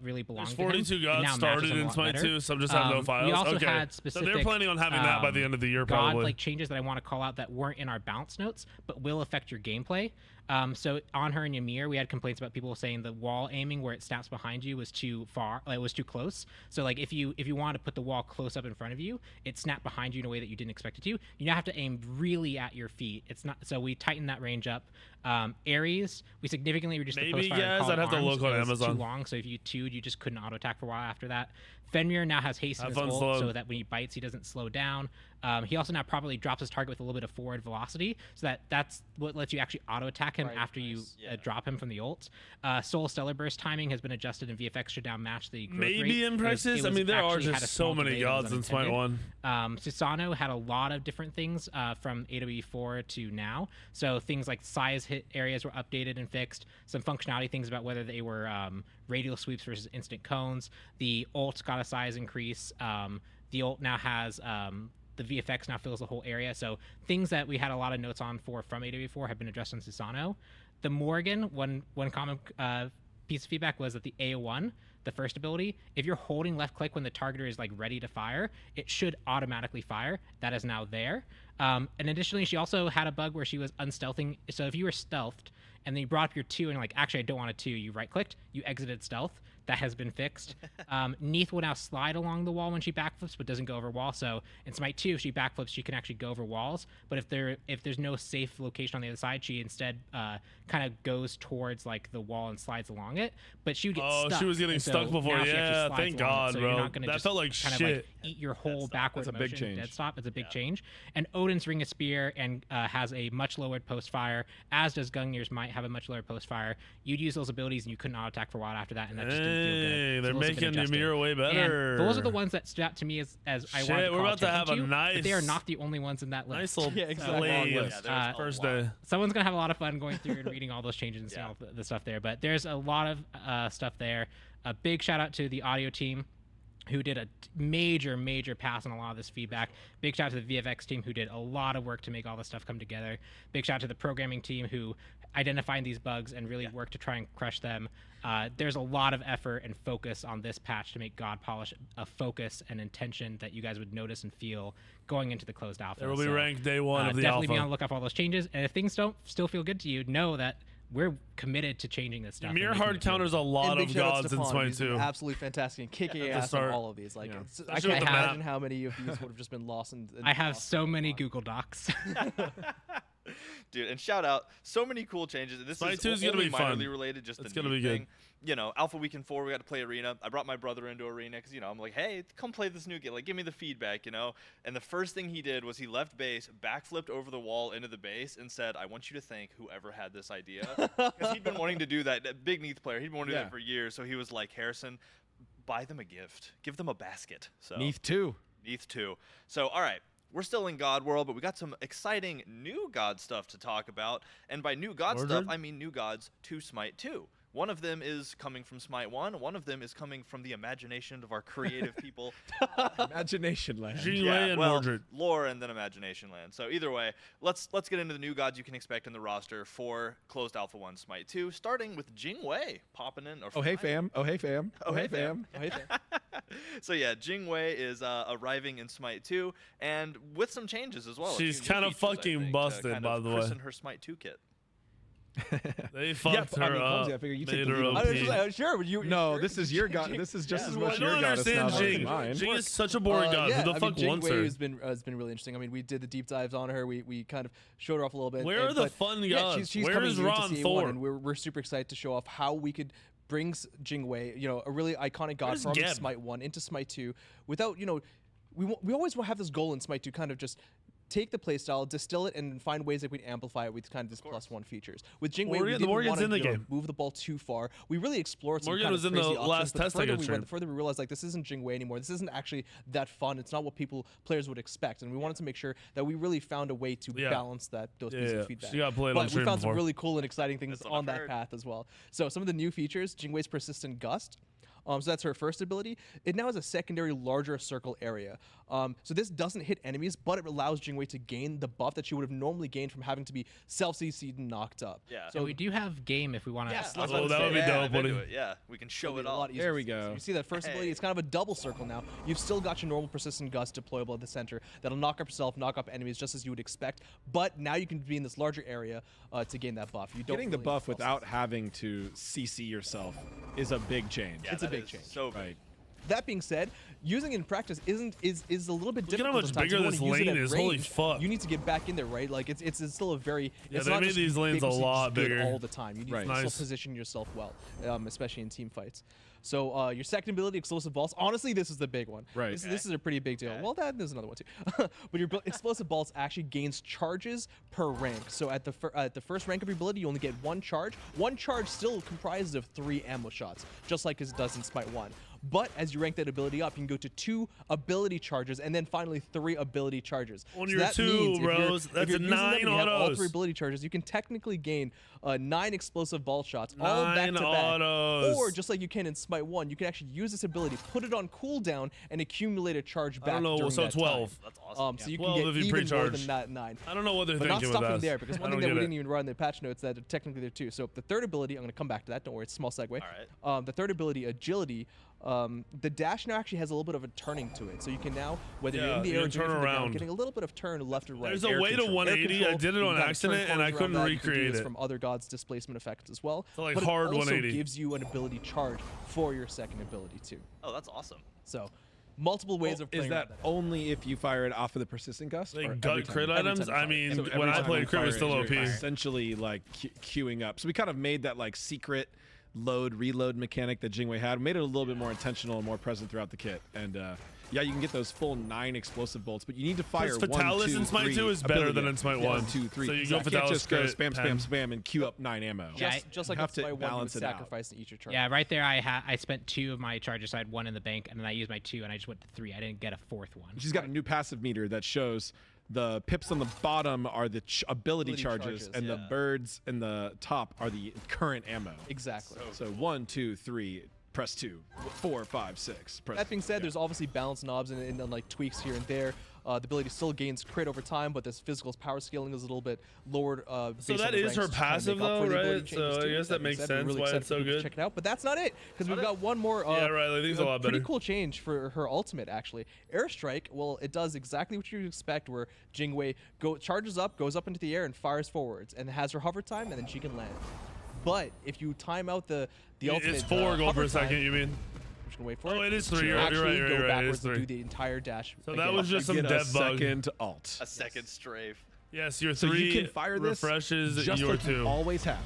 really belonged There's to him. 42 It gods now started matches him a in lot Smite better. 2, some just have no files. We also okay. had So specific, they're planning on having that by the end of the year, probably. God-like changes that I want to call out that weren't in our balance notes, but will affect your gameplay. So on her and Ymir, we had complaints about people saying the wall aiming where it snaps behind you was too far, it was too close. So like if you want to put the wall close up in front of you, it snapped behind you in a way that you didn't expect it to. You now have to aim really at your feet. It's not, so we tightened that range up. Ares, we significantly reduced the Maybe, post fire. guys, I'd have to look on It was Amazon. too long, so if you 2'd, you just couldn't auto attack for a while after that. Fenrir now has haste in Have his fun ult, slowing. so that when he bites, he doesn't slow down. He also now properly drops his target with a little bit of forward velocity, so that's what lets you actually auto attack him Right, after you nice. Yeah. drop him from the ult. Soul Stellar Burst timing has been adjusted, and VFX should now match the growth Maybe rate. in It was- prices. it I was mean, there are actually had a just small so many delay that was gods in Smite unintended. 1. Susano had a lot of different things from AWE4 to now. So things like size hit areas were updated and fixed. Some functionality things about whether they were radial sweeps versus instant cones. The ult got a size increase. The ult now has the VFX now fills the whole area. So things that we had a lot of notes on from AWE4 have been addressed in Susano. The Morgan, one common piece of feedback was that the A1, the first ability, if you're holding left click when the targeter is like ready to fire, it should automatically fire. That is now there. And additionally, she also had a bug where she was unstealthing. So if you were stealthed and then you brought up your 2 and like, actually I don't want a 2, you right clicked, you exited stealth, that has been fixed. Neith will now slide along the wall when she backflips, but doesn't go over wall. So in Smite 2, if she backflips, she can actually go over walls. But if there's no safe location on the other side, she instead kind of goes towards like the wall and slides along it. But she would get stuck. Oh, she was getting And so stuck before. now she actually Yeah, slides thank along it. God, So bro. you're not gonna That just felt like kind of shit. like eat your whole backward That's a big motion change. dead stop. It's a big change. And Odin's Ring of Spear and has a much lowered post fire, as does Gungnir's Might have a much lower post fire. You'd use those abilities and you couldn't auto attack for a while after that, and that just didn't feel good. Hey, So they're those have been making adjusted. Ymir way better. And those are the ones that stood out to me as I Shit, wanted to we're call about to have a attention to, but they are nice- not the only ones in that list. Nice little Yeah, exactly. blade. Long list. Yeah, there's a First lot. day. Someone's gonna have a lot of fun going through and reading all those changes and seeing Yeah. all the stuff there. But there's a lot of stuff there. A big shout out to the audio team, who did a major pass on a lot of this feedback. Big shout out to the VFX team, who did a lot of work to make all this stuff come together. Big shout out to the programming team, who identified these bugs and really worked to try and crush them. There's a lot of effort and focus on this patch to make God Polish a focus and intention that you guys would notice and feel going into the closed alpha. There will be So, ranked day one of the definitely alpha. be on the lookout for all those changes. And if things don't still feel good to you, know that we're committed to changing this stuff. and Ymir making hard it feel counters good. a lot And big of shout outs gods to in Fawn, Smite who's been 2. absolutely fantastic and kicking the ass on start. all of these. Like, Yeah. I Especially can't with the imagine map. how many of these would have just been lost. I have so many Google Docs. Dude, and shout out, so many cool changes. This Smite is 2 is gonna only be fun. minorly related, just It's the gonna new be good. thing. You know, Alpha Weekend 4, we got to play Arena. I brought my brother into Arena because, you know, I'm like, hey, come play this new game. Like, give me the feedback, you know? And the first thing he did was he left base, backflipped over the wall into the base, and said, I want you to thank whoever had this idea. Because he'd been wanting to do that. That big Neath player, he'd been wanting to do Yeah. that for years. So he was like, Harrison, buy them a gift. Give them a basket. So Neath 2. Neath 2. So, all right. We're still in God World, but we got some exciting new God stuff to talk about. And by new God stuff, Ordered? I mean new gods to Smite 2. One of them is coming from Smite 1. One of them is coming from the imagination of our creative people. Imagination Land. Jinwei and well, Mordred. lore and then Imagination Land. So either way, let's get into the new gods you can expect in the roster for Closed Alpha 1 Smite 2, starting with Jingwei popping in. Or Oh, hey, flying. fam. Oh, hey, fam. Oh, hey, fam. Right there. So yeah, Jingwei is arriving in Smite 2, and with some changes as well. a She's few new kinda features, I fucking think, to busted, kind by of the way. christen her Smite 2 kit. They Yeah, fucked I her mean, up. Clumsy, I figure you take Made the her lead on I OP. was just like, sure, but you. No, sure, this is your god. This is just Yeah. as Well, much I don't your goddess understand now as Jing. mine. Jing is such a boring god. Yeah, Who the fuck wants her? has been really interesting. I mean, we did the deep dives on her. We kind of showed her off a little bit. Where and- are the but fun yeah, gods? she's Where coming is new to Ron CA1, Thor? and we're super excited to show off how we could bring Jingwei, you know, a really iconic god Where's from Geb? Smite 1 into Smite 2 without, you know, we always have this goal in Smite 2 kind of just take the playstyle, distill it, and find ways that we can amplify it with kind of this +1 features. With Jingwei, we Morgan- didn't Morgan's want to in the game. move the ball too far. We really explored some Morgan kind was of in the crazy options, last but the test I further got we streamed. went, the further we realized like this isn't Jingwei anymore. This isn't actually that fun. It's not what players would expect, and we wanted to make sure that we really found a way to Yeah. balance those pieces Yeah. of feedback. She got played on but we stream found before. some really cool and exciting things That's what on I've that heard. path as well. So some of the new features: Jingwei's persistent gust. So that's her first ability. It now has a secondary larger circle area. So this doesn't hit enemies, but it allows Jingwei to gain the buff that she would have normally gained from having to be self-CC'd and knocked up. Yeah. So we do have game if we want to. Yes, That's Oh, what that I'm would be saying. dope, Dive into buddy. it. Yeah, we can show It'll it be a all. lot easier There to we see. go. So you see that first ability? It's kind of a double circle now. You've still got your normal persistent gust deployable at the center. That'll knock up yourself, knock up enemies, just as you would expect. But now you can be in this larger area to gain that buff. You don't Getting the really buff need to without having to CC yourself is a big change. Yeah, It's a that big is change. So big. Right. That being said, using it in practice is a little bit Look at difficult. how much sometimes. bigger You wanna this use it lane at is. Holy range, fuck. You need to get back in there, right? Like it's still a very Yeah, it's they not made just these lanes a ubiquitously lot just good bigger. all the time. You need Right. to Nice. still position yourself well, especially in team fights. So your second ability, explosive balls. Honestly, this is the big one. Right. This is a pretty big deal. Okay. Well, there's another one too. But your explosive balls actually gains charges per rank. So at the first rank of your ability, you only get one charge. One charge still comprises of 3 ammo shots, just like it does in Smite 1. But as you rank that ability up, you can go to 2 ability charges and then finally 3 ability charges. On So your that 2, means if you're- bros. if That's you're a using them 9 and you have all autos. 3 ability charges, you can technically gain 9 explosive ball shots, all 9 back to back. autos. Or just like you can in Smite 1, you can actually use this ability, put it on cooldown, and accumulate a charge back. I don't know. during So that 12. time. That's awesome. So you 12 can if get you even more pre-charge. than that 9. I don't know what they're But not thinking with stopping that. there, because I one don't thing that we get didn't it. even run in the patch notes that are technically there too. So the third ability, I'm going to come back to that. Don't worry, it's a small segue. All right. The third ability, agility, the dash now actually has a little bit of a turning to it. So you can now, whether you're Yeah, in the you air or can turn from the ground, around. getting a little bit of turn left or right. There's a Air way to control. Air 180. I control, did it you on can turn accident, and I corners around couldn't that. You can do recreate this it. from other gods' displacement effects as well. So, like, but hard it also 180. gives you an ability charge for your second ability too. Oh, that's awesome. So multiple ways of playing Is that around only if you fire it off of the persistent gust? Like or gut every time crit you- every items. time you I fire. mean, So when every I time played you crit, it was fire still you're OP. essentially like queuing up. So we kind of made that like secret load reload mechanic that Jingwei had, made it a little bit more intentional and more present throughout the kit. And yeah, you can get those full 9 explosive bolts, but you need to fire Because 1, Fatalis 2, in Smite 3 2 is better ability than in Smite 1. 1, 2, 3. So you You go can't Fatalis just go crit, spam, 10. spam, spam, and queue up 9 ammo. Yeah, just like have it's to by one, you would balance it out. sacrifice in each turn. Yeah, right there I spent 2 of my charges. So I had 1 in the bank, and then I used my 2, and I just went to 3. I didn't get a 4th one. She's got a new passive meter that shows the pips on the bottom are the ability charges, and the yeah. birds in the top are the current ammo. Exactly. So 1, 2, 3, press 2, 4, 5, 6. Press That being said, there's obviously balance knobs and like tweaks here and there. The ability still gains crit over time, but this physical power scaling is a little bit lowered. So based on that the is ranks her to try and passive make up though, for the ability right? changes So I too. guess that being makes said, we're sense really why excited it's so for people to good. Check it out, but that's not it because we've got one more. Yeah, Riley, things a lot pretty better. cool change for her ultimate actually. Airstrike, well, it does exactly what you would expect, where Jingwei charges up, goes up into the air, and fires forwards, and has her hover time, and then she can land. But if you time out the ultimate, It's 4 gold hover per second, time, you mean? I'm just gonna wait for Oh, it. it is 3. to You're right, actually you're go right, it is backwards and 3. do the entire dash. So that again. was just some Get a dev bug. second alt. A second strafe. Yes, your So 3 you can fire this refreshes just your like 2. you always have.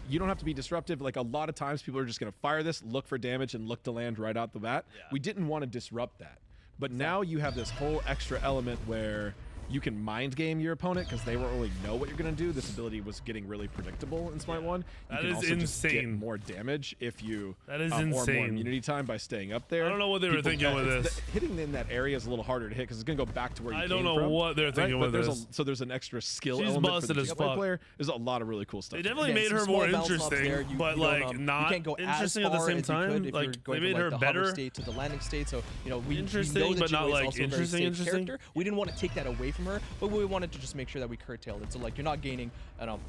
You don't have to be disruptive. Like a lot of times, people are just going to fire this, look for damage, and look to land right out the bat. Yeah. We didn't want to disrupt that, but now you have this whole extra element where you can mind game your opponent because they won't really know what you're going to do. This ability was getting really predictable in Smite 1. You That can is also just get insane. more damage if you That is or more insane. immunity time by staying up there. I don't know what they were thinking with it's- this. Hitting in that area is a little harder to hit because it's going to go back to where you I came don't know from, what they're right? thinking But with there's this. so there's an extra skill She's element busted for the as Jingwei fuck. player. There's a lot of really cool stuff. They to it. definitely Again, made some her small more balance knobs interesting, there. You but don't, like you not can't go interesting as at the far same as you time. could if you're Like going they made from, her like, the hover better. state to the landing state. So we Interesting, know that but not, Jingwei is like, also a very interesting, safe interesting. character. We didn't want to take that away from her, but we wanted to just make sure that we curtailed it. So like you're not gaining, I don't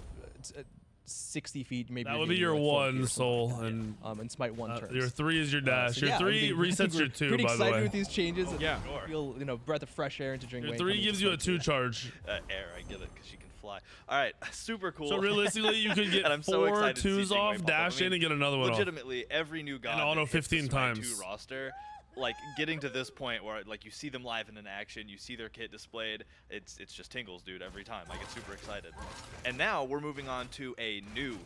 know, 60 feet. Maybe That you're would be gaining, your like, 40 or 1 something soul, like that. and And Smite 1 turns. your 3 is your dash. So Your yeah, 3 I think resets we're your 2, pretty by the excited way. with these changes. Yeah. and feel breath of fresh air into Jingwei. Your and 3 coming gives to you a Smite 2 2. charge. Air, I get it, because she can fly. All right, super cool. So realistically, you could get And I'm so 4 excited to see 2s Jingwei off, pop up. dash I mean, in, and get another one off. legitimately, every new god auto that hits the 15 Smite times. 2 roster, like getting to this point where like you see them live and in action, you see their kit displayed, it's just tingles, dude, every time. I get super excited. And now we're moving on to a new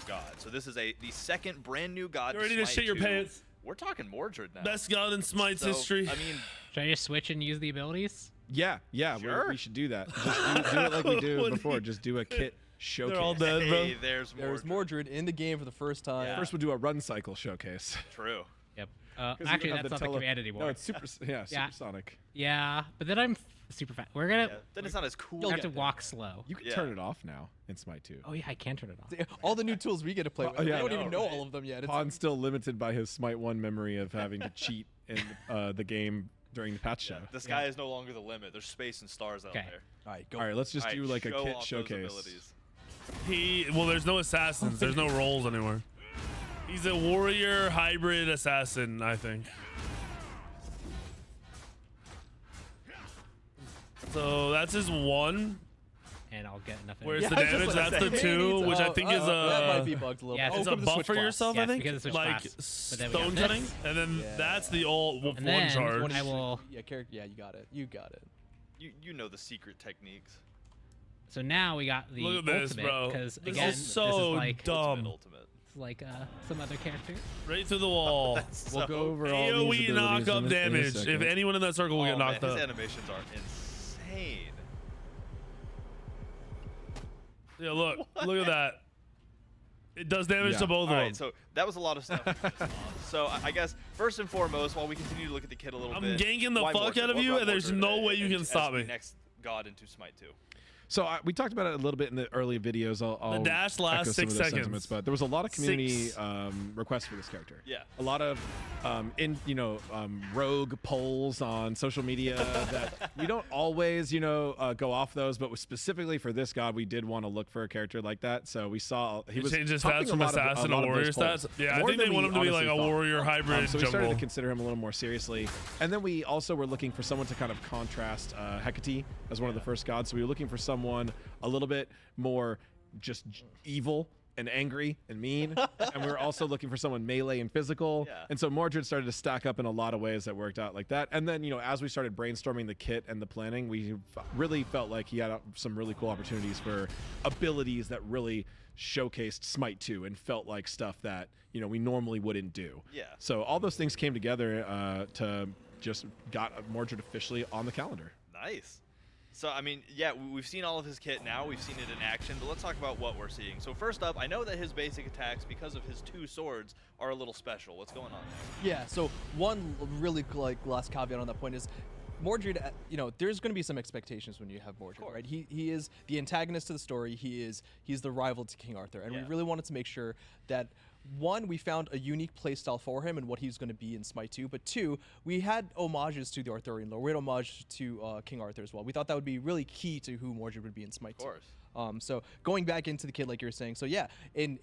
god. So this is the second brand new god. You ready to Smite shit your 2. pants? We're talking Mordred now. Best god in Smite's So, history. I mean, Should I just switch and use the abilities? Yeah, Sure. we should do that. Just do it like we What did do before. you- Just do a kit showcase. all dead, bro. hey, there's There's Mordred. Mordred in the game for the first time. Yeah. First, we'll do a run cycle showcase. True. Yep. 'Cause you Actually, don't have that's the not the command anymore. No, it's super. Yeah, Yeah. supersonic. Yeah, but then I'm super fast. We're gonna Yeah. Then it's not as cool. we have to get there. walk slow. You can Yeah. turn it off now in Smite 2. Oh yeah, I can turn it off. All the new tools we get to play with. Oh, yeah, we don't I even know, know right? all of them yet. It's Pon's still limited by his Smite 1 memory of having to cheat in the game during the patch show. The sky is no longer the limit. There's space and stars out Okay. there. all right, go. All right, let's just All do right, like a show kit off those showcase. abilities. Well, there's no assassins. There's no roles anymore. He's a warrior hybrid assassin, I think. So that's his 1. And I'll get enough. Where's Yeah, the I was just damage? gonna That's the say, 2, maybe which I it's- think is that might be bugged a little yeah, bit. it's It's Oh, a for the buff switch for class. yourself, Yes, I think. because of switch Like class. But then we got stone this. cutting, and then Yeah. that's the old And one then charge. I will. Yeah, character. Yeah, you got it. You got it. You know the secret techniques. So now we got the Look at this, ultimate bro. because This again, is so this is like Ultimate. it's like some other character. Right through the wall. We'll go over all AoE these abilities knock up in a damage. second. If anyone in that circle will get knocked His up. animations are insane. Yeah, look at that. It does damage Yeah. to both All of them. right, so that was a lot of stuff. So I guess first and foremost, while we continue to look at the kit a little I'm bit, ganking the why fuck Mordred? out of What you, brought and there's Mordred no way you as can stop the me. Next god into Smite 2. So we talked about it a little bit in the early videos. I'll dash echo lasts some of 6 those seconds. sentiments, but there was a lot of community 6. requests for this character. Yeah. A lot of rogue polls on social media that we don't always go off those, but specifically for this god, we did want to look for a character like that. So we saw he was Change his topping stats a from lot of- assassin a to lot of warrior those polls. stats. Yeah, I More think they than want we him to be like honestly a thought. warrior hybrid So we started to jungle. consider him a little more seriously, and then we also were looking for someone to kind of contrast Hecate as one of the first gods. So we were looking for someone a little bit more just evil and angry and mean, and we were also looking for someone melee and physical. Yeah. And so Mordred started to stack up in a lot of ways that worked out like that. And then as we started brainstorming the kit and the planning, we really felt like he had some really cool opportunities for abilities that really showcased Smite 2 and felt like stuff that we normally wouldn't do. Yeah. So all those things came together to just got Mordred officially on the calendar. Nice. So, I mean, yeah, we've seen all of his kit now. We've seen it in action, but let's talk about what we're seeing. So first up, I know that his basic attacks, because of his 2 swords, are a little special. What's going on there? Yeah, so one really last caveat on that point is Mordred, there's going to be some expectations when you have Mordred, right? He is the antagonist to the story. He's the rival to King Arthur, and we really wanted to make sure that one, we found a unique playstyle for him and what he's going to be in Smite 2, but 2, we had homages to the Arthurian lore. We had homage to King Arthur as well. We thought that would be really key to who Mordred would be in Smite 2. Of course. So going back into the kid, like you were saying, so yeah, in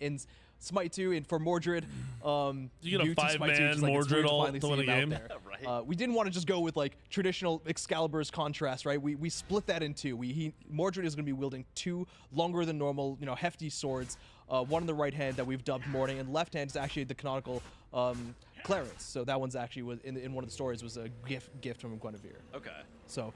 Smite 2 and for Mordred, You get a due to Smite 2, 5-man just, like, it's Mordred weird to ult finally to see win a him out game. there. Right. We didn't want to just go with like traditional Excalibur's contrast, right? We split that in 2. Mordred is going to be wielding 2 longer than normal, hefty swords. One in the right hand that we've dubbed Morning, and left hand is actually the canonical Clarence. So that one's actually was in one of the stories was a gift from Guinevere. Okay. So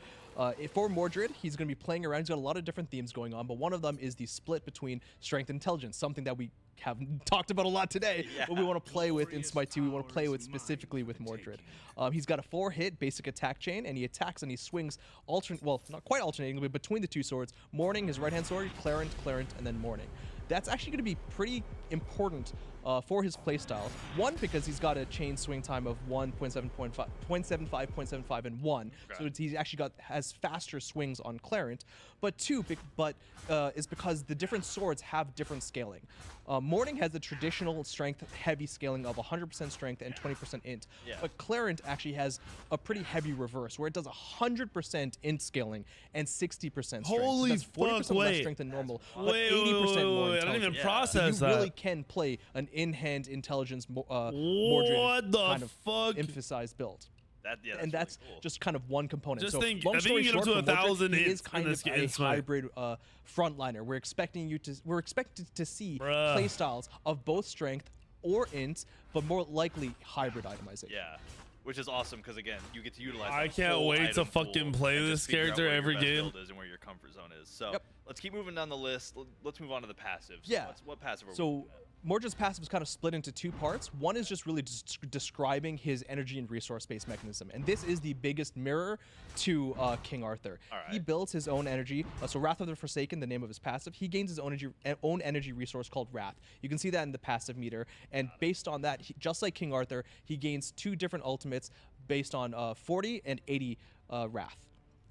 for Mordred, he's going to be playing around. He's got a lot of different themes going on, but one of them is the split between strength and intelligence, something that we have talked about a lot today, but we want to play with in Smite 2. We want to play with specifically with Mordred. He's got a 4-hit basic attack chain, and he attacks and he swings not quite alternating, but between the 2 swords. Morning, his right-hand sword, Clarent, and then Morning. That's actually going to be pretty important for his playstyle. One, because he's got a chain swing time of 0.75, and 1. Okay. So he's actually has faster swings on Clarent. But 2, is because the different swords have different scaling. Morning has the traditional strength heavy scaling of 100% strength and 20% int. Yeah. But Clarent actually has a pretty heavy reverse where it does 100% int scaling and 60% strength. Holy so that's 40% fuck, less wait. strength than normal, but Wait, 80% more I didn't even intelligence. Yeah. process So you that. really can play an in-hand intelligence What Mordred the kind of fuck? emphasized build. That's And that's really cool. just kind of one component. Just so think- long I think story you get up short, to for Mordred, 1,000 he hits is kind in of this a Smite. hybrid frontliner. We're expected to see Bruh. playstyles of both strength or int, but more likely hybrid itemization. Yeah. Which is awesome because, again, you get to utilize I that can't whole wait to item fucking pool play and this just figure out character where your every best game. build is and where your comfort zone is. So Yep. let's keep moving down the list. Let's move on to the passives. Yeah. What passive are we So looking at? Mordred's passive is kind of split into 2 parts. One is just really describing his energy and resource-based mechanism, and this is the biggest mirror to King Arthur. All right. He builds his own energy. So Wrath of the Forsaken, the name of his passive, he gains his own energy resource called Wrath. You can see that in the passive meter, and based on that, just like King Arthur, he gains 2 different ultimates based on 40 and 80 Wrath.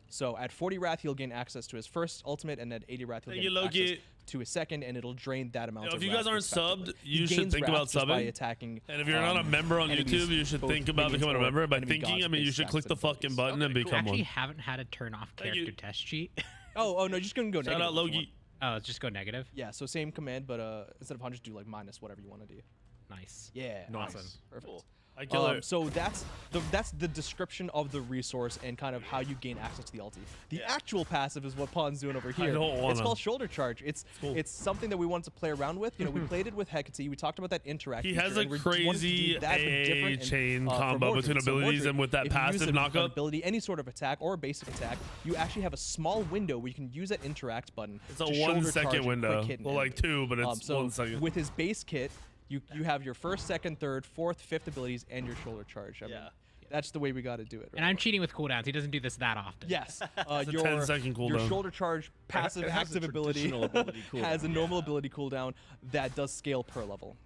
So at 40 Wrath, he'll gain access to his first ultimate, and at 80 Wrath, he'll Thank gain you, Loki. access to his second, and it'll drain that amount Yo, of if you Wrath guys aren't respectively. subbed, He you should gains think Wrath about just by subbing. attacking, And if you're not a member on enemies, YouTube, you should both think about minions becoming a or member. By enemy thinking, gods I mean, you based should click the stacks and fucking abilities. button and I become actually one. haven't had to turn off Thank you. character test sheet. Oh, no, just gonna go Shout negative. out if you want. Loki. Oh, just go negative. Yeah, so same command, but instead of 100, do like minus whatever you want to do. Nice. Yeah, Nice. awesome, perfect. Cool. I kill her. So that's the description of the resource and kind of how you gain access to the ulti. The Yeah. actual passive is what Pon's doing over here. don't It's wanna. called Shoulder Charge. It's cool. it's something that we wanted to play around with. We played it with Hecate. We talked about that interact. He feature, has a and we wanted to do crazy that, but different and, chain for combo Mordred. between So abilities, Mordred, and with that if you use passive an knockup. ability, any sort of attack or a basic attack, you actually have a small window where you can use that interact button. It's a to 1 shoulder second charge and window. quick hit an Well, like enemy. 2, but it's So 1 second. with his base kit, you have your first, second, third, fourth, fifth abilities and your shoulder charge. I mean, Yeah. that's the way we got to do it. And I'm cheating with cooldowns. He doesn't do this that often. Yes, a your 10-second your cooldown. shoulder charge passive it has a active ability traditional ability has a cooldown. normal ability cooldown that does scale per level.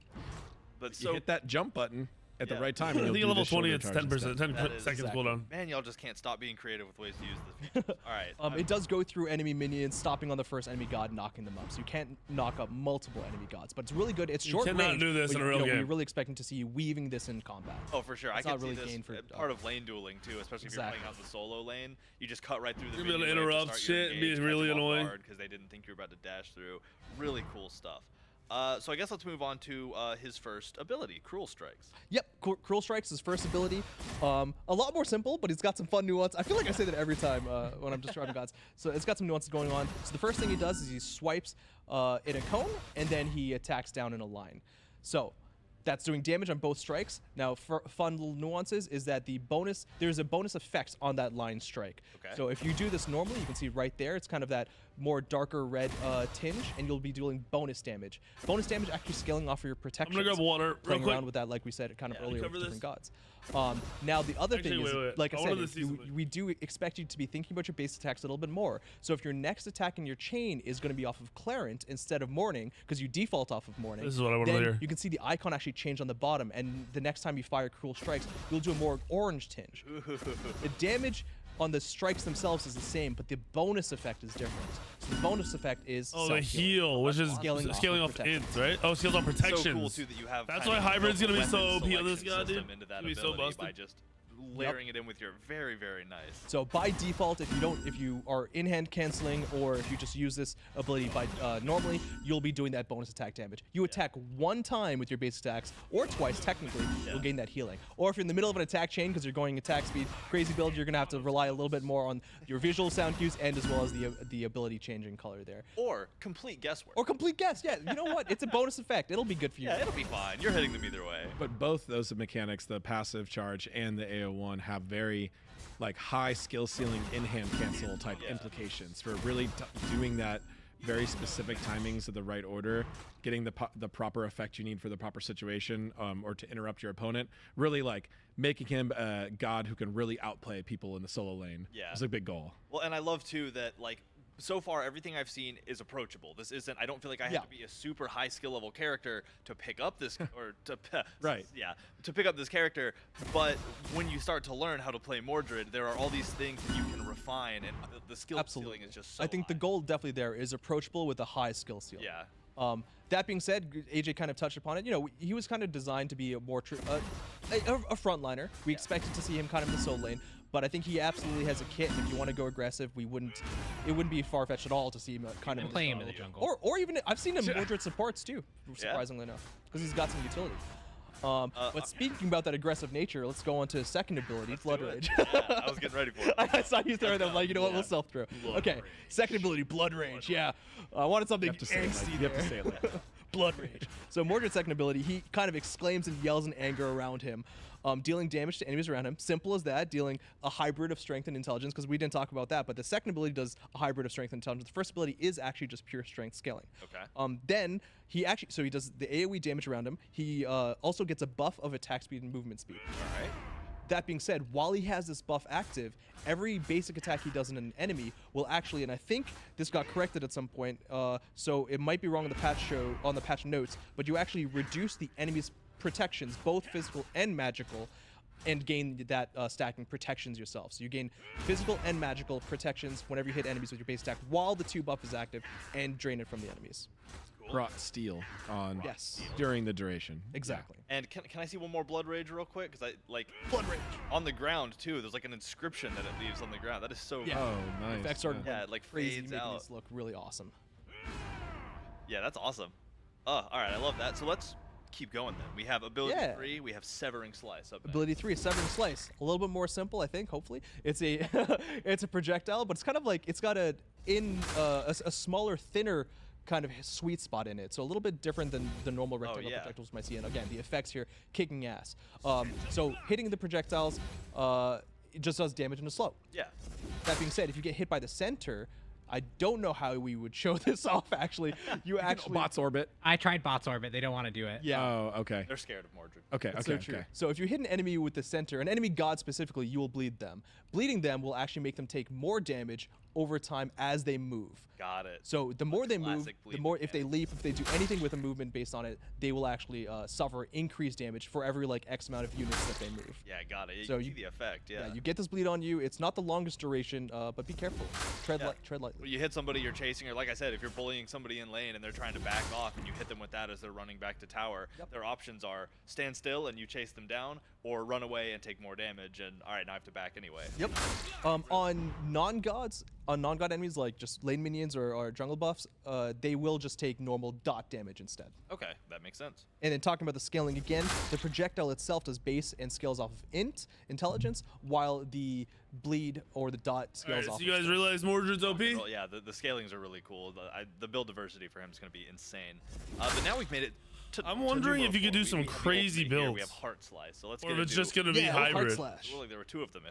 But You so hit that jump button. at the Yeah. right time. I And you'll think do at level this shoulder 20, it's charge 10%, instead. 10 That is seconds exactly. cooldown. Man, y'all just can't stop being creative with ways to use the features. All right. It does go through enemy minions, stopping on the first enemy god, knocking them up. So you can't knock up multiple enemy gods, but it's really good. It's You short cannot range. do this but in a real We're game. really expecting to see you weaving this in combat. Oh, for sure. I It's can not see really this gain for, part of lane dueling too, especially if you're Exactly. playing out the solo lane. You just cut right through the You'll be able to minion wave interrupt start your shit and be engage, catch really them off annoying. guard because they didn't think you were about to dash through. Really cool stuff. So I guess let's move on to his first ability, Cruel Strikes. Yep, Cruel Strike's his first ability. A lot more simple, but it's got some fun nuance. I feel like I say that every time when I'm describing gods. So it's got some nuances going on. So the first thing he does is he swipes in a cone, and then he attacks down in a line. So that's doing damage on both strikes. Now, fun little nuances is that there's a bonus effect on that line strike. Okay. So if you do this normally, you can see right there, it's kind of that more darker red tinge, and you'll be doing bonus damage. Bonus damage actually scaling off of your protection. I'm gonna grab water real Playing quick. around with that, like we said, kind of Yeah, earlier with cover different this. gods. Now the other Actually, thing is, wait. like I I said, wanted to is see something. we do expect you to be thinking about your base attacks a little bit more. So if your next attack in your chain is going to be off of Clarent instead of Morning, because you default off of Morning, This is what I wanted to then hear. you can see the icon actually change on the bottom, and the next time you fire Cruel Strikes, you'll do a more orange tinge. The damage on the strikes themselves is the same, but the bonus effect is different. So the bonus effect is Oh, the self-healing. heal, which is Scaling off scaling of off protection. int, right? Oh, scales on protections. So cool too that you have. That's kind why of hybrid's built gonna be a so weapon OP on this selection guy, dude. system into that Gonna be so ability by busted. just layering it in with your very, very nice. So by default, if you are in-hand canceling, or if you just use this ability by normally, you'll be doing that bonus attack damage. You attack one time with your base attacks, or twice technically, you'll gain that healing. Or if you're in the middle of an attack chain because you're going attack speed, crazy build, you're gonna have to rely a little bit more on your visual sound cues and as well as the ability changing color there. Or complete guesswork. Or complete guess, yeah. You know what? It's a bonus effect. It'll be good for you. Yeah, it'll be fine. You're hitting them either way. But both those mechanics, the passive charge and the AO1, have very high skill ceiling in-hand cancel type implications for really doing that very specific timings of the right order, getting the proper effect you need for the proper situation, or to interrupt your opponent, really making him a god who can really outplay people in the solo lane. Yeah. It's a big goal. Well, and I love too that so far everything I've seen is approachable. This isn't. I don't feel like I have to be a super high skill level character to pick up this or to Right. Yeah, to pick up this character. But when you start to learn how to play Mordred, there are all these things that you can refine, and the skill ceiling is just so I think the high. goal definitely there is approachable with a high skill ceiling. Yeah. That being said, AJ kind of touched upon it. You know, he was kind of designed to be a more a frontliner. We expected to see him kind of in the solo lane, but I think he absolutely has a kit. And if you want to go aggressive, it wouldn't be far fetched at all to see him kind of And playing him in the the jungle. or even I've seen him Mordred supports too, surprisingly enough, because he's got some utility. But speaking about that aggressive nature, let's go on to his second ability, Blood do it. Rage. Yeah, I was getting ready for it. I saw you throwing them, like, you know what, Yeah. we'll self throw. Blood Okay, Rage. second ability, Blood Rage. Yeah, I wanted something You have to say it angsty like, you have to there. say it like that. Blood Rage. So Mordred's second ability, he kind of exclaims and yells in anger around him, dealing damage to enemies around him. Simple as that, dealing a hybrid of strength and intelligence, because we didn't talk about that, but the second ability does a hybrid of strength and intelligence. The first ability is actually just pure strength scaling. Okay. Then he does the AoE damage around him. He also gets a buff of attack speed and movement speed. All right. That being said, while he has this buff active, every basic attack he does in an enemy will actually, and I think this got corrected at some point, so it might be wrong on the patch notes, but you actually reduce the enemy's protections, both physical and magical, and gain that stacking protections yourself. So you gain physical and magical protections whenever you hit enemies with your base attack while the 2 buff is active, and drain it from the enemies. Brought steel on Yes. during the duration. Exactly. And can I see one more Blood Rage real quick? Because Blood Rage. on the ground too. There's an inscription that it leaves on the ground. That is so. Yeah. Cool. Oh, nice. Effects are Yeah, it crazy, fades making out. these look really awesome. Yeah, that's awesome. All right, I love that. So let's keep going then. We have ability 3. We have Severing Slice up next. Ability 3 is Severing Slice. A little bit more simple, I think, hopefully. It's a it's a projectile, but it's kind of like it's got a smaller, thinner kind of sweet spot in it. So a little bit different than the normal rectangle yeah. projectiles we might see. And again, the effects here, kicking ass. So hitting the projectiles, it just does damage in a slow. Yeah. That being said, if you get hit by the center, I don't know how we would show this off, actually. You actually... Bots orbit. I tried bots orbit. They don't want to do it. Yeah. Oh, okay. They're scared of Mordred. Okay, That's okay, so true. okay. So if you hit an enemy with the center, an enemy god specifically, you will bleed them. Bleeding them will actually make them take more damage over time as they move. Got it. So the more they move, classic the bleed more if they mechanic. leap, if they do anything with a movement based on it, they will actually suffer increased damage for every like X amount of units that they move. Yeah, got it. You So can see you- the effect. Yeah. You get this bleed on you. It's not the longest duration, but be careful. Tread lightly. When you hit somebody you're chasing, or like I said, if you're bullying somebody in lane and they're trying to back off and you hit them with that as they're running back to tower, their options are stand still and you chase them down, or run away and take more damage. And all right, now I have to back anyway. Yep. On non-god enemies like just lane minions or jungle buffs, they will just take normal dot damage instead. Okay, that makes sense. And then talking about the scaling again, the projectile itself does base and scales off of intelligence, while the bleed or the dot All scales right, off so you of guys strength. realize Mordred's OP? Well, yeah, the scalings are really cool. The build diversity for him is going to be insane. But now we've made it. I'm wondering if you could do some We have the crazy ultimate here, We builds. have Heart Slice. So let's Or get if it's just gonna be Yeah, Heart hybrid. Slash. Well, there were two of them.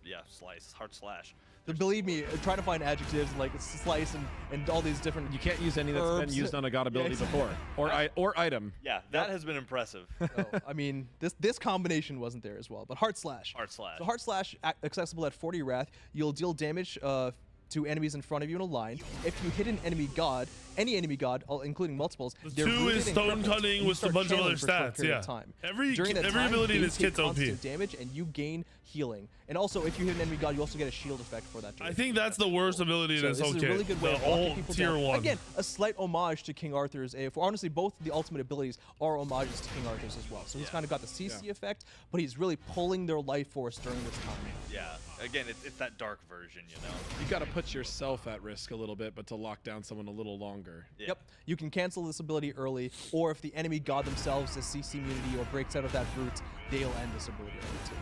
Yeah, Slice, Heart Slash. Believe me, trying to find adjectives like slice and all these different. You can't use any that's been Herbs. used on a god ability exactly. before, or item. Yeah, that has been impressive. Oh, I mean, this combination wasn't there as well. But Heart Slash. Heart Slash. So Heart Slash, accessible at 40 Wrath. You'll deal damage to enemies in front of you in a line. If you hit an enemy god, any enemy god, including multiples, The they're 2 rooted is and stone crippled, cutting and you with a start bunch of channeling other for a short stats, period of yeah. time. Every During that time, ability in they this take kit's OP. constant damage, and you gain healing. And also, if you hit an enemy god, you also get a shield effect for that. I duration. think that's the worst ability in So this this whole is kit. a really good way The of locking old people tier down. 1. Again, a slight homage to King Arthur's AF4. Honestly, both the ultimate abilities are homages to King Arthur's as well. So he's kind of got the CC effect, but he's really pulling their life force during this time. Yeah. Again, it's that dark version, you know. You got to put yourself at risk a little bit, but to lock down someone a little longer. Yeah. Yep. You can cancel this ability early, or if the enemy god themselves is CC immunity or breaks out of that root, they'll end this ability early too.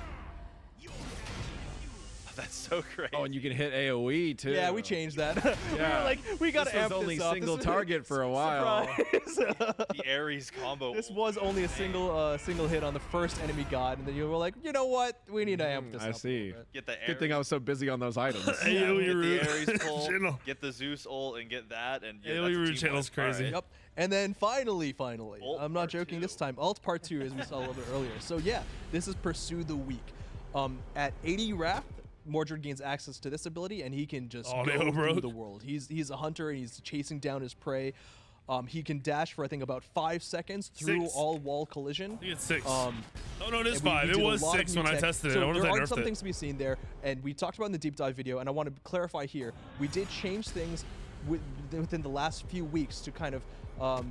That's so great. Oh, and you can hit AOE too. Yeah, we changed that. We Yeah. were like, we got This to was amp only this up. single This is- target for a while. Surprise. The Ares combo. This was only a single hit on the first enemy god, and then you were like, you know what? We need to amp this I up a see. little bit. Get the Ares. Good thing I was so busy on those items. AoE Get root. the Ares pull, Channel. get the Zeus ult, and get that, and yeah, AoE that's a root teamwork. channel's crazy. All right. Yep. And then finally, Ult I'm not part joking 2. this time, Alt Part 2, as we saw a little bit earlier. So yeah, this is Pursue the Weak. At 80 Wrath, Mordred gains access to this ability, and he can just Oh, go no, through bro. the world. He's a hunter, and he's chasing down his prey. He can dash for, I think, about 5 seconds through 6. all wall collision. I think it's 6. Um, Oh, no, it is and we 5. It did a was lot of 6 new when I tech. tested it. So I wonder if there they are nerfed some it. things to be seen there, and we talked about in the deep dive video, and I want to clarify here. We did change things within the last few weeks to kind of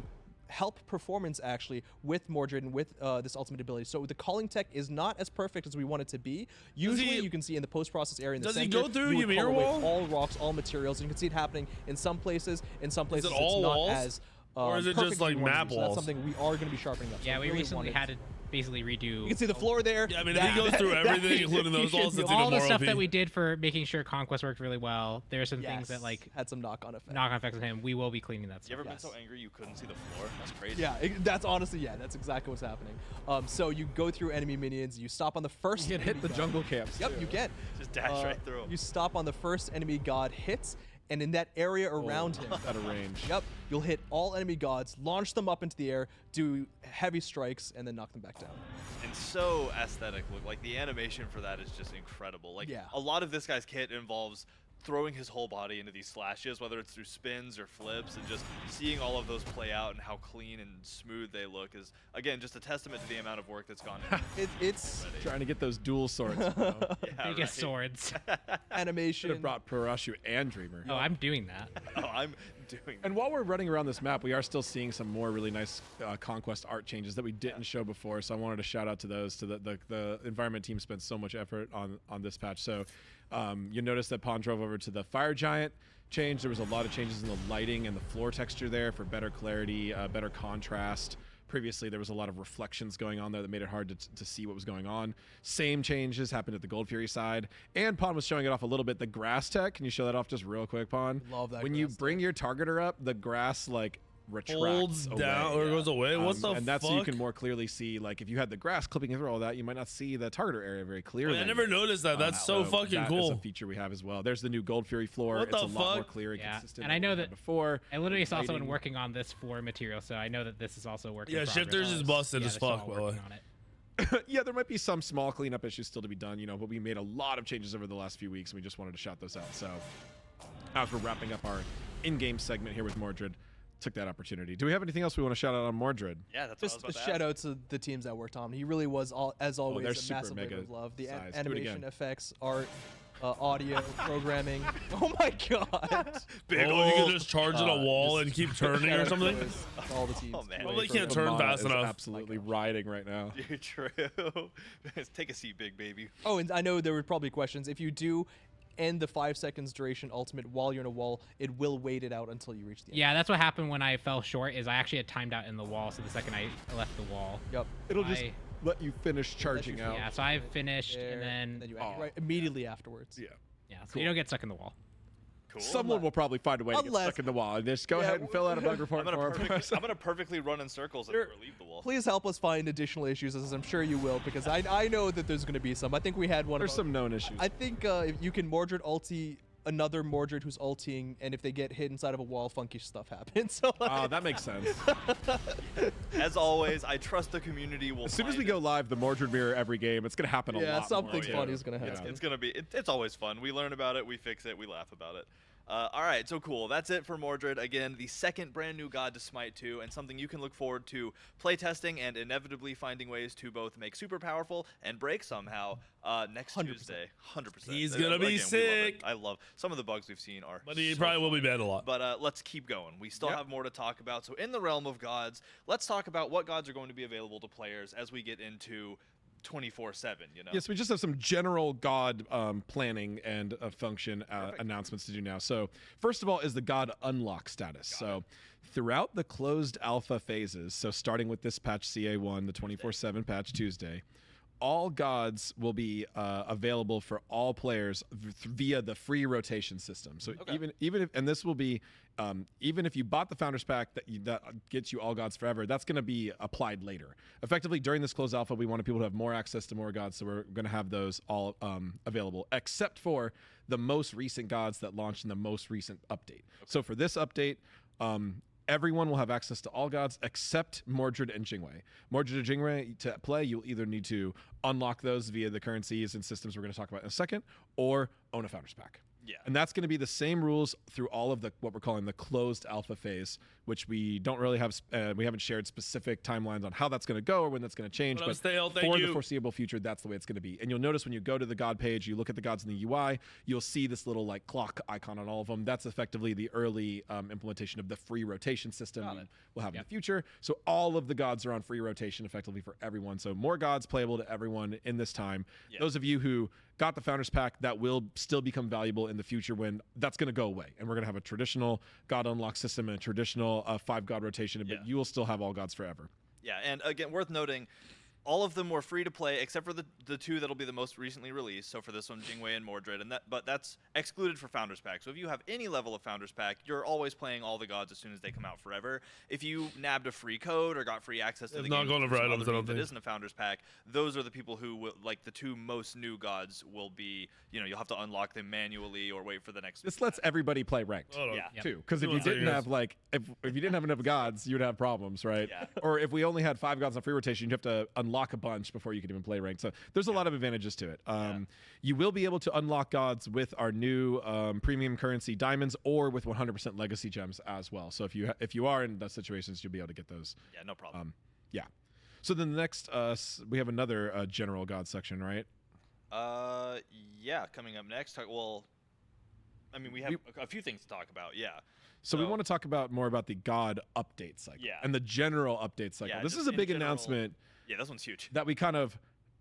help performance actually with Mordred and with this ultimate ability. So the calling tech is not as perfect as we want it to be. Usually you can see in the post-process area in the Does he center, go through you would Ymir call away wall? all rocks, all materials, and you can see it happening in some places. In some places it's all not walls? as Or is it perfect just as like we want it to map be. So that's walls? something we are going to be sharpening up. So Yeah, I we really recently wanted- had to basically redo. You can see the floor there. Yeah, I mean, if he goes through everything, including those should walls, do it's all even the more stuff OP. that we did for making sure Conquest worked really well. There are some things that Yes, like had some knock-on effect. knock-on effects on him. We will be cleaning that You stuff. ever been Yes. so angry you couldn't see the floor? That's crazy. Yeah, that's honestly, that's exactly what's happening. So you go through enemy minions, you stop on the first. You can hit enemy the god. jungle camps. Yep, too. you can. Just dash right through 'em. You stop on the first enemy god hits, and in that area around him. Out of range. Yep, you'll hit all enemy gods, launch them up into the air, do heavy strikes, and then knock them back down. And so aesthetic look. Like the animation for that is just incredible. Like Yeah. a lot of this guy's kit involves throwing his whole body into these slashes, whether it's through spins or flips, and just seeing all of those play out and how clean and smooth they look is again just a testament to the amount of work that's gone into It's already. Trying to get those dual swords. You know? Yeah, Biggest right. swords. Should animation. have brought Parashu and Dreamer. Oh, I'm doing that. Oh, I'm doing. And while we're running around this map, we are still seeing some more really nice Conquest art changes that we didn't show before. So I wanted to shout out to those. To the environment team spent so much effort on this patch. So you notice that Pond drove over to the Fire Giant change. There was a lot of changes in the lighting and the floor texture there for better clarity, better contrast. Previously, there was a lot of reflections going on there that made it hard to see what was going on. Same changes happened at the Gold Fury side. And Pond was showing it off a little bit. The grass tech, can you show that off just real quick, Pond? Love that When you grass bring your targeter up, the grass, like, retracts Holds away. down or goes away. What the And that's fuck? so you can more clearly see, like, if you had the grass clipping through all that, you might not see the targeter area very clearly. I never noticed that. That's so fucking that cool. is a feature we have as well. There's the new Gold Fury floor. What It's the a lot more fuck? clear and Yeah, consistent. and than I know what we had that- before. I literally saw someone Lighting. working on this for material, so I know that this is also working. Yeah, Shifters is busted as fuck, by the way. Yeah, there might be some small cleanup issues still to be done, but we made a lot of changes over the last few weeks, and we just wanted to shout those out. So as we're wrapping up our in-game segment here with Mordred, took that opportunity. Do we have anything else we want to shout out on Mordred? Yeah, that's what I was Just about a to shout ask. out to the teams that worked on. He really was, as always, they're a super massive labor mega of love. The size. Do it animation, again. effects, art, audio, programming. Oh my god! Big Oh, you can ol'- just charge it a wall and keep turning or something. All the teams. Oh, man. Well, they Way can't for- turn Lamana fast is enough. absolutely riding right now. Dude, true. Take a seat, big baby. Oh, and I know there were probably questions. If you do end the 5 seconds duration ultimate while you're in a wall, it will wait it out until you reach the end. Yeah, that's what happened when I fell short. Is I actually had timed out in the wall. So the second I left the wall, Yep. It'll just I- let you finish charging out. yeah. So I finished, There, and then you right immediately afterwards. Yeah. yeah. So you don't get stuck in the wall. Cool. Someone will probably find a way to get Unless- stuck in the wall. Just go Yeah, ahead and fill out a bug report I'm gonna, for him. I'm gonna perfectly run in circles and There- never leave the wall. Please help us find additional issues, as I'm sure you will, because I know that there's going to be some. I think we had one. There's about- some known issues. I think if you can Mordred ulti another Mordred who's ulting, and if they get hit inside of a wall, funky stuff happens. So Oh, that makes sense. As always, I trust the community will. As soon as find we it. go live, the Mordred mirror every game, it's gonna happen a yeah, lot. something more, yeah. funny is going to happen. It's gonna be. It's always fun. We learn about it. We fix it. We laugh about it. All right, so cool. That's it for Mordred. Again, the second brand new god to Smite 2, and something you can look forward to playtesting and inevitably finding ways to both make super powerful and break somehow next 100%. Tuesday. 100%. He's gonna be Again, we love it. sick. I love some of the bugs we've seen are. But he so probably will fun. be banned a lot. But let's keep going. We still Yep. have more to talk about. So in the realm of gods, let's talk about what gods are going to be available to players as we get into 24/7. You know. Yes, we just have some general god planning and function announcements to do now. So first of all is the god unlock status. So throughout the closed alpha phases, so starting with this patch CA1, the 24/7 patch Tuesday, all gods will be available for all players via the free rotation system. So Okay. even if, and this will be even if you bought the founders pack that gets you all gods forever, that's going to be applied later. Effectively, during this closed alpha, we wanted people to have more access to more gods, so we're going to have those all available, except for the most recent gods that launched in the most recent update. So for this update, everyone will have access to all gods except Mordred and Jingwei. Mordred and Jingwei, to play, you'll either need to unlock those via the currencies and systems we're going to talk about in a second, or own a founders pack. Yeah. And that's going to be the same rules through all of the what we're calling the closed alpha phase, which we don't really have. We haven't shared specific timelines on how that's going to go or when that's going to change. But I'm But stale, thank for you. the foreseeable future, that's the way it's going to be. And you'll notice when you go to the god page, you look at the gods in the UI, you'll see this little like clock icon on all of them. That's effectively the early implementation of the free rotation system we'll have in the future. So all of the gods are on free rotation effectively for everyone. So more gods playable to everyone in this time. Yeah. Those of you who got the founders pack, that will still become valuable in the future when that's going to go away, and we're going to have a traditional god unlock system and a traditional 5 god rotation, Yeah. but you will still have all gods forever. Yeah, and again, worth noting, all of them were free to play except for the two that'll be the most recently released. So for this one, Jingwei and Mordred, but that's excluded for Founders Pack. So if you have any level of Founders Pack, you're always playing all the gods as soon as they come out forever. If you nabbed a free code or got free access to It's the not game going through for some items, other I don't means that think. isn't a Founders Pack, those are the people who will, like the two most new gods will be, you'll have to unlock them manually or wait for the next. This lets everybody play ranked. Hold on. Yeah. Yep. Too, because if Who you wants to didn't go have first? like if you didn't have enough gods, you'd have problems, right? Yeah. Or if we only had 5 gods on free rotation, you'd have to unlock a bunch before you could even play ranked. So there's a lot of advantages to it. You will be able to unlock gods with our new premium currency diamonds, or with 100% legacy gems as well. So if you are in those situations, you'll be able to get those. Yeah, no problem. Yeah. So then the next, we have another general god section, right? Yeah, coming up next. Well, I mean, we have a few things to talk about. Yeah. So we want to talk about more about the god update cycle. Yeah. And the general update cycle. Yeah, This just is a in big general. announcement Yeah, this one's huge. that we kind of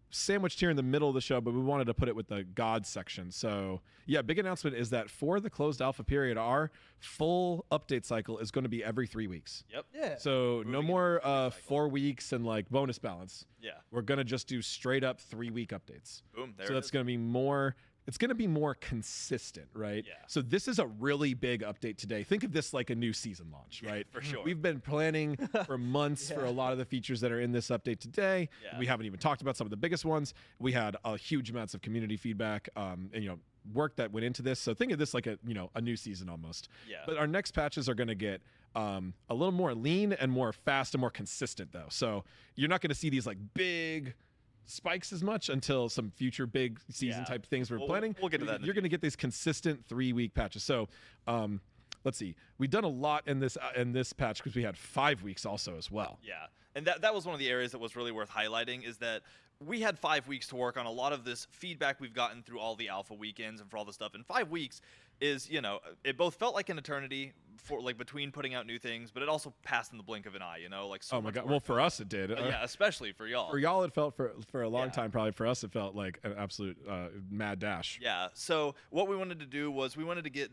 sandwiched here in the middle of the show, but we wanted to put it with the god section. So yeah, big announcement is that for the closed alpha period, our full update cycle is going to be every 3 weeks. Yep. Yeah. So no Moving more into the cycle. 4 weeks and like bonus balance. Yeah. We're going to just do straight up 3-week updates. Boom. There So it that's is. going to be more. It's going to be more consistent, right? Yeah. So this is a really big update today. Think of this like a new season launch, right? for sure. We've been planning for months for a lot of the features that are in this update today. Yeah. We haven't even talked about some of the biggest ones. We had a huge amounts of community feedback, and work that went into this. So think of this like a new season almost. Yeah. But our next patches are going to get a little more lean and more fast and more consistent though. So you're not going to see these like big spikes as much until some future big season Yeah. type things we're We'll- planning. we'll get to that in the You're going to get these consistent 3-week patches. So let's see. We've done a lot in this patch because we had 5 weeks also as well. Yeah, and that was one of the areas that was really worth highlighting, is that we had 5 weeks to work on a lot of this feedback we've gotten through all the alpha weekends and for all the stuff. And 5 weeks is, you know, it both felt like an eternity for like between putting out new things, but it also passed in the blink of an eye, you know, like so Oh my much god. work. Well, for us it did. Yeah, especially for y'all. For y'all, it felt for a long Yeah. time. Probably for us, it felt like an absolute mad dash. Yeah. So what we wanted to do was we wanted to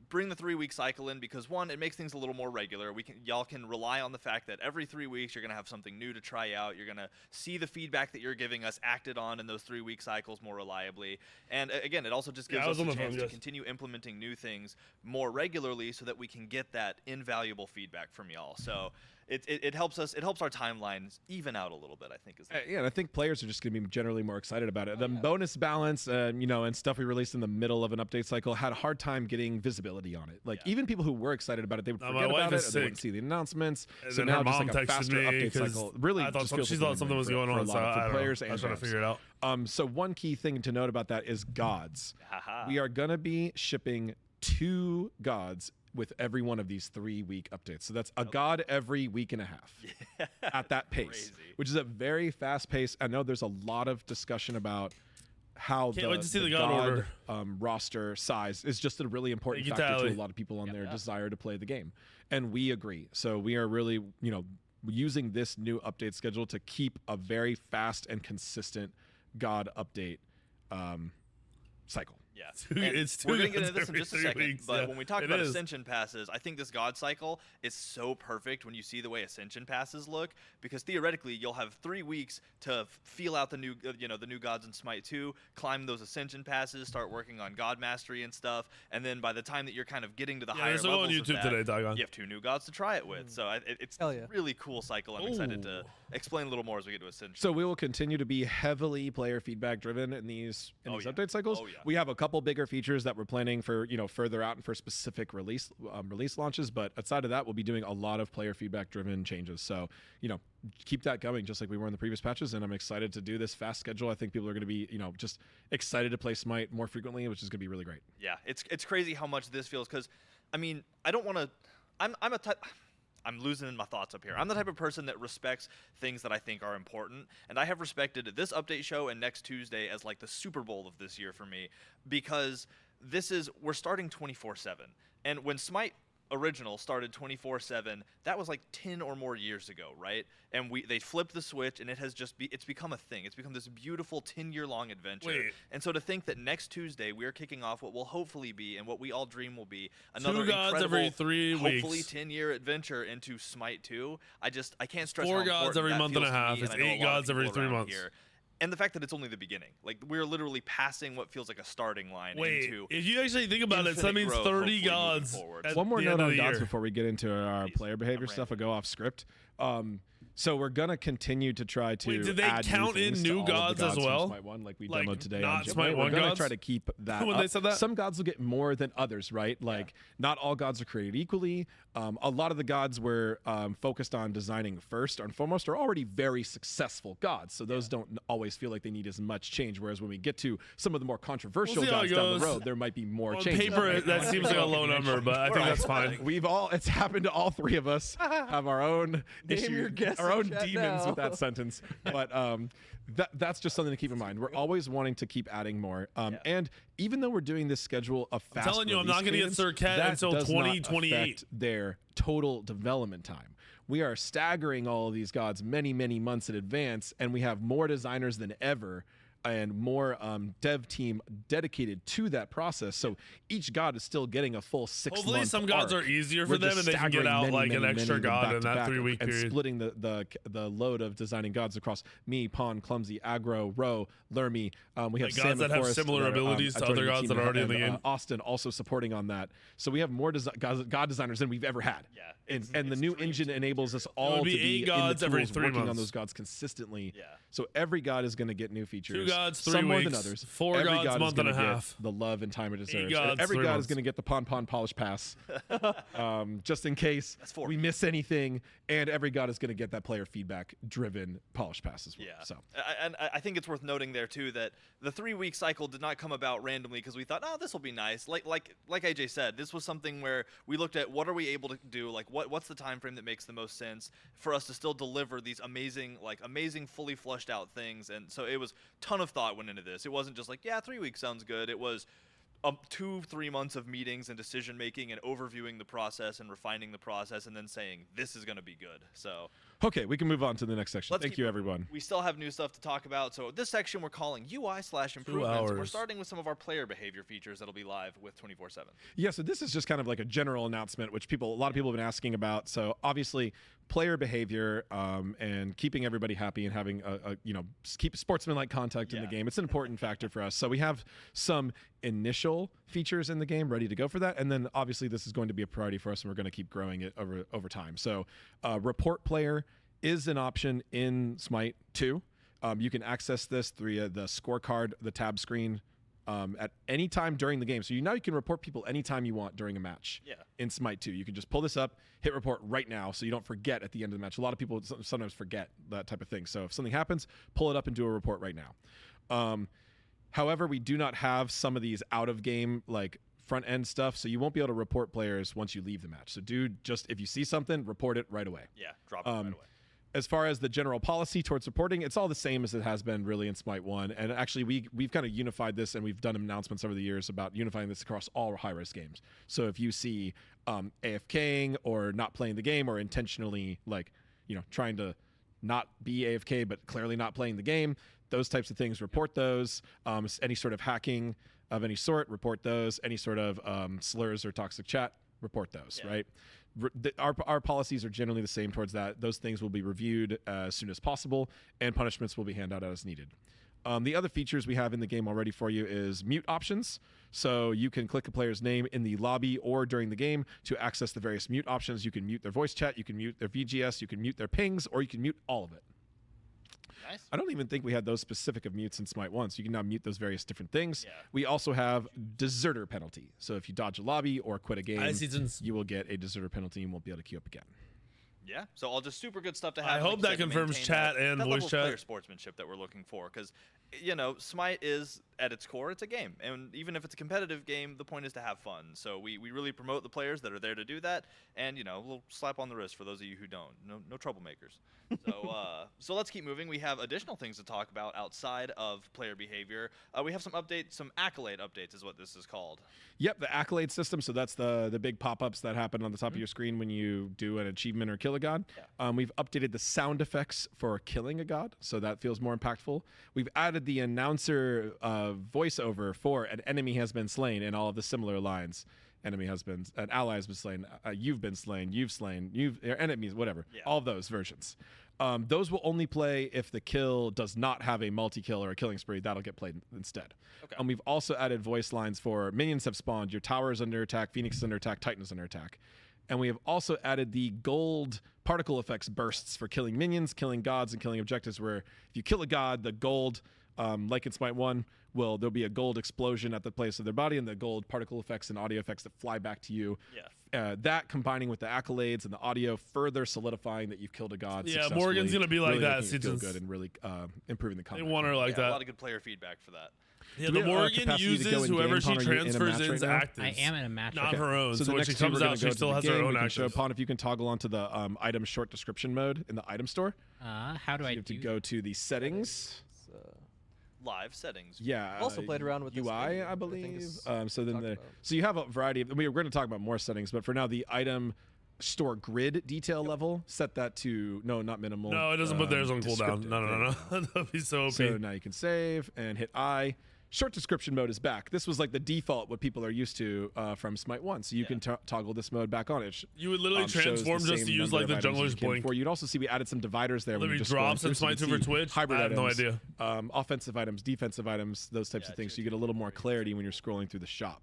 bring the 3-week cycle in, because one, it makes things a little more regular. Y'all can rely on the fact that every 3 weeks you're gonna have something new to try out. You're gonna see the feedback that you're giving us acted on in those 3-week cycles more reliably. And again, it also just gives I us was on a the phone, chance to yes. continue implementing new things more regularly, so that we can get that invaluable feedback from y'all. So it helps us. It helps our timelines even out a little bit, I think. Yeah, and I think players are just going to be generally more excited about it. The bonus balance, you know, and stuff we released in the middle of an update cycle had a hard time getting visibility on it. Like even people who were excited about it, they would No, forget my wife about it, is or they wouldn't sick. see the announcements. And So then now her just mom like a texted faster me update 'cause cycle really I thought just some- feels she like a thought win-win something was for- going for a on, so lot of- I for don't know. players I and was trying to devs. figure it out. So one key thing to note about that is gods. Haha. We are going to be shipping 2 gods with every one of these 3-week updates. So that's a god every week and a half at that pace, Crazy. which is a very fast pace. I know there's a lot of discussion about how Can't wait to see the god order. roster size is just a really important Thank you, factor to Tally. a lot of people on their desire to play the game. And we agree. So we are really, you know, using this new update schedule to keep a very fast and consistent god update cycle. Yeah, Two- And it's we're 2 gonna get gods into this in every just a 3 second. weeks, But yeah. when we talk It about is. Ascension passes, I think this God cycle is so perfect when you see the way Ascension passes look, because theoretically you'll have 3 weeks to feel out the new, the new gods in Smite 2, climb those Ascension passes, start working on God mastery and stuff, and then by the time that you're kind of getting to the Yeah, higher there's a go on levels of YouTube that, today, Doggone. you have 2 new gods to try it with. So it's Hell yeah. a really cool cycle. I'm excited to Ooh. explain a little more as we get to Ascension. So we will continue to be heavily player feedback driven in these Oh, yeah. update cycles. Oh, yeah. We have a couple bigger features that we're planning for, further out and for specific release launches, but outside of that we'll be doing a lot of player feedback driven changes. So, keep that going just like we were in the previous patches, and I'm excited to do this fast schedule. I think people are going to be, just excited to play Smite more frequently, which is going to be really great. Yeah, it's crazy how much this feels, because, I mean, I don't want to. I'm losing my thoughts up here. I'm the type of person that respects things that I think are important, and I have respected this update show and next Tuesday as like the Super Bowl of this year for me, because we're starting 24/7, and when Smite original started 24/7, that was like 10 or more years ago, right? And they flipped the switch, and it's become a thing. It's become this beautiful 10-year-long adventure. Wait. And so to think that next Tuesday we are kicking off what will hopefully be, and what we all dream will be, another 2 gods every incredible, 3 hopefully weeks. 10-year adventure into Smite 2. I can't stress 4 how gods important every that month and a feels to half. me, It's and I know a 8 lot of gods every people 3 around months. here. And the fact that it's only the beginning. Like, we're literally passing what feels like a starting line Wait, into if you actually think about it, so that infinite means growth, 30 hopefully moving gods. forward. At One more the note end of on the gods year. before we get into our Please. player behavior I'm stuff and go off script. So we're gonna continue to try to. Wait, did they add count new in things to new all of the gods as from well? Smite 1, like we Like, demoed today. not on Jump. Smite We're 1 gonna gods? try to keep that. When up. they said that? Some gods will get more than others, right? Like not all gods are created equally. A lot of the gods we're focused on designing first and foremost are already very successful gods, so those don't always feel like they need as much change. Whereas when we get to some of the more controversial see how gods it down the goes. road, there might be more On changes. paper, right? that seems like a low number, but I think that's fine. It's happened to all 3 of us have our own Name your guess our in own chat demons now. with that sentence. But that's just something to keep in mind. We're always wanting to keep adding more. And even though we're doing this schedule of fast telling you, I'm not release gonna get cadence, Sir Cat that until does not 2028. affect their total development time. We are staggering all of these gods many, many months in advance, and we have more designers than ever and more dev team dedicated to that process. So each god is still getting a full 6 months. Hopefully some gods are easier for them and they can get out like an extra god in that 3-week and period. splitting the load of designing gods across me, Pawn, Clumsy, Aggro, Ro, Lermy. We have Like Sam gods that have Forrest similar that are, abilities to joining other the gods team, that are already in the and, game. Austin also supporting on that. So we have more god designers than we've ever had. Yeah, And the it's new dream engine team enables us would all to be be 8 gods in the every tools 3 working on months. those gods consistently. Yeah. So every god is going to get new features. 2 gods, 3 some more weeks. than others. 4 Every gods, god is month and gonna a get half. the love and time it deserves. gods, Every 3 god months. is going to get the pon polish pass, just in case That's 4 we miss anything. And every god is going to get that player feedback driven polish pass as well. Yeah. So And I think it's worth noting there too that the 3-week cycle did not come about randomly because we thought, oh, this will be nice. Like AJ said, this was something where we looked at what are we able to do, like what's the time frame that makes the most sense for us to still deliver these amazing, fully flushed out things. And so it was ton of thought went into this. It wasn't just like, yeah, 3 weeks sounds good. It was 2-3 months of meetings and decision making and overviewing the process and refining the process and then saying this is going to be good. So okay, we can move on to the next section. let's Thank keep you, moving. everyone. We still have new stuff to talk about. So this section we're calling UI/improvements. We're hours. starting with some of our player behavior features that'll be live with 24/7. Yeah, so this is just kind of like a general announcement, which a lot of people have been asking about. So obviously, player behavior and keeping everybody happy and having keep sportsmanlike contact in the Yeah. game. It's an important factor for us. So we have some initial features in the game ready to go for that, and then obviously this is going to be a priority for us, and we're going to keep growing it over time. So report player is an option in Smite 2. You can access this through the scorecard, the tab screen. At any time during the game. So now you can report people anytime you want during a match. Yeah. In Smite 2. You can just pull this up, hit report right now so you don't forget at the end of the match. A lot of people sometimes forget that type of thing. So if something happens, pull it up and do a report right now. However, we do not have some of these out of game front end stuff, so you won't be able to report players once you leave the match. So if you see something, report it right away. Yeah, drop it right away. As far as the general policy towards reporting, it's all the same as it has been really in Smite 1. And actually, we've kind of unified this, and we've done announcements over the years about unifying this across all high-risk games. So if you see AFKing or not playing the game or intentionally, trying to not be AFK but clearly not playing the game, those types of things, report those. Any sort of hacking of any sort, report those. Any sort of slurs or toxic chat, report those, right? Our policies are generally the same towards that. Those things will be reviewed as soon as possible, and punishments will be handed out as needed. The other features we have in the game already for you is mute options. So you can click a player's name in the lobby or during the game to access the various mute options. You can mute their voice chat, you can mute their VGS, you can mute their pings, or you can mute all of it. Nice. I don't even think we had those specific of mutes in Smite 1, so you can now mute those various different things. Yeah. We also have deserter penalty. So if you dodge a lobby or quit a game, seasons. you will get a deserter penalty and won't be able to queue up again. Yeah, so all just super good stuff to have. I like hope you that said, to confirms maintain chat and that voice level of chat. player sportsmanship that we're looking for, because Smite is at its core, it's a game, and even if it's a competitive game, the point is to have fun. So we really promote the players that are there to do that, and a little slap on the wrist for those of you who don't. No troublemakers. So let's keep moving. We have additional things to talk about outside of player behavior. We have some accolade updates, is what this is called. Yep, the accolade system. So that's the big pop-ups that happen on the top of your screen when you do an achievement or kill a god. Yeah. We've updated the sound effects for killing a god, so that feels more impactful. We've added the announcer voiceover for an enemy has been slain in all of the similar lines. An ally has been slain, you've been slain, your enemies, whatever. Yeah. All of those versions. Those will only play if the kill does not have a multi-kill or a killing spree. That'll get played instead. Okay. We've also added voice lines for minions have spawned, your tower is under attack, Phoenix is under attack, Titan is under attack. And we have also added the gold particle effects bursts for killing minions, killing gods, and killing objectives, where if you kill a god, the gold, like in Smite 1, there'll be a gold explosion at the place of their body, and the gold particle effects and audio effects that fly back to you. Yeah. That combining with the accolades and the audio, further solidifying that you've killed a god. Yeah, successfully, Morgan's gonna be like really that making it feel since good and really improving the They combat. want her like A that. lot of good player feedback for that. Yeah, Do the we have, Morgan capacity to go uses in whoever game, she Pawn? Are you in a transfers match in's right now? actives. I am in a match. Not right her own. So the when next she two, we're comes gonna out, go she to still the has game. her own We can show actives. Pawn if you can toggle onto the item short description mode in the item store. How do I You have to do go to the settings. Live settings. Yeah. Also played around with this UI, maybe, I I believe. think is So then talked about. so you have a variety of. We're going to talk about more settings, but for now, the item store grid detail level, set that to not minimal. No, it doesn't put theirs on cooldown. descriptive. No. There you go. That'd be so OP. So now you can save and hit I. Short description mode is back. This was like the default, what people are used to from Smite 1. So you can toggle this mode back on. It You would literally shows transform the just same to use number like the of items jungler's you can blink. before. You'd also see we added some dividers there. when Literally you're just drops scrolling in through, so Smite you 2 can for see Twitch? Hybrid I have no items, idea. Offensive items, defensive items, those types of things. So you get a little more clarity when you're scrolling through the shop.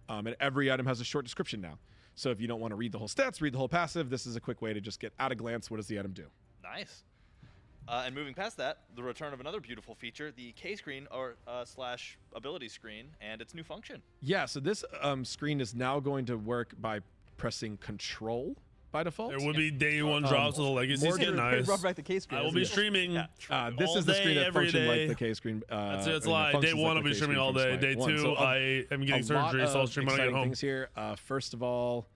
And every item has a short description now. So if you don't want to read the whole stats, read the whole passive, this is a quick way to just get at a glance, what does the item do? Nice. And moving past that, the return of another beautiful feature, the K screen or slash ability screen, and its new function. Yeah, so this screen is now going to work by pressing Control by default. There would be day one drops of the legacy Morgan skin. Pretty Nice. rough back the case screen. I will be streaming. Yeah. This all is the screen day, that every functions day. like the K screen. That's it. It's or, live. Day functions one, like I'll be the K streaming screen all from day. Smite Day 1. two, So, I am getting a lot surgery, so I'll of stream when I get exciting home. things here. First of all,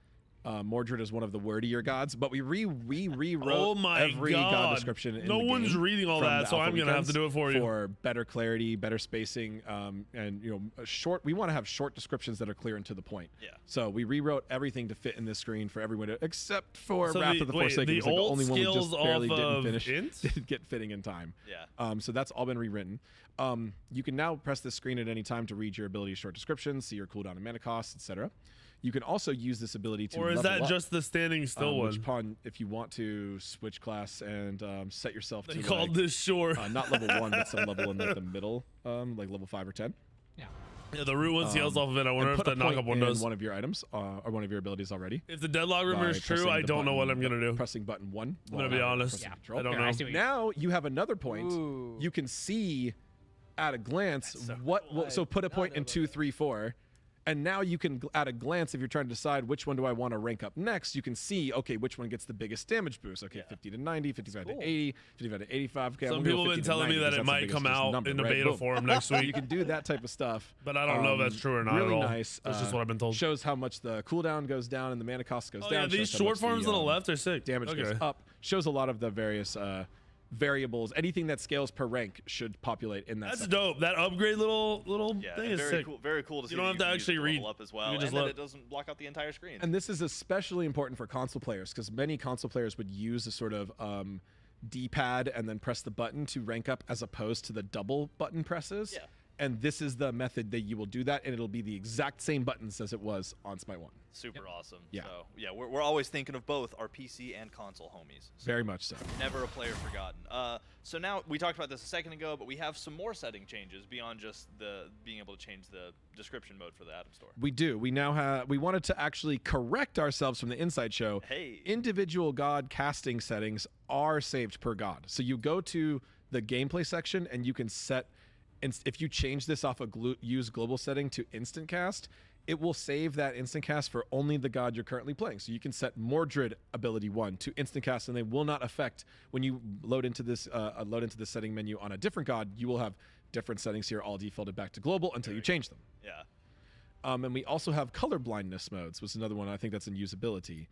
Mordred is one of the wordier gods, but we rewrote Oh my every god God. description in No the one's game reading all from that, the so alpha I'm gonna have to weekends do it for you. for better clarity, better spacing, and short. We want to have short descriptions that are clear and to the point. Yeah. So we rewrote everything to fit in this screen for everyone, except for So Wrath the- of the wait, Forsaken. the It's like the old only one we just skills barely off didn't of finish. int? Didn't get fitting in time. Yeah. So that's all been rewritten. You can now press this screen at any time to read your ability short descriptions, see your cooldown and mana costs, etc. You can also use this ability to Or is level that up, just the standing still which one? upon if you want to switch class and set yourself They to called like, this short. not level 1 but some level in like the middle, like level 5 or 10. Yeah. Yeah, the root one scales off of it. I wonder And if put the a point knockup one in does. one of your items or one of your abilities already. If the deadlock rumor by is true, pressing I the don't know what button- I'm gonna do. Pressing button 1. I'm gonna be honest. Yeah. I don't Here, I know. see what you- Now you have another point. Ooh. You can see at a glance That's so what. cool. So put a I point know in about 2, 3, 4. And now you can, at a glance, if you're trying to decide which one do I want to rank up next, you can see, okay, which one gets the biggest damage boost. Okay, Yeah. 50 to 90, 55 cool. to 80, 55 to 85. Okay, I'm Some gonna go people have 50 been to telling me 90 that because it that's the might biggest come boost out number, in the right? beta Boom. form next So you week, can do that type of stuff. but I don't know if that's true or not Really at all. nice. That's just what I've been told. Shows how much the cooldown goes down and the mana cost goes Oh down. yeah, these shows how short much the, forms on the left are sick. damage Okay. goes up. Shows a lot of the various variables. Anything that scales per rank should populate in that That's section. dope. That upgrade little Yeah, thing and is very sick. cool. Very cool to see. You don't that have to can use actually it read. level up as well, You and just that look. it doesn't block out the entire screen. And this is especially important for console players because many console players would use a sort of D-pad and then press the button to rank up as opposed to the double button presses. Yeah. And this is the method that you will do that, and it'll be the exact same buttons as it was on Smite 1. Super awesome. Yeah. So yeah, we're always thinking of both our PC and console homies. So Very much so. never a player forgotten. So now we talked about this a second ago, but we have some more setting changes beyond just the being able to change the description mode for the Atom Store. We do. We now have. We wanted to actually correct ourselves from the Inside Show. Hey. Individual god casting settings are saved per god. So you go to the gameplay section and you can set. And if you change this off a use global setting to instant cast, it will save that instant cast for only the god you're currently playing. So you can set Mordred ability 1 to instant cast, and they will not affect when you load into this setting menu on a different god. You will have different settings here, all defaulted back to global until you change them. Yeah. And we also have color blindness modes, which is another one I think that's in usability.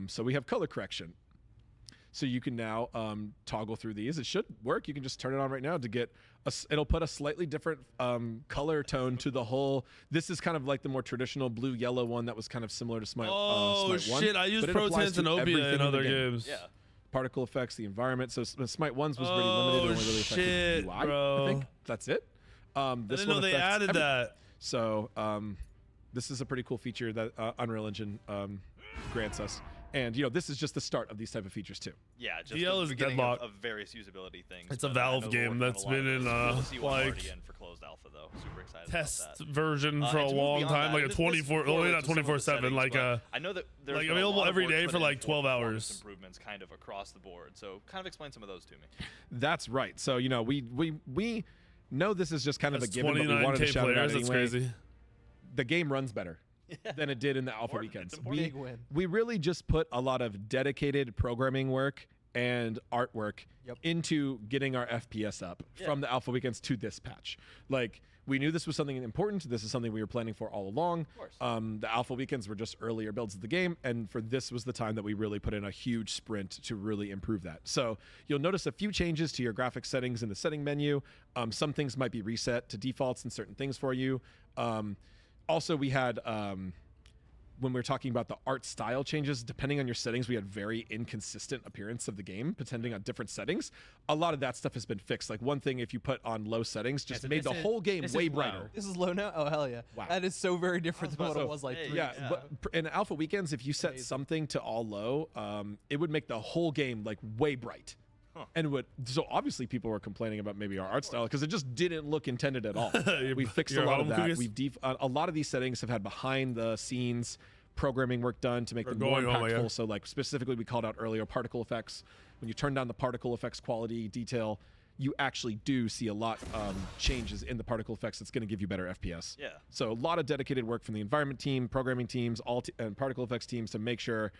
So we have color correction. So you can now toggle through these. It should work. You can just turn it on right now to get it'll put a slightly different color tone to the whole. This is kind of like the more traditional blue-yellow one that was kind of similar to Smite. Oh Smite 1, shit! I use but it applies Protans to and Obia everything in the other game. games. Yeah. Particle effects, the environment. So Smite 1's was really limited. It only really affected shit, UI, bro. I think. That's it. This I didn't one know they affects added everything. that. So this is a pretty cool feature that Unreal Engine grants us. And, this is just the start of these type of features, too. Yeah, just DL the is beginning deadlock. of various usability things. It's a but I Valve know we're game working on that's a lot of been in, those. We'll see one like, already in for closed alpha, though. Super excited Test about that. version for a And to move long beyond time, that, like a this 24, only correlates not with some of the 24/7, settings, like but a. I know that there's like been a available lot of every work day put for in like 12 performance hours. improvements kind of across the board. So kind of explain some of those to me. That's right. So, we know this is just kind of a That's given, but we wanted to 29K shout it out players. That's anyway. crazy. The game runs better than it did in the alpha Important. weekends. It's We, Big win. we really just put a lot of dedicated programming work and artwork Yep. into getting our FPS up from the alpha weekends to this patch. Like, we knew this was something important. This is something we were planning for all along. course. The alpha weekends were just earlier builds of the game, and for this was the time that we really put in a huge sprint to really improve that. So you'll notice a few changes to your graphics settings in the setting menu. Some things might be reset to defaults and certain things for you. Also, we had when we were talking about the art style changes, depending on your settings, we had very inconsistent appearance of the game, depending on different settings. A lot of that stuff has been fixed. Like, one thing, if you put on low settings, just so made the this is- whole game this is way low. brighter. This is low now? Oh, hell yeah. Wow. That is so very different than what it was like hey, 3 Yeah, years but in alpha weekends, if you set Amazing. something to all low, it would make the whole game like way bright. And so obviously people were complaining about maybe our art style because it just didn't look intended at all. We fixed a Your lot of home that. cookies? A lot of these settings have had behind the scenes programming work done to make We're them more going home, impactful. yeah. So like specifically we called out earlier particle effects. When you turn down the particle effects quality detail, you actually do see a lot changes in the particle effects that's going to give you better FPS. Yeah. So a lot of dedicated work from the environment team, programming teams, and particle effects teams to make sure,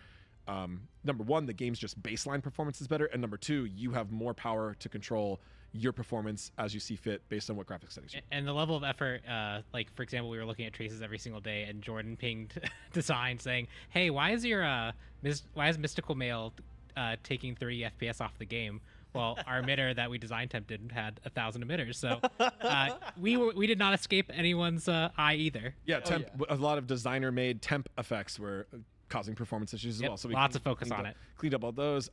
number one, the game's just baseline performance is better, and number two, you have more power to control your performance as you see fit based on what graphics settings you And the level of effort, like for example, we were looking at traces every single day, and Jordan pinged design saying, "Hey, why is Mystical Mail taking 30 FPS off the game?" Well, our emitter that we design tempted had 1,000 emitters, so we did not escape anyone's eye either. Yeah, a lot of designer-made temp effects were causing performance issues as Yep, well. So we lots of focus on cleaned it. Cleaned up all those.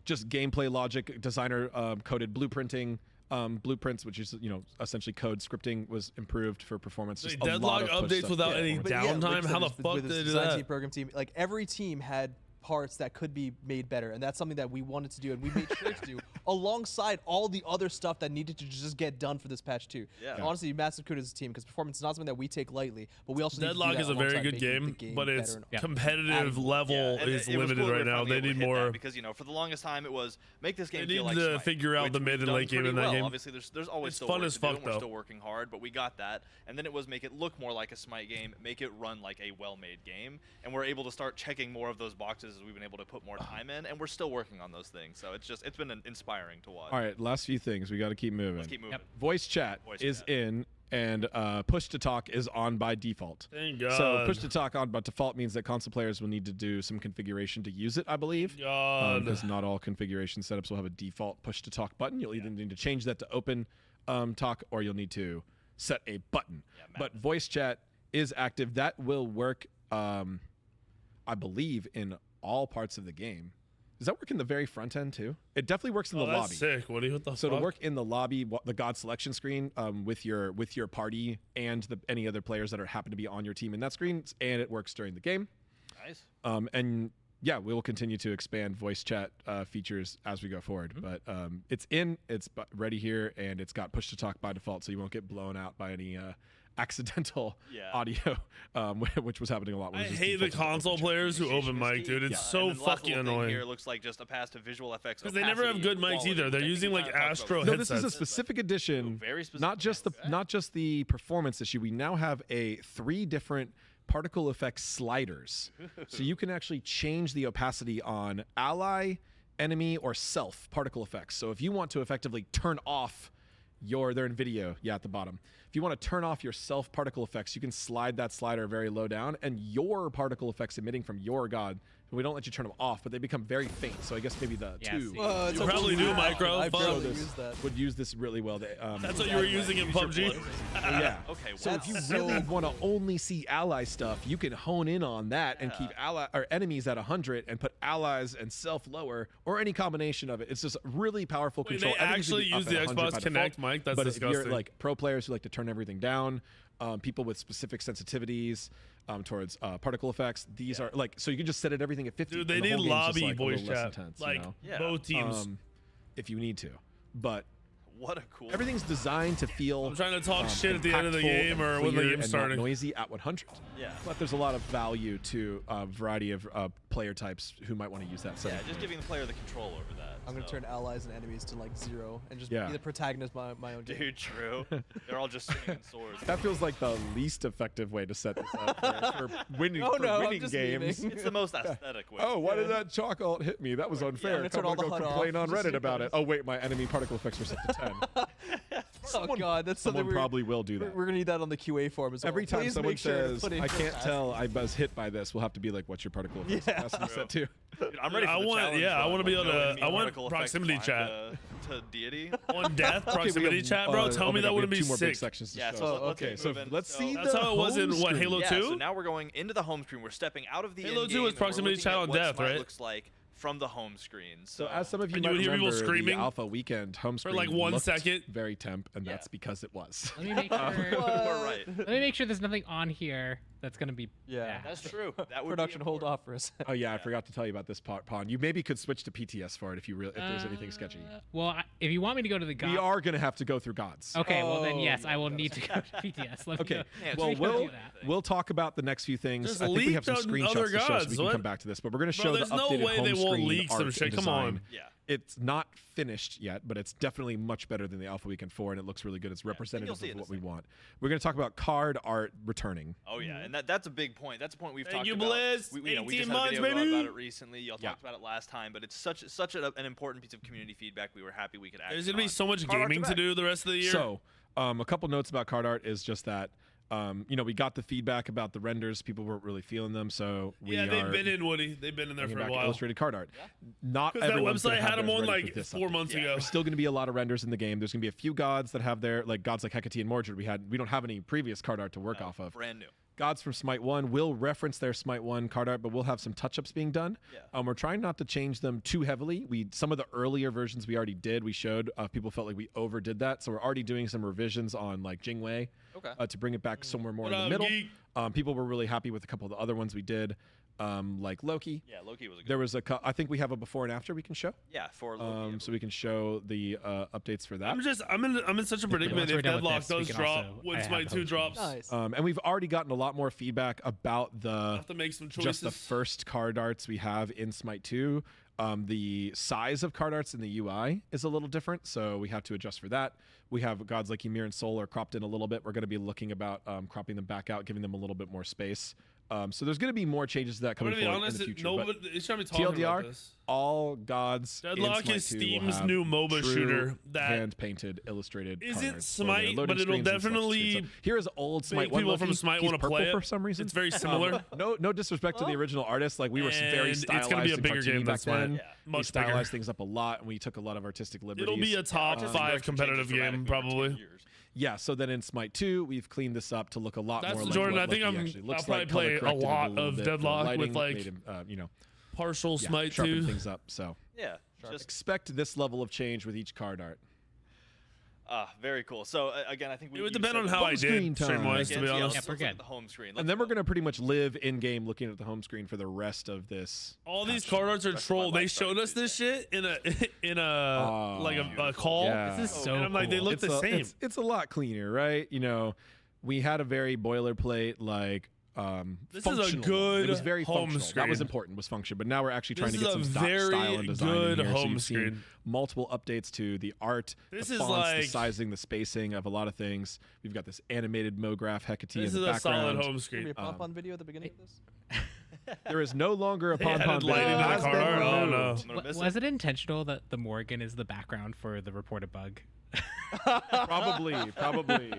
Just gameplay logic, designer coded blueprinting. Blueprints, which is essentially code scripting, was improved for performance. Just a lot Deadlock of push updates stuff. without any But yeah, downtime. like I How said, the with fuck this did they do design that? team, program team, like every team had parts that could be made better, and that's something that we wanted to do, and we made sure to do alongside all the other stuff that needed to just get done for this patch too. Yeah. And honestly, massive kudos to the team because performance is not something that we take lightly, but we also need to do Deadlock that is a very alongside good making the game, but better its and- competitive adding- level Yeah, and is it was limited cool that right we were now. finally They able to need hit that more. because for the longest time it was make this game They feel need like to Smite, figure out which the we've mid and done late game pretty in that well. game. Obviously, there's always It's still fun work as to do, fuck, and we're though. still working hard, but we got that. And then it was make it look more like a Smite game, make it run like a well-made game, and we're able to start checking more of those boxes as we've been able to put more time in, and we're still working on those things. So it's been inspiring to watch. All right, last few things. We got to keep moving. Let's keep moving. Voice chat Voice is chat. in, and push to talk is on by default. Thank God. So push to talk on by default means that console players will need to do some configuration to use it, I believe. God. Because not all configuration setups will have a default push to talk button. You'll either need to change that to open talk, or you'll need to set a button. But voice chat is active. That will work, I believe, in all parts of the game. Does that work in the very front end too? It definitely works in the that's lobby. sick. What the So fuck? to work in the lobby, the God selection screen with your party and any other players that happen to be on your team in that screen, and it works during the game. Nice. And yeah, we will continue to expand voice chat features as we go forward. But it's ready here, and it's got push to talk by default, so you won't get blown out by any accidental audio, which was happening a lot. I hate the console players who open mic, dude. It's so And then the last fucking little thing annoying. Here looks like just a pass to visual effects Because they never have good mics either. They're using like Astro No, this is a headsets. specific edition. very specific. Not just the performance issue. We now have 3 different particle effects sliders, so you can actually change the opacity on ally, enemy, or self particle effects. So if you want to effectively turn off they're in video, at the bottom. If you want to turn off your self particle effects, you can slide that slider very low down, and your particle effects emitting from your god. We don't let you turn them off, but they become very faint. So I guess maybe the Yeah, 2 see. It's You okay. probably do, Micro. I Fuck. barely use that. would use this really well. That's what you were using in PUBG. Yeah. Okay. So wow. if you really want to only see ally stuff, you can hone in on that and keep ally or enemies at 100 and put allies and self lower, or any combination of it. It's just really powerful Wait, control. they Everything's gonna actually be up use at the 100 by Xbox Connect default. mic? That's but disgusting. if you're like pro players who like to turn everything down, people with specific sensitivities towards particle effects, these are like, so you can just set it everything at 50. Dude, they and the need whole game's just, lobby like, a voice little less chat. intense, Like you know? Yeah. both teams. If you need to, but What a cool. everything's designed to feel. I'm trying to talk shit at the end of the impactful game or and when the clear game's and not starting. noisy at 100. Yeah. But there's a lot of value to a variety of player types who might want to use that setting. Yeah, just giving the player the control over that. I'm gonna so. turn allies and enemies to like 0 and just Yeah. be the protagonist of my own game. Dude, true. They're all just swinging swords. That feels like the least effective way to set this up for winning, Oh, for no, I'm winning just games. memeing. It's the most aesthetic way. Oh, why did that chalk alt hit me? That was unfair. gonna Come turn all on, the go HUD complain off. on Just Reddit so about you it. Oh wait, my enemy particle effects were set to 10. Oh god, that's something Someone probably will do that. We're gonna need that on the QA forum as well. Every time Please someone make sure to says, put in I your can't task. tell I was hit by this, we'll have to be like, what's your particle effects Yeah. capacity set to? Dude, I'm ready for I the want- challenge, yeah, I though. wanna be able Like, to- no enemy I want particle effects proximity climb chat. to deity. On death Okay, we proximity have, chat, bro. Tell oh me my that God, we wouldn't have be 2 more big sick. sections to Yeah, show. so let's okay, keep so moving. let's So- see That's the how it was in, home what, screen. Halo Yeah, 2? so now we're going into the home screen. We're stepping out of the Halo 2 in-game, was and we're proximity looking chat at on what death, Smite right? looks like from the home screen. So as some of you And might you would hear people remember, screaming? the alpha weekend home For, screen like, 1 looked second? very temp, and Yeah. that's because it was. Let me make sure. We're right. Let me make sure there's nothing on here That's gonna be bad. That's true. That would Production be hold important. off for a second. Oh yeah, I forgot to tell you about this pawn. You maybe could switch to PTS for it if there's anything sketchy. Well, if you want me to go to the We gods, are gonna have to go through gods. okay. Well then, Oh, yes, yeah, I will that need to go to PTS. Let me Okay. go. Yeah, Well, we can do that. we'll talk about the next few things. Just I think we have some leaked on screenshots other to show, so we gods. can What? come back to this. But we're going to Bro, show the there's no updated way home they won't screen leak some art shit. and Come on. design. Yeah. It's not finished yet, but it's definitely much better than the Alpha Weekend 4, and it looks really good. It's representative see it of in what a we second. want. We're going to talk about card art returning. Oh yeah, and that's a big point. That's a point we've Thank talked you, about. Blizz. We 18 just had a months, video baby. about it recently. Y'all Yeah. talked about it last time, but it's such an important piece of community feedback. We were happy we could act There's gonna be on. so much Card art's gaming to back. do the rest of the year. So, a couple notes about card art is just that, we got the feedback about the renders. People weren't really feeling them, so we yeah, are they've been in Woody. They've been in there bringing for a back while. illustrated card art. Not Because that everyone's gonna website have had them theirs on ready for like this 4 update. months Yeah. ago. There's still going to be a lot of renders in the game. There's going to be a few gods that have their gods like Hecate and Mordred. We don't have any previous card art to work off of. Brand new. Gods from Smite 1 will reference their Smite 1 card art, but we'll have some touch-ups being done. Yeah. We're trying not to change them too heavily. Some of the earlier versions we already did. We showed people felt like we overdid that, so we're already doing some revisions on like Jingwei Okay. to bring it back somewhere more What in the up, middle. geek? People were really happy with a couple of the other ones we did, like Loki. Yeah, Loki was a good. There was I think we have a before and after we can show. Yeah, for Loki. So we can show the updates for that. I'm in such a predicament once we're if done with Deadlock this, we does can drop also- I when have Smite the 2 home drops. Nice. And we've already gotten a lot more feedback about I have to make some choices. just the first card arts we have in Smite 2. The size of card arts in the UI is a little different, so we have to adjust for that. We have gods like Ymir and Sol are cropped in a little bit. We're going to be looking about cropping them back out, giving them a little bit more space. So there's going to be more changes to that I'm coming gonna be forward honest, in the future. But nobody it's trying to be talking TLDR, about this. all gods Deadlock in is Smite 2 will Steam's have new MOBA true shooter that hand-painted, illustrated card isn't arts for their Smite, loading but it'll screens and stuff. definitely So here is old Smite make 1 people from Loki. Smite He's wanna purple play it. for some reason. It's very similar. No disrespect to the original artist. Like we were very And stylized. it's gonna be a and bigger cartoony game than back Smite. then. Yeah. We Much bigger. stylized things up a lot, and we took a lot of artistic liberties. It'll be a top Artistic 5 direction competitive changes game, dramatically over 10 probably. years. Yeah, so then in Smite 2, we've cleaned this up to look a lot That's more like Jordan, what I think Loki I'm- actually I'll looks probably like, color play a corrected lot little of bit. The Deadlock with, lighting like, made him, Partial yeah, Smite sharpen 2. things up. So Yeah, just expect this level of change with each card art. very cool. So again, I think It would depend on how I Home screen did, stream-wise, to time. be Yeah, honest. let's we're look at good. the home screen. And then we're going to pretty much live in-game looking at the home screen for the rest of this. All these patch. card arts are Rest of my troll. They life showed us this shit in a like a call. Yeah. This is so And I'm like, they cool. look the same. It's a lot cleaner, right? We had a very boilerplate This is a functional one. good It was very home functional. That was screen. important, was function. But now we're actually trying This to is get a some very style and design good in here. So home you've seen screen. multiple updates to the art, This the is fonts, the like- sizing, the spacing of a lot of things. We've got this animated MoGraph Hecate This in is the a solid background. home Gonna be screen. a pop-on video at the beginning of this? There is no longer a They pom-pom added lighting video. to It the has car been art? Oh, removed. no. I'm gonna miss Was it intentional that the Morgan is the background for the reported bug? Probably.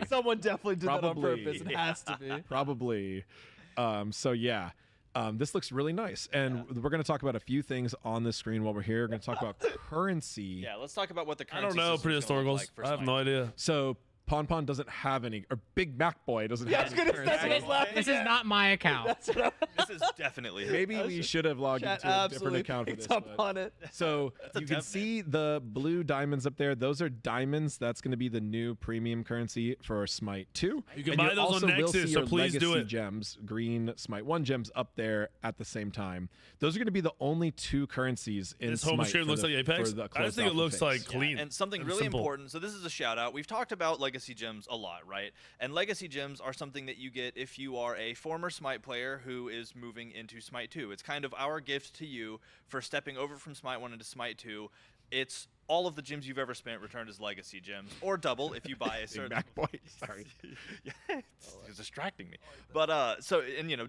Someone definitely did that on Probably. purpose. It has to be. Probably. So yeah, this looks really nice, and we're going to talk about a few things on the screen while we're here. We're going to talk about currency. Yeah, let's talk about what the I currency don't know system's gonna look prehistoricals. like for I have Smite. no idea. So Pon doesn't have any, or Big Mac Boy doesn't Yeah, I have was any gonna say, that's what I was currency. laughing This is not my account. This is definitely Maybe we should have logged Chat into a different absolutely account for picked this. up but- on it. So a you can temp, see the blue diamonds up there. Those are diamonds. That's going to be the new premium currency for Smite 2. You can And buy you those on also will Nexus, see so your please do legacy it. gems, green Smite 1 gems up there at the same time. Those are going to be the only two currencies in This Smite. home screen for looks the- like Apex. for the I just closed think it alpha looks phase. like clean. And something and really simple. important. So this is a shout out. We've talked about legacy gems a lot, right? And legacy gems are something that you get if you are a former Smite player who is moving into Smite 2. It's kind of our gift to you for stepping over from Smite 1 into Smite 2. It's all of the gems you've ever spent returned as legacy gems, or double if you buy a Big certain. Mac Boy. Sorry. Yeah, it's distracting me. But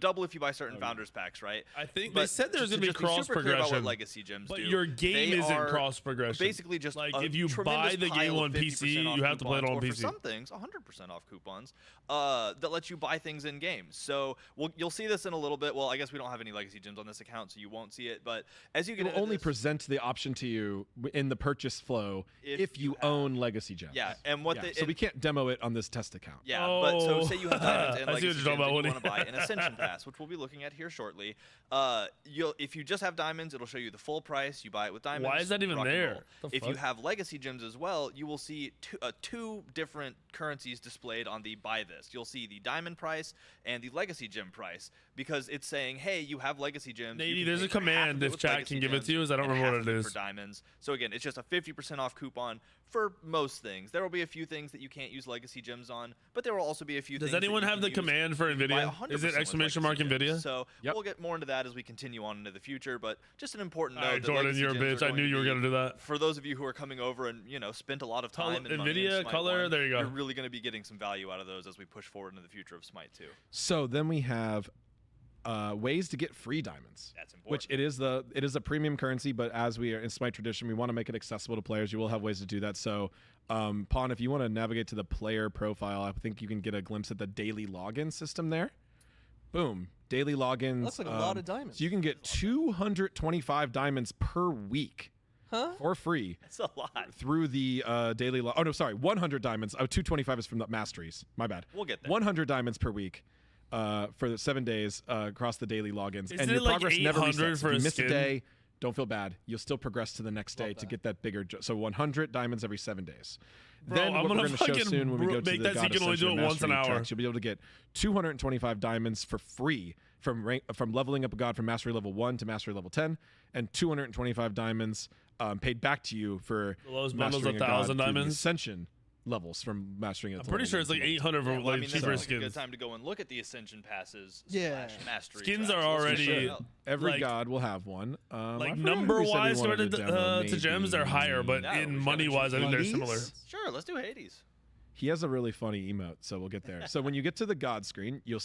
double if you buy certain founders packs, right? I think But they said there's to going to be just cross super clear about what progression. legacy gems But do, your game they isn't are cross progression. Basically, just Like, a if you tremendous buy the game pile on of PC, 50% off you have to play it coupons, on or PC. For some things, 100% off coupons that let you buy things in games. So you'll see this in a little bit. Well, I guess we don't have any legacy gems on this account, so you won't see it. But as you It get will into only this, present the option to you in the purchase quickest flow if you own legacy gems. Yeah, and what so we can't demo it on this test account. Yeah, but so Oh. say you have diamonds and I see what legacy you're gems talking and about, you Woody. want to buy an Ascension Pass, which we'll be looking at here shortly. If you just have diamonds, it'll show you the full price. You buy it with diamonds. Why is that even rock and there? roll. The If you fuck? have legacy gems as well, you will see two different currencies displayed on the buy this. You'll see the diamond price and the legacy gem price because it's saying, hey, you have legacy gems. you Nady, can there's pay a for half command of it if with chat legacy can give it gems to you, is I don't and remember half what of it is. for diamonds. So again, it's just a 50% off coupon for most things. There will be a few things that you can't use legacy gems on, but there will also be a few Does things that anyone you have can the use command for by NVIDIA? 100% Is it with exclamation mark legacy gems. NVIDIA? So Yep. we'll get more into that as we continue on into the future, but just an important All note right, that Jordan, legacy you're a gems bitch. are I knew going you were be- going to do that. For those of you who are coming over and spent a lot of Color- time and money in NVIDIA, Smite color, 1, there you go. You're really going to be getting some value out of those as we push forward into the future of Smite 2. So then we have ways to get free diamonds. That's important. Which it is a premium currency, but as we are in Smite tradition, we want to make it accessible to players. You will have ways to do that. So, Pawn, if you want to navigate to the player profile, I think you can get a glimpse at the daily login system there. Boom, daily logins. Looks like a lot of diamonds. So you can get 225 diamonds per week Huh? for free That's a lot. through the daily. Oh no, sorry, 100 diamonds. Oh, 225 is from the masteries. My bad. We'll get there. 100 diamonds per week. For the 7 days across the daily logins, Isn't and it your like progress never 800 resets. for If you a miss skin? a day, don't feel bad. You'll still progress to the next day Love to that. get that bigger. So 100 diamonds every 7 days. Bro, Then I'm what gonna we're going to show fucking soon when we go to make the that so God you can only do Ascension it once an Mastery hour. tracks, you'll be able to get 225 diamonds for free from leveling up a god from mastery level 1 to mastery level 10, and 225 diamonds paid back to you for The lowest bundle's mastering a god 1,000 through the diamonds? Ascension levels from mastering it. I'm to pretty level sure it's 1 like to 800 for Yeah, well, I like mean, this cheaper is a good skins. time to go and look at the Ascension passes. Yeah. / mastery Skins tracks. are Let's already- check it out. Every like- god will have one. I Like forgot who number we said we wise wanted compared to demo, to gems, they're maybe- higher, but Yeah, we in should money wise, I think they're Hades? similar. Sure, let's do Hades. He has a really funny emote, so we'll get there. So when you get to the god screen, you'll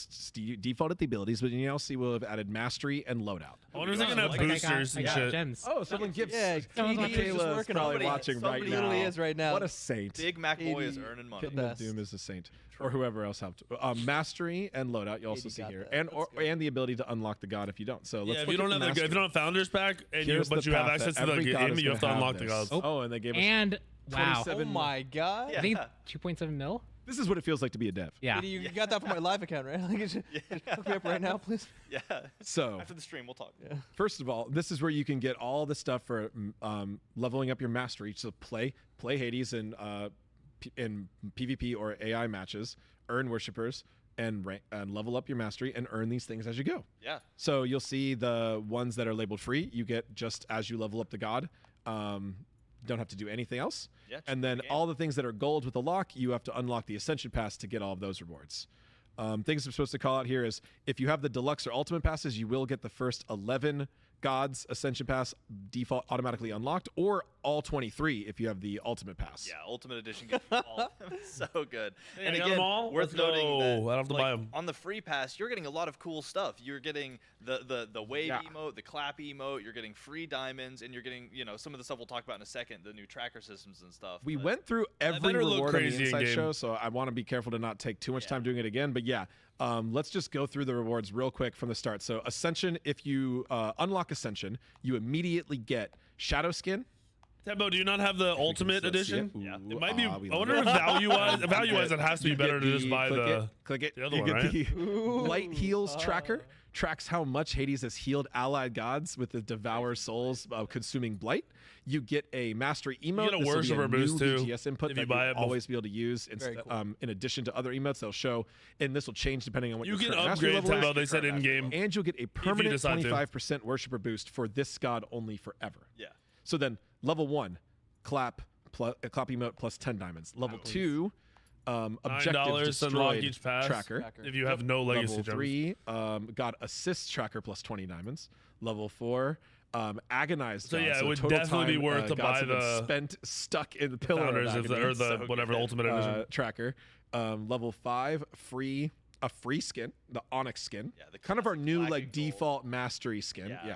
default at the abilities, but you'll see we'll have added mastery and loadout. I wonder if Yeah, they can have like I got- boosters I and got shit. gems. Oh, someone gives. Yeah, Someone's KD watching. is just Kayla's working probably on it. watching right Somebody now. literally is right now. What a saint. Big Mac Boy is 80. earning money. Kid King of best. Doom is a saint, or whoever else helped. Mastery and loadout, you also 80 see got here, that. and That's good. and the ability to unlock the god if you don't. So let's Yeah, if look you don't at have the if you don't have Founders Pack and you Here's but the you have path access that to the every god game, is you have to gonna unlock the this. gods. Oh, and they gave us. And wow, 27 Oh my god. I think Yeah. 2.7 mil. This is what it feels like to be a dev. Yeah. KD, you got that from my live account, right? Like, just hook me up right now, please. Yeah. So After the stream, we'll talk. first of all, this is where you can get all the stuff for leveling up your mastery. So play Hades in PvP or AI matches, earn worshippers, and level up your mastery and earn these things as you go. Yeah. So you'll see the ones that are labeled free, you get just as you level up the god. Don't have to do anything else. Yeah, just And play then the game. all the things that are gold with the lock, you have to unlock the Ascension Pass to get all of those rewards. Things I'm supposed to call out here is if you have the deluxe or ultimate passes, you will get the first 11 gods Ascension Pass default automatically unlocked, or all 23 if you have the ultimate pass. Yeah, Ultimate Edition gets you all. So good. Hey, and I got again, 'em all? worth Let's noting go. that I don't have to like, buy 'em. on the free pass, you're getting a lot of cool stuff. You're getting the wave Yeah. emote, the clap emote. You're getting free diamonds, and you're getting some of the stuff we'll talk about in a second, the new tracker systems and stuff. We but- went through every better look reward on the crazy Inside in-game. Show, so I want to be careful to not take too much Yeah. time doing it again. But yeah, let's just go through the rewards real quick from the start. So Ascension, if you unlock Ascension, you immediately get Shadow Skin. Tembo, do you not have the Ultimate Still see Edition? Ooh, Yeah. It might be. we I wonder love if it. value-wise, it has to be You better get to just buy click it. the other you one, get right? the Light Heals tracker. Tracks how much Hades has healed allied gods with the Devour Souls consuming blight. You get a Mastery emote. get a This will be Worshipper new boost, too, VGS input if you that buy you'll it always be able to use Very cool. in addition to other emotes they'll show. And this will change depending on what You your can current mastery upgrade, level is. Tembo. They said in game. And you'll get a permanent decide to. 25% Worshipper boost for this god only forever. Yeah. So then level 1, clap emote plus 10 diamonds. Level 2, objective $9 to destroyed unlock each pass. tracker. If you have no legacy Level gems. 3, god assist tracker plus 20 diamonds. Level 4, agonized. So god. yeah, it would total definitely be time, worth to gods buy have been the spent stuck in the pillar Founders of of the, agony. or the So whatever good. Ultimate Edition. Tracker. Level 5, a free skin, the Onyx skin. Yeah, the kind of our classic new black like and gold. default mastery skin. Yeah. Yeah.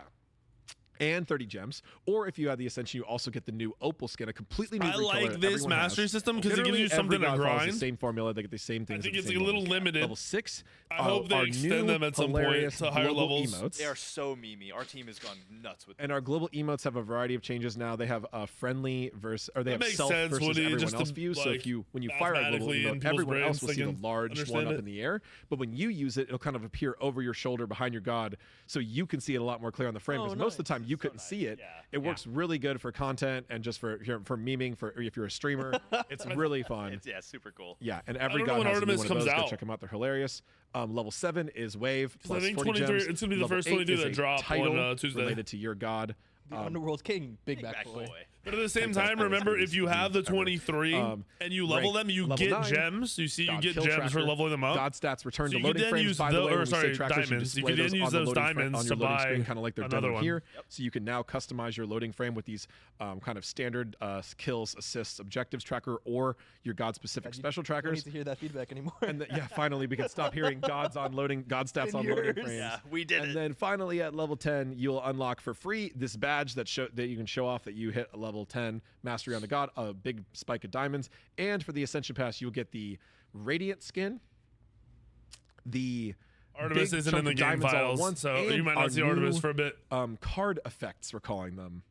and 30 gems. Or if you have the Ascension, you also get the new Opal skin, a completely new I recolor like that this everyone mastery has. system because it gives Literally you something every to god follows grind. the same formula. They get the same things. I think at it's the like a same little levels. limited. Level 6. I hope they our extend new them at some point hilarious to higher global levels. emotes. They are so memey. Our team has gone nuts with them. And our global emotes have a variety of changes now. They have a friendly versus, or they That have makes self sense, versus Woody, everyone just else to, view. So like, if you, when you fire a global mathematically in emote, people's everyone else will brains, see they the can large one understand up it. in the air. But when you use it, it'll kind of appear over your shoulder behind your god, so you can see it a lot more clear on the frame. Oh, Because most of the nice. time you couldn't see it. It works really good for content and just for memeing. For if you're a streamer, it's really fun. It's super cool. Yeah, and every don't know god when has a new Artemis one of comes those. Go out. check them out; they're hilarious. Level 7 is Wave I plus think 40 23 gems. it's gonna be the Level first 8 22 is that a drop title on Tuesday. related to your god. The Underworld King, Big Big Back Boy. But at the same Best time, players remember, in if you these have the ever. 23 and you level rank them, you level get 9, gems. You see, you God get kill gems for tracker, leveling them up. God stats return So to you could loading then frames. use By the way, when we say sorry, trackers, diamonds. You display could then those use on the those loading diamonds on your to loading buy screen, kind of like they're another demoed one. here. So you can now customize your loading frame with these kind of standard kills, assists, objectives tracker, or your god-specific special I don't trackers. need to hear that feedback anymore. And yeah, finally we can stop hearing god stats on loading yours. frames. Yeah, we did And it. then finally at level 10, you'll unlock for free this badge that you can show off that you hit a level 10 mastery on the god, a big spike of diamonds. And for the Ascension Pass, you'll get the Radiant skin, the Artemis big isn't chunk in the of game diamonds all at files, once, so and you might our not see Artemis new, for a bit. card effects, we're calling them.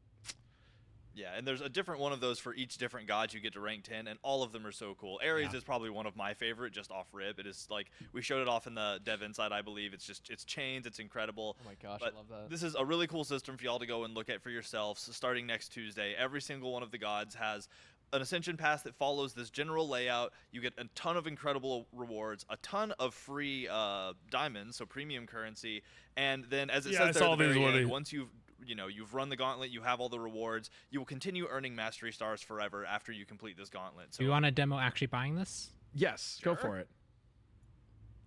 Yeah, and there's a different one of those for each different god you get to rank 10, and all of them are so cool. Ares is probably one of my favorite, just off rip. It is like, we showed it off in the Dev Inside, I believe. It's chains, it's incredible. Oh my gosh, But I love that. This is a really cool system for y'all to go and look at for yourselves. Starting next Tuesday, every single one of the gods has an Ascension Pass that follows this general layout. You get a ton of incredible rewards, a ton of free diamonds, so premium currency, and then as it Yeah, I says there saw at the these, very Woody. end, once you've run the gauntlet, you have all the rewards, you will continue earning mastery stars forever after you complete this gauntlet. So Do you want a demo actually buying this? Yes, Sure. go for it.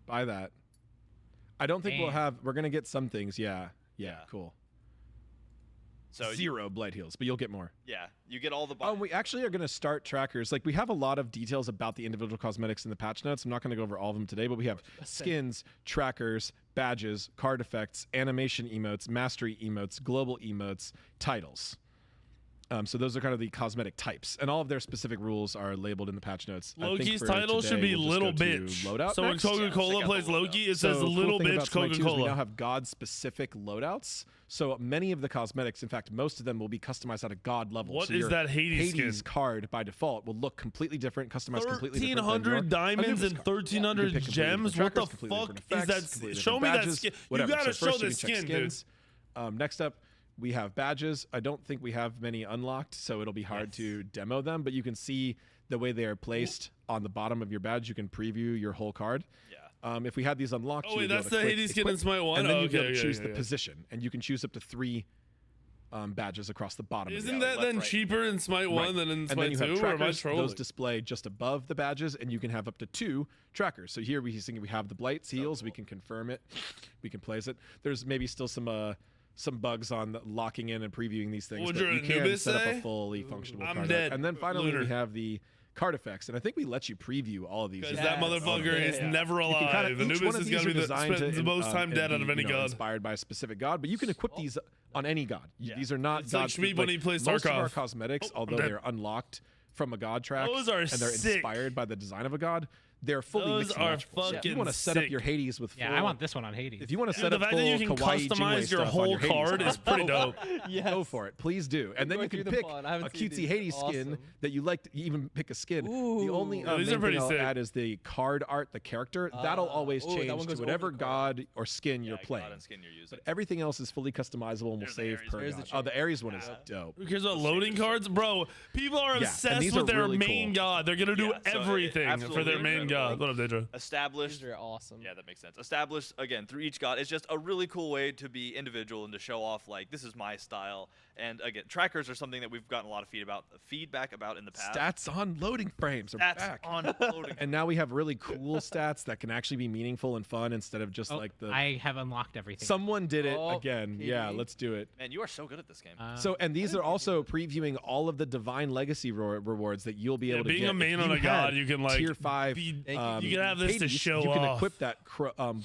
Buy that. I don't think we'll have. We're gonna get some things. Yeah. Yeah. Cool. so you- 0 Blight Heals, but you'll get more. yeah, you get all the We actually are going to start trackers. Like, we have a lot of details about the individual cosmetics in the patch notes. I'm not going to go over all of them today, but we have skins, trackers, badges, card effects, animation emotes, mastery emotes, global emotes, titles. So those are kind of the cosmetic types, and all of their specific rules are labeled in the patch notes. I think Loki's for title today, should be we'll just little go to bitch. Loadout So when next. Coca-Cola check out plays the Loki, it So says the cool little thing about bitch Smite 2 is we now Coca-Cola. have god-specific loadouts. So many of the cosmetics, in fact, most of them will be customized at a god level. What so is your that Hades skin? card by default will look completely different, customized completely different. than 1,300 your diamonds Anubis and card. You 1,300 can pick completely gems. different What the trackers, completely fuck different is effects, that? completely Show different me that badges, skin. whatever. You gotta So show first you this can check skin, dude. skins. Next up, we have badges. I don't think we have many unlocked, so it'll be hard to demo them, but you can see the way they are placed on the bottom of your badge. You can preview your whole card. Yeah. If we had these unlocked, Oh, you wait, would be able that's to the click Hades skin equip, in Smite 1? and then Oh, you get okay, to yeah, choose yeah, the yeah. position, and you can choose up to 3 badges across the bottom. of Isn't the that left, then right. cheaper in Smite 1 Right. than in And then Smite you 2? have Or am I trackers. trolling? Those display just above the badges, and you can have up to 2 trackers. So here we have the Blight Seals. We can confirm it. We can place it. There's maybe still some bugs on the locking in and previewing these things, What but would you your can Anubis set up say? a fully functional I'm card. dead. And then finally Lunar. we have the card effects, and I think we let you preview all of these. Because in that the motherfucker is yeah. never you can kind alive. of, each Anubis one of is these gonna are be designed spent to the most time dead out of any god. inspired by a specific god, but you can equip these on any god. These are not It's like gods. Shmeep when he plays most of our Tarkov. cosmetics, Oh, I'm although dead. they're unlocked from a god track, Those are and they're sick. inspired by the design of a god, they're fully Those mixed and are matchable. So if you fucking want to set up sick. your Hades with full, Yeah, I want this one on Hades. if you want to Dude, set the up fact full that you can kawaii customize Jinwei your stuff on whole your Hades card is pretty dope. Yes. Go for it, please do. And then going you can through them pick fun. I haven't a seen cutesy these. Hades skin Awesome. that you like. You even pick a skin. The only Yeah, these are main pretty thing I'll sick. add is the card art, the character. That'll always that change one to goes whatever over card. god or skin you're Yeah, god playing. and skin you're using. But everything else is fully customizable and will There's the save Ares per one. There's god. the Oh, the Ares one is dope. Who cares about loading cards? Bro, people are and obsessed these with are their really main cool. god. They're going to do Yeah, so everything for absolutely their main incredible. god. What up, Daedra? Established. These are awesome. Yeah, that makes sense. Established again through each god. It's just a really cool way to be individual and to show off like this is my style. And again, trackers are something that we've gotten a lot of feedback about in the past. Stats on loading frames are Stats back. on loading. And now we have really cool stats that can actually be meaningful and fun instead of just Oh, like the. I have unlocked everything. Someone did it Oh, again. Yeah, KD. let's do it. Man, you are so good at this game. So, and these are also previewing all of the Divine Legacy rewards that you'll be able to being get. a main if on you a god, had you can like tier 5 be Thank you. You can have this to Hades, show you can off. equip that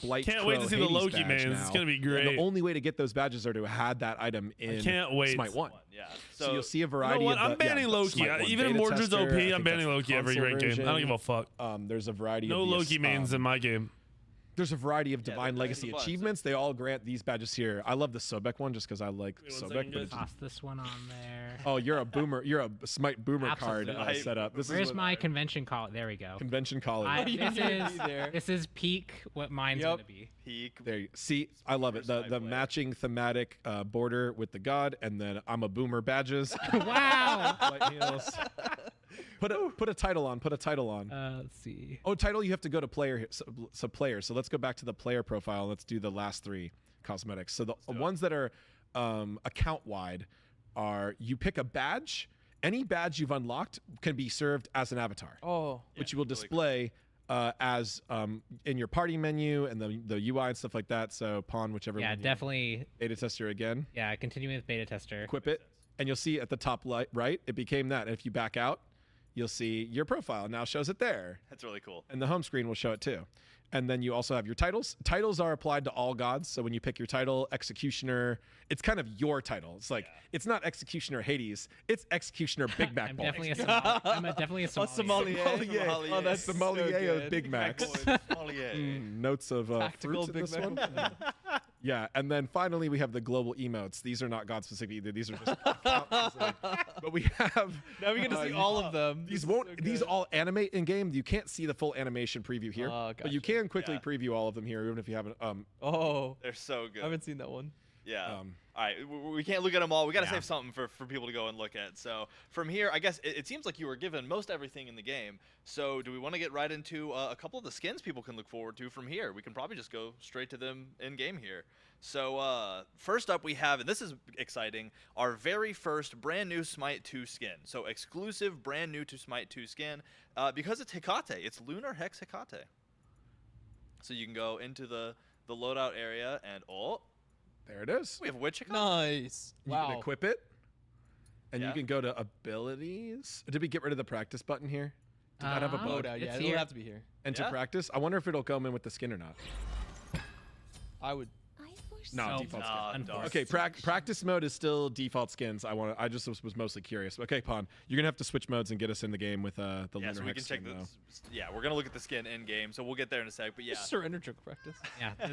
Blight Can't wait to Crow see the Hades Loki badge mains. now. It's gonna be And great. the only way to get those badges are to have that item in can't wait. Smite 1. Yeah. So you'll see a You variety know what? of I'm the, banning yeah, Loki. Smite 1 Even if beta Mordred's tester, OP, I I'm think banning that's Loki every console ranked game. I don't version. give a fuck. There's a variety No of the Loki mains in my game. There's a variety of Yeah, Divine there's Legacy a bunch. achievements. They all grant these badges here. I love the Sobek one just because I like Wait, one Sobek. second, But guys. it's, Toss this one on there. oh, you're a boomer. You're a Smite boomer card Absolutely. setup. This Where's is what, my convention call? There we go. convention college. This is peak what mine's Yep. gonna be. Peak. There you see. I love it. The Smite the player. matching thematic border with the god, and then I'm a boomer badges. Wow. Light heals. Put a title on. Put a title on. Let's see. Oh, title, you have to go to player here. So player. So let's go back to the player profile. Let's do the last 3 cosmetics. So the ones that are account wide are you pick a badge. Any badge you've unlocked can be served as an avatar, Oh, which you will really cool. display as in your party menu and the UI and stuff like that. So pawn whichever Yeah, one you definitely. beta tester again. Yeah, continuing with beta tester. Equip it, and you'll see at the top right, it became that. And if you back out, you'll see your profile now shows it there. That's really cool. And the home screen will show it too. And then you also have your titles. Titles are applied to all gods. So when you pick your title, Executioner, it's kind of your title. It's like, it's not Executioner Hades, it's Executioner Big Mac I'm Balls. definitely a Somali. I'm definitely a Somali. sommelier. Sommelier. Oh, that's Sommelier so of good. Big Macs. Sommelier. Notes of Tactical fruits in Big this Mac. one. Yeah, and then finally we have the global emotes. These are not god specific either. These are just account specific. But we have Now we get to see all of them. these This is won't so these good. all animate in game. You can't see the full animation preview here, Oh, but you gotcha. can quickly Yeah. preview all of them here, even if you haven't. Oh, They're so good. I haven't seen that one. Yeah. Um, all right. We can't look at them all. We got to Yeah. save something for people to go and look at. So from here, I guess it seems like you were given most everything in the game. So do we want to get right into a couple of the skins people can look forward to from here? We can probably just go straight to them in game here. So first up we have, and this is exciting, our very first brand new Smite 2 skin. So exclusive, brand new to Smite 2 skin because it's Hecate. It's Lunar Hex Hecate. So you can go into the loadout area and there it is. we have Witch Hecate. Nice. You Wow. can equip it, and Yeah. you can go to abilities. Did we get rid of the practice button here? Did that have a bug? Loadout, yeah, It's it'll here. have to be here. And to Yeah. practice, I wonder if it'll come in with the skin or not. I would. No, No, default skin. Nah, Unfortunately. darn. Okay, practice mode is still default skins. I just was mostly curious. Okay, Pawn, you're gonna have to switch modes and get us in the game with the Yeah, Lunar so we Hex can check skin, though. this. Yeah, we're gonna look at the skin in game, so we'll get there in a sec. But yeah, Surrender trick practice. Yeah, it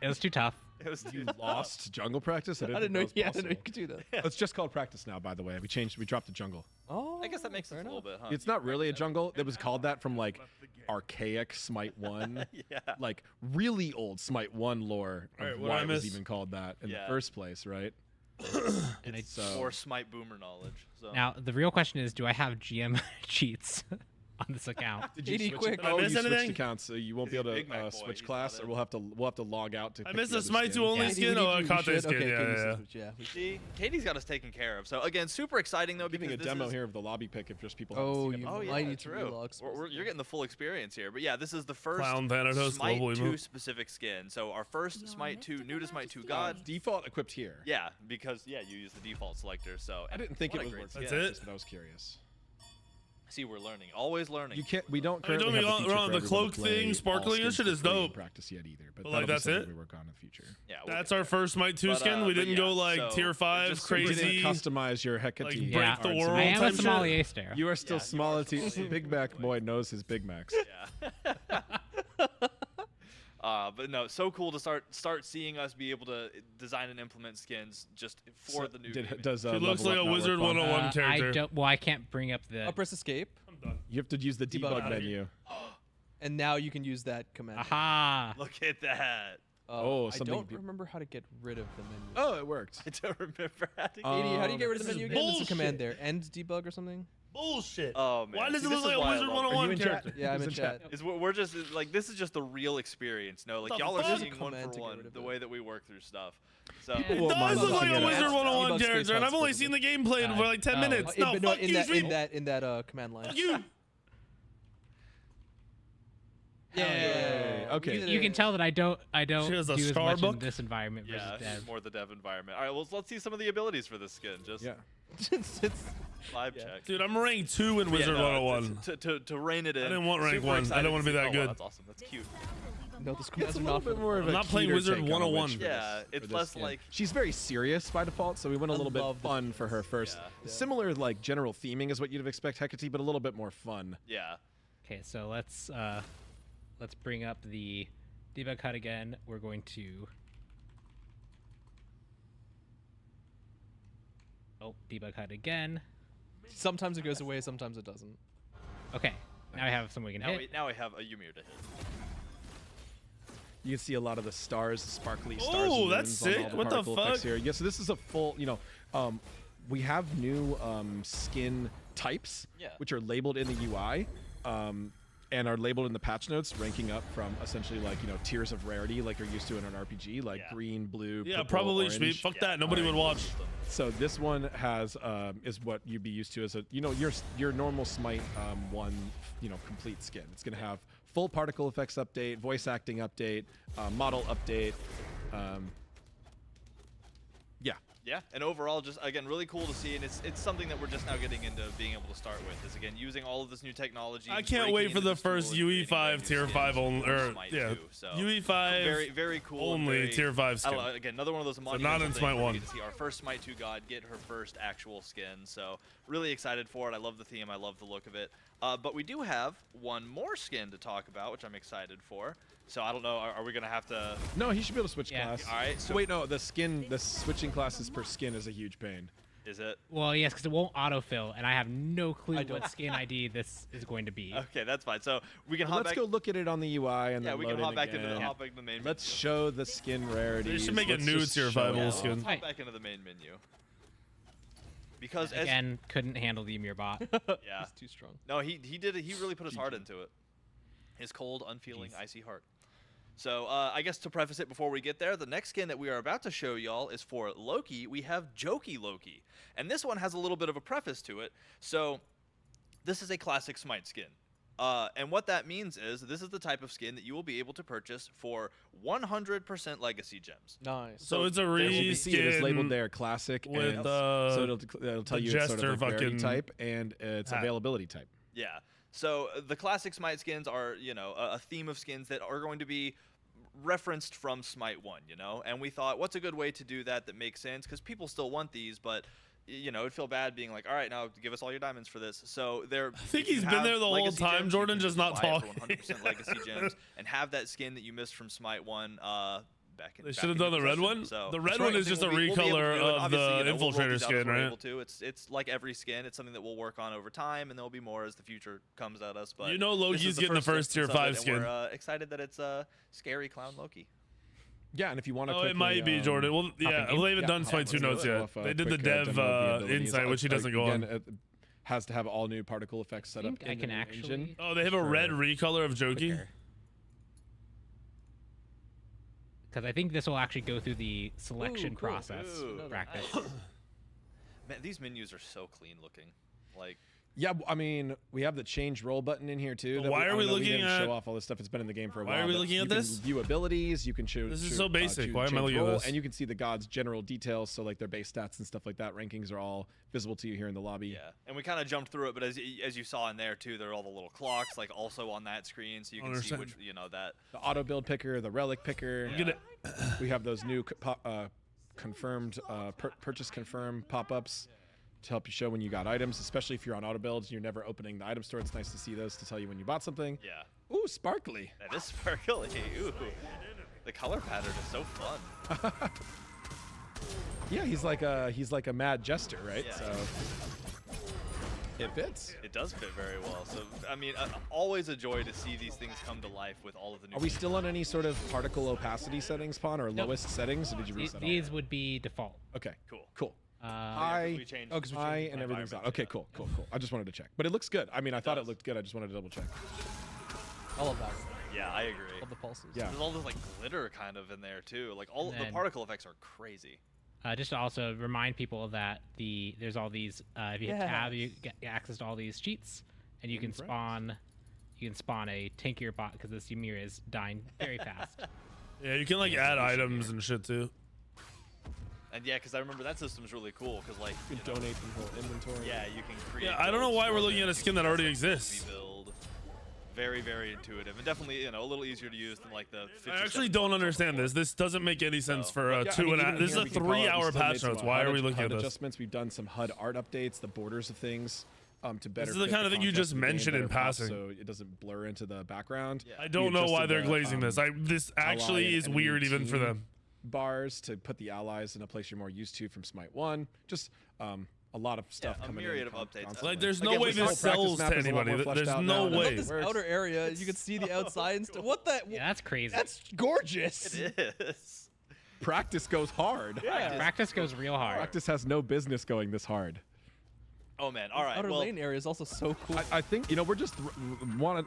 was too tough. it was You lost jungle practice. I didn't know. think that Yeah, I was didn't know you possible. could do that. It's just called practice now, by the way. We dropped the jungle. Oh, I guess that makes fair sense a enough. little bit, huh? It's not really a jungle. It was called that from like archaic Smite 1. Yeah. Like really old Smite 1 lore of Alright, what why did I it was miss? even called that in Yeah. the first place, right? And I- So Or Smite boomer knowledge. So Now the real question is, do I have GM cheats on this account? did you 80 switch? quick. Did I Oh, you miss switched anything? accounts, so you won't He's be able a Big to Mac boy. switch He's class, not or in. we'll have to log out to. I pick missed the the other Smite skin. 2 only Yeah, skin. we Oh, need- I we caught this should- skin. okay, Yeah, Katie's- yeah, yeah. yeah, we- See, Katie's got us taken care of. So again, super exciting though I'm giving because a this demo is, here of the lobby pick if just people. Oh, haven't seen you it Oh before. yeah, might need that's to true. relog You're getting the full experience here. But yeah, this is the first Clown Thanatos Smite global 2 emote. specific skin. So our first Smite 2, new to Smite 2 Majesty God. Default equipped here. Yeah, because you use the default selector. So I didn't think what it a was great worth skin. That's it, it? just, but I was curious. See, we're learning, always learning. You can't. We don't I mean, currently don't have get the me feature wrong, for the everyone to cloak play thing, all sparkling and skins shit for is free in dope. practice yet either, but But, that'll like, be that's something it? we work on in the future. Yeah, we'll That's get our there. first Smite 2 But, skin. We but didn't yeah, go like so tier 5, just You crazy. didn't customize your Hecate. Like, break art, the so world I am a type shit. sommelier stare. You are still Yeah, you are Smallity. Sommelier. Big Mac boy knows his Big Macs. Yeah. But no, so cool to start seeing us be able to design and implement skins just for So the new did- game. does She Level looks like Up a not Wizard work on? 101 I character. don't. Well, I can't bring up the. I'll press escape, I'm done. You have to use the Debug debug out. menu. and now you can use that command. Aha! Look at that. Oh, I something don't be- remember how to get rid of the menu. Oh, it worked. I don't remember how to get Katie, how do you get rid of this the is menu again? There's a command bullshit. there. End debug or something? Bullshit. Oh man. Why does See, it this look is like a why I Wizard love it. 101 in chat? character? Yeah, I'm in Who's in chat. chat? Is we're just like this is just the real experience. No, like The y'all are fuck? seeing one Command for to get one rid of the it. way that we work through stuff. So Yeah. It Well, does look like a mine- Wizard Debug 101 space character, and I've only seen the gameplay for like 10 Oh. minutes. No, but no, fuck in you, that Sweet. in that command line. Fuck you. Yeah. Okay. You can tell that I don't She has a do as star much in book? this environment versus yeah, dev. more the dev environment. All right, well let's see some of the abilities for this skin. Just Yeah. it's Vibe Yeah. check. Dude, I'm rank 2 in Wizard Yeah, no, 101. to rein it in. I didn't want rank Super 1. I excited don't wanna be see- that oh, wow, good. that's awesome. That's cute. No, the It's commands a are little not for bit the more of fun. a I'm not playing Keter Wizard take on 101. Witch for Yeah, this- it's for this less skin. like- she's very serious by default, so we went a I little bit love the fun for her first. Yeah. Similar like general theming is what you'd expect Hecate, but a little bit more fun. Yeah. Okay, so let's bring up the debug HUD again. We're going to debug HUD again. Sometimes it goes away, sometimes it doesn't. Okay, now I have someone we can hit. Now we have a Ymir to hit. You can see a lot of the stars, the sparkly stars. Oh, and that's moons on sick. all the What the particle effects fuck? Here. Yeah, so this is a full, we have new skin types, Yeah. which are labeled in the UI, and are labeled in the patch notes, ranking up from essentially like, tiers of rarity like you're used to in an RPG, like Yeah. green, blue, Yeah, purple, probably orange. should be. Fuck Yeah, that. Nobody would alright. watch. So this one has is what you'd be used to as a your normal Smite one complete skin. It's gonna have full particle effects update, voice acting update, model update. Yeah, Yeah, and overall, just again, really cool to see, and it's something that we're just now getting into being able to start with. Is again using all of this new technology. I and can't breaking wait for into the this tool first and creating UE5 brand new tier skins 5 only, for or Smite yeah, too, so UE5 very cool. and only very, tier 5 I skin. don't know, again, another one of those not in monumental Smite things where 1. we get to see our first Smite 2 god get her first actual skin. So really excited for it. I love the theme. I love the look of it. But we do have one more skin to talk about, which I'm excited for. So I don't know. Are we gonna have to? no, he should be able to switch Yeah. class. All right. So Wait, no, the switching classes per skin is a huge pain. is it? Well, yes, because it won't autofill, and I have no clue I don't. what skin ID this is going to be. Okay, that's fine. So we can Well, hop let's back. go look at it on the UI and Yeah, then we load can in hop back into again. the main. Let's menu. show the skin rarities. should make a Let's new just tier show 5 it. Yeah, skin. let's hop Right. back into the main menu. Because as Again, couldn't handle the Ymir bot. yeah, It's too strong. no, he did it. He really put his heart into it. His cold, unfeeling, Jeez. icy heart. So I guess to preface it before we get there, the next skin that we are about to show y'all is for Loki. We have Jokey Loki, and this one has a little bit of a preface to it. So this is a classic Smite skin. And what that means is this is the type of skin that you will be able to purchase for 100% legacy gems. Nice. So it's a there will be- You see it is labeled reskin there classic, with and the so it'll tell the you it's sort jester of a rarity fucking type and its hat. availability type. Yeah. So the classic Smite skins are, a theme of skins that are going to be referenced from Smite 1, And we thought, what's a good way to do that makes sense? Because people still want these, but, it'd feel bad being like, all right, now give us all your diamonds for this. So they're. I think he's been there the whole time, Jordan, just not talking. 100% legacy gems and have that skin that you missed from Smite 1 back in. They back should have in done the red possession. one. So The red that's one right. is just a We'll be able to recolor do it. of Obviously, the we'll roll infiltrator these out if skin, we're right? able to. It's like every skin. It's something that we'll work on over time, and there'll be more as the future comes at us. But You know this Loki's is getting the first tier instance of 5 it, skin. and we're excited that it's scary clown Loki. Yeah, and if you want to, Oh, it might be Jordan. Well, yeah, we haven't done yeah, Smite 2 let's notes do it. yet. We'll They have did a the quick, dev demo of the abilities. insight, which he doesn't go Again, on. it has to have all new particle effects set I up think I in can the actually. engine. Oh, they have a red recolor of Jokey. Because I think this will actually go through the selection cool. process Ooh, practice. Man, these menus are so clean looking. Like, Yeah, I mean, we have the change role button in here too. But that why I are don't we know, looking didn't at- show off all this stuff? It's been in the game for a Why while. are we but looking at you can this? View abilities. You can choose. This is so basic. Why am I change looking at role, this? And you can see the gods' general details, so like their base stats and stuff like that. Rankings are all visible to you here in the lobby. yeah. And we kind of jumped through it, but as you saw in there too, there are all the little clocks, like also on that screen, so you can see Understand. which, that. The auto build picker, the relic picker. Yeah. Get it. We have those new confirmed purchase confirm pop-ups to help you show when you got items, especially if you're on auto builds and you're never opening the item store. It's nice to see those to tell you when you bought something. Yeah. Ooh, sparkly. That is sparkly. Ooh. The color pattern is so fun. Yeah, he's like a mad jester, right? Yeah. So it fits. It does fit very well. So, I mean, always a joy to see these things come to life with all of the new. Are we still on any sort of particle opacity settings, Pon, or Nope. lowest settings, or did you reset all These would be default. that? Okay, Cool. cool. Yeah, 'cause we I, changed- Oh, 'cause we I changed and the everything's on. environment, Okay, yeah. cool. I just wanted to check, but it looks good. I mean, I thought it does. looked good. I just wanted to double check. I love that. Yeah, I agree. Love the pulses. Yeah. There's all this like glitter kind of in there too. Like all And the then- particle effects are crazy. Just to also remind people that there's all these. If you hit tab, you get access to all these cheats, and you can Friends. spawn a tankier bot because this Ymir is dying very fast. Yeah, you can like add items and shit too. And yeah, because I remember that system's really cool. Because like You can donate the whole inventory. yeah, you can create. Yeah, I don't know builds why for we're looking them, at a you skin can that already custom exists. build. Very, very intuitive, and definitely a little easier to use than like the. I actually don't understand this. This doesn't make any sense for a Yeah, I two mean, and a. even This is here a we can call it, we 3-hour still patch made some, notes. Why are we looking HUD at this? adjustments? We've done some HUD art updates, the borders of things. To better is the fit kind of thing you context just of the game, mentioned in better pop passing. so it doesn't blur into the background. Yeah. I don't We know why adjusted they're the, glazing this. This actually and is enemy weird even for team them. Bars to put the allies in a place you're more used to from Smite 1. Just a lot of stuff a coming myriad in of updates. constantly. Like, there's no Again, way we saw this the practice sells map to is a lot anybody. more fleshed There's out no now. I way. love this outer area. You can see the outside and stuff. What the? Yeah, that's crazy. That's gorgeous. It is. Practice goes hard. Yeah. Practice goes real hard. Practice has no business going this hard. Oh man! All right. Outer Well, lane area is also so cool. I think we're just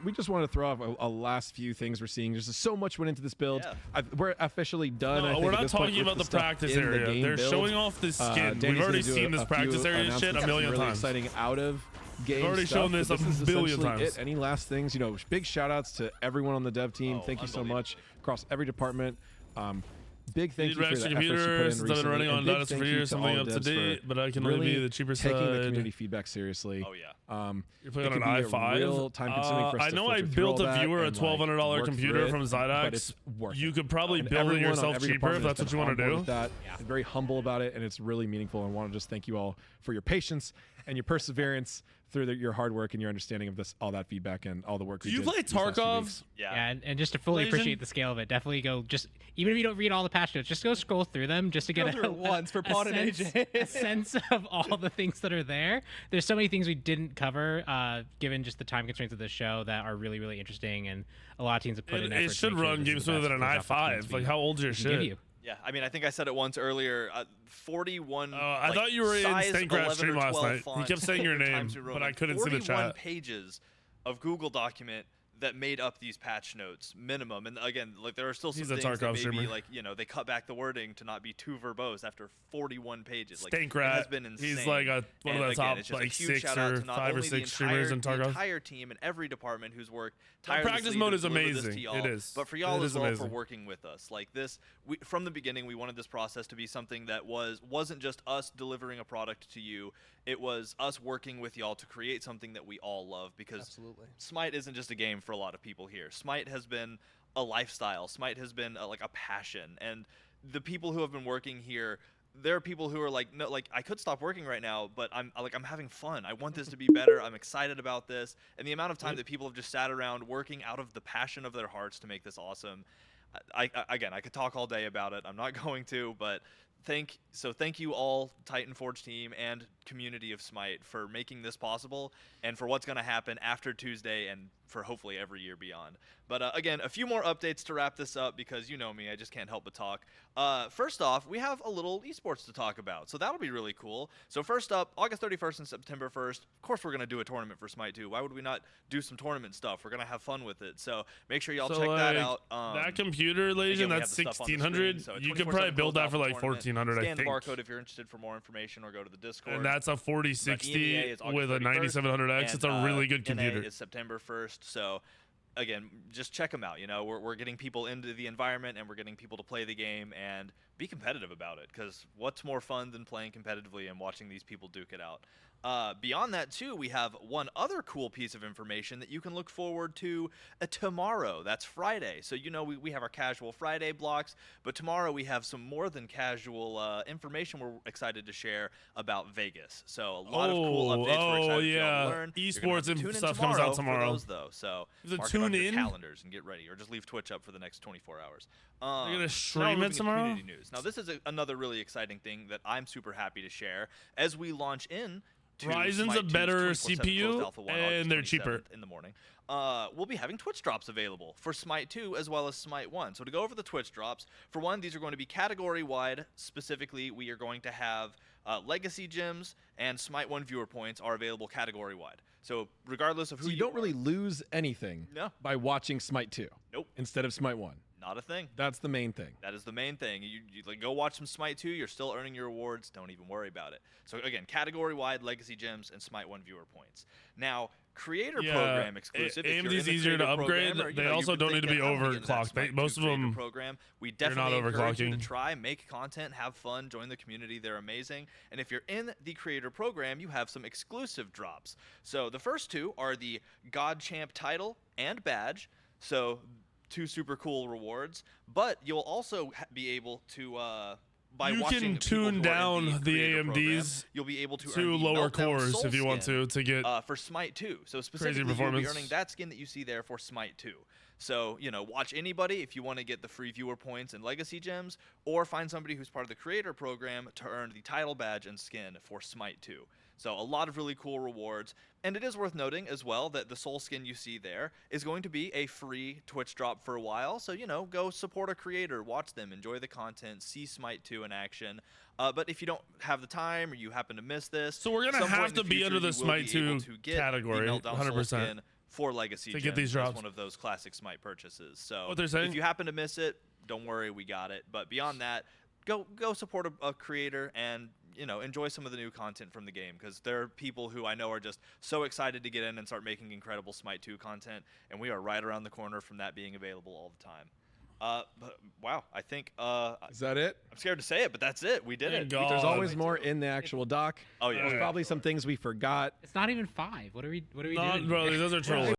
we just wanted to throw off a last few things we're seeing. There's just so much went into this build. Yeah. We're officially done. I No, think, we're at not this point talking with about the stuff practice in the area. game They're build. showing off this skin. Danny's We've gonna already do seen this few practice area shit a announcements, million really times. exciting out of game. already stuff, shown this but a this is billion essentially times. it. Any last things? Big shout outs to everyone on the dev team. Oh, Thank you so unbelievable. much across every department. Big thank Need you for extra the efforts you put computers in since I've been recently, running on and big dinosaur thank for you years, to something all up to devs for date, but I can only really be the cheaper taking the side. community feedback seriously. Oh yeah. You're playing It on could an be a i5. real time-consuming for us I to know I filter through built all a that viewer a and, $1,200 work computer through it, from but Zydax. it's worth You it. could probably And build it everyone on yourself every cheaper if department that's has what you been want to on board do. with that. I'm very humble about it, and it's really meaningful. And I want to just thank you all for your patience and your perseverance through your hard work and your understanding of this, all that feedback and all the work Do we you did play these last few Tarkov? weeks. Yeah. Yeah, and just to fully Legion? appreciate the scale of it, definitely go even if you don't read all the patch notes, just go scroll through them just to get Go through it once for Pod and sense, AJ. a sense of all the things that are there. There's so many things we didn't cover, given just the time constraints of the show, that are really, really interesting, and a lot of teams have put in effort. It to should make sure run this is games the smoother best than an first off the i5. Like, how old's your can give shit? you. Yeah, I mean, I think I said it once earlier. 41. I like, thought you were in size Stancraft 11 or stream last 12 night. You font kept saying your name, Times New but Roman, I couldn't see the 41 chat. pages of Google document that made up these patch notes minimum. And again, like there are still some He's a things that Tarkov maybe streamer. like they cut back the wording to not be too verbose after 41 pages. Like it Stankrat. has been insane. He's like one of And the again, top it's just a like huge 6 shout out or to not 5 or only 6 the streamers in entire, Tarkov. the entire team and every department who's worked The practice tirelessly mode to is deliver this amazing. to y'all, It is. But for y'all It as is well amazing. for working with us. Like this, from the beginning, we wanted this process to be something that wasn't just us delivering a product to you. It was us working with y'all to create something that we all love, because Absolutely. Smite isn't just a game for a lot of people here. Smite has been a lifestyle. Smite has been like a passion, and the people who have been working here, there are people who are like, no, like I could stop working right now, but I'm having fun. I want this to be better. I'm excited about this, and the amount of time that people have just sat around working out of the passion of their hearts to make this awesome. I could talk all day about it. I'm not going to, but thank you all, Titan Forge team and community of Smite, for making this possible and for what's going to happen after Tuesday and for hopefully every year beyond. But again, a few more updates to wrap this up, because you know me, I just can't help but talk. First off, we have a little esports to talk about, so that'll be really cool. So first up, August 31st and September 1st, of course we're going to do a tournament for Smite 2. Why would we not do some tournament stuff? We're going to have fun with it. So make sure y'all So, check that like, out. That computer, Legion, we have that's the stuff on the 1600. screen, so You could 24/7 probably build closed that off for the like tournament. 1400, I Scan the think. barcode if you're interested for more information, or go to the Discord. And that's a But 4060 EMEA is August with a 31st, 9700X. and, It's a really good NA computer. is September 1st. So again, just check them out. We're getting people into the environment, and we're getting people to play the game and be competitive about it, because what's more fun than playing competitively and watching these people duke it out? Beyond that, too, we have one other cool piece of information that you can look forward to tomorrow. That's Friday. So, we have our casual Friday blocks, but tomorrow we have some more than casual information we're excited to share about Vegas. So, a lot of cool updates we're excited for y'all to learn. You're gonna have Esports to and tune in stuff comes out for tomorrow. those, though. So, You have to mark it on tune your in? calendars and get ready, or just leave Twitch up for the next 24 hours. You're gonna Now stream we're it moving to tomorrow? community news. Now, this is another really exciting thing that I'm super happy to share as we launch in to Ryzen's Smite a 2's better 24/7 CPU, closed alpha 1, August and they're cheaper. 27th in the morning. We'll be having Twitch drops available for Smite 2 as well as Smite 1. So to go over the Twitch drops, for one, these are going to be category-wide. Specifically, we are going to have Legacy Gems and Smite 1 viewer points are available category-wide. So regardless of who So you don't really lose anything No. by watching Smite 2 Nope. instead of Smite 1. Not a thing. That's the main thing. That is the main thing. You like go watch some Smite 2. You're still earning your rewards. Don't even worry about it. So again, category-wide legacy gems and Smite 1 viewer points. Now, creator program exclusive. if you're in AMD's the easier to creator upgrade. program, or, They you've also been don't need to thinking, be "I'm gonna get into that overclocked. Smite 2 Most of creator them, program. We they're not definitely encourage you to overclocking. try, make content, have fun, join the community. They're amazing. And if you're in the creator program, you have some exclusive drops. So the first two are the God Champ title and badge. So 2 super cool rewards, but you'll also be able to by You watching can people tune who are in down the creator program, AMDs you'll be able to to earn the lower Meltdown cores Soul if you want skin, to get for Smite 2. So specifically, you'll be performance. earning that skin that you see there for Smite 2. So, watch anybody if you want to get the free viewer points and legacy gems, or find somebody who's part of the creator program to earn the title badge and skin for Smite 2. So a lot of really cool rewards. And it is worth noting as well that the soul skin you see there is going to be a free Twitch drop for a while. So, go support a creator, watch them, enjoy the content, see Smite 2 in action. But if you don't have the time or you happen to miss this, So we're gonna some point have in to be future, under the you will Smite be able 2 to get category, the Meltdown Soul 100%, skin for legacy to get gems these as drops. one of those classic Smite purchases. So What they're saying? if you happen to miss it, don't worry, we got it. But beyond that, go support a creator and enjoy some of the new content from the game, because there are people who I know are just so excited to get in and start making incredible Smite 2 content, and we are right around the corner from that being available all the time. But wow, I think Is that it? I'm scared to say it, but that's it. We did Thank it. God. There's always more in the actual doc. Oh yeah, There's probably some things we forgot. It's not even 5. What are we Not, doing? bro, here? those are trolls.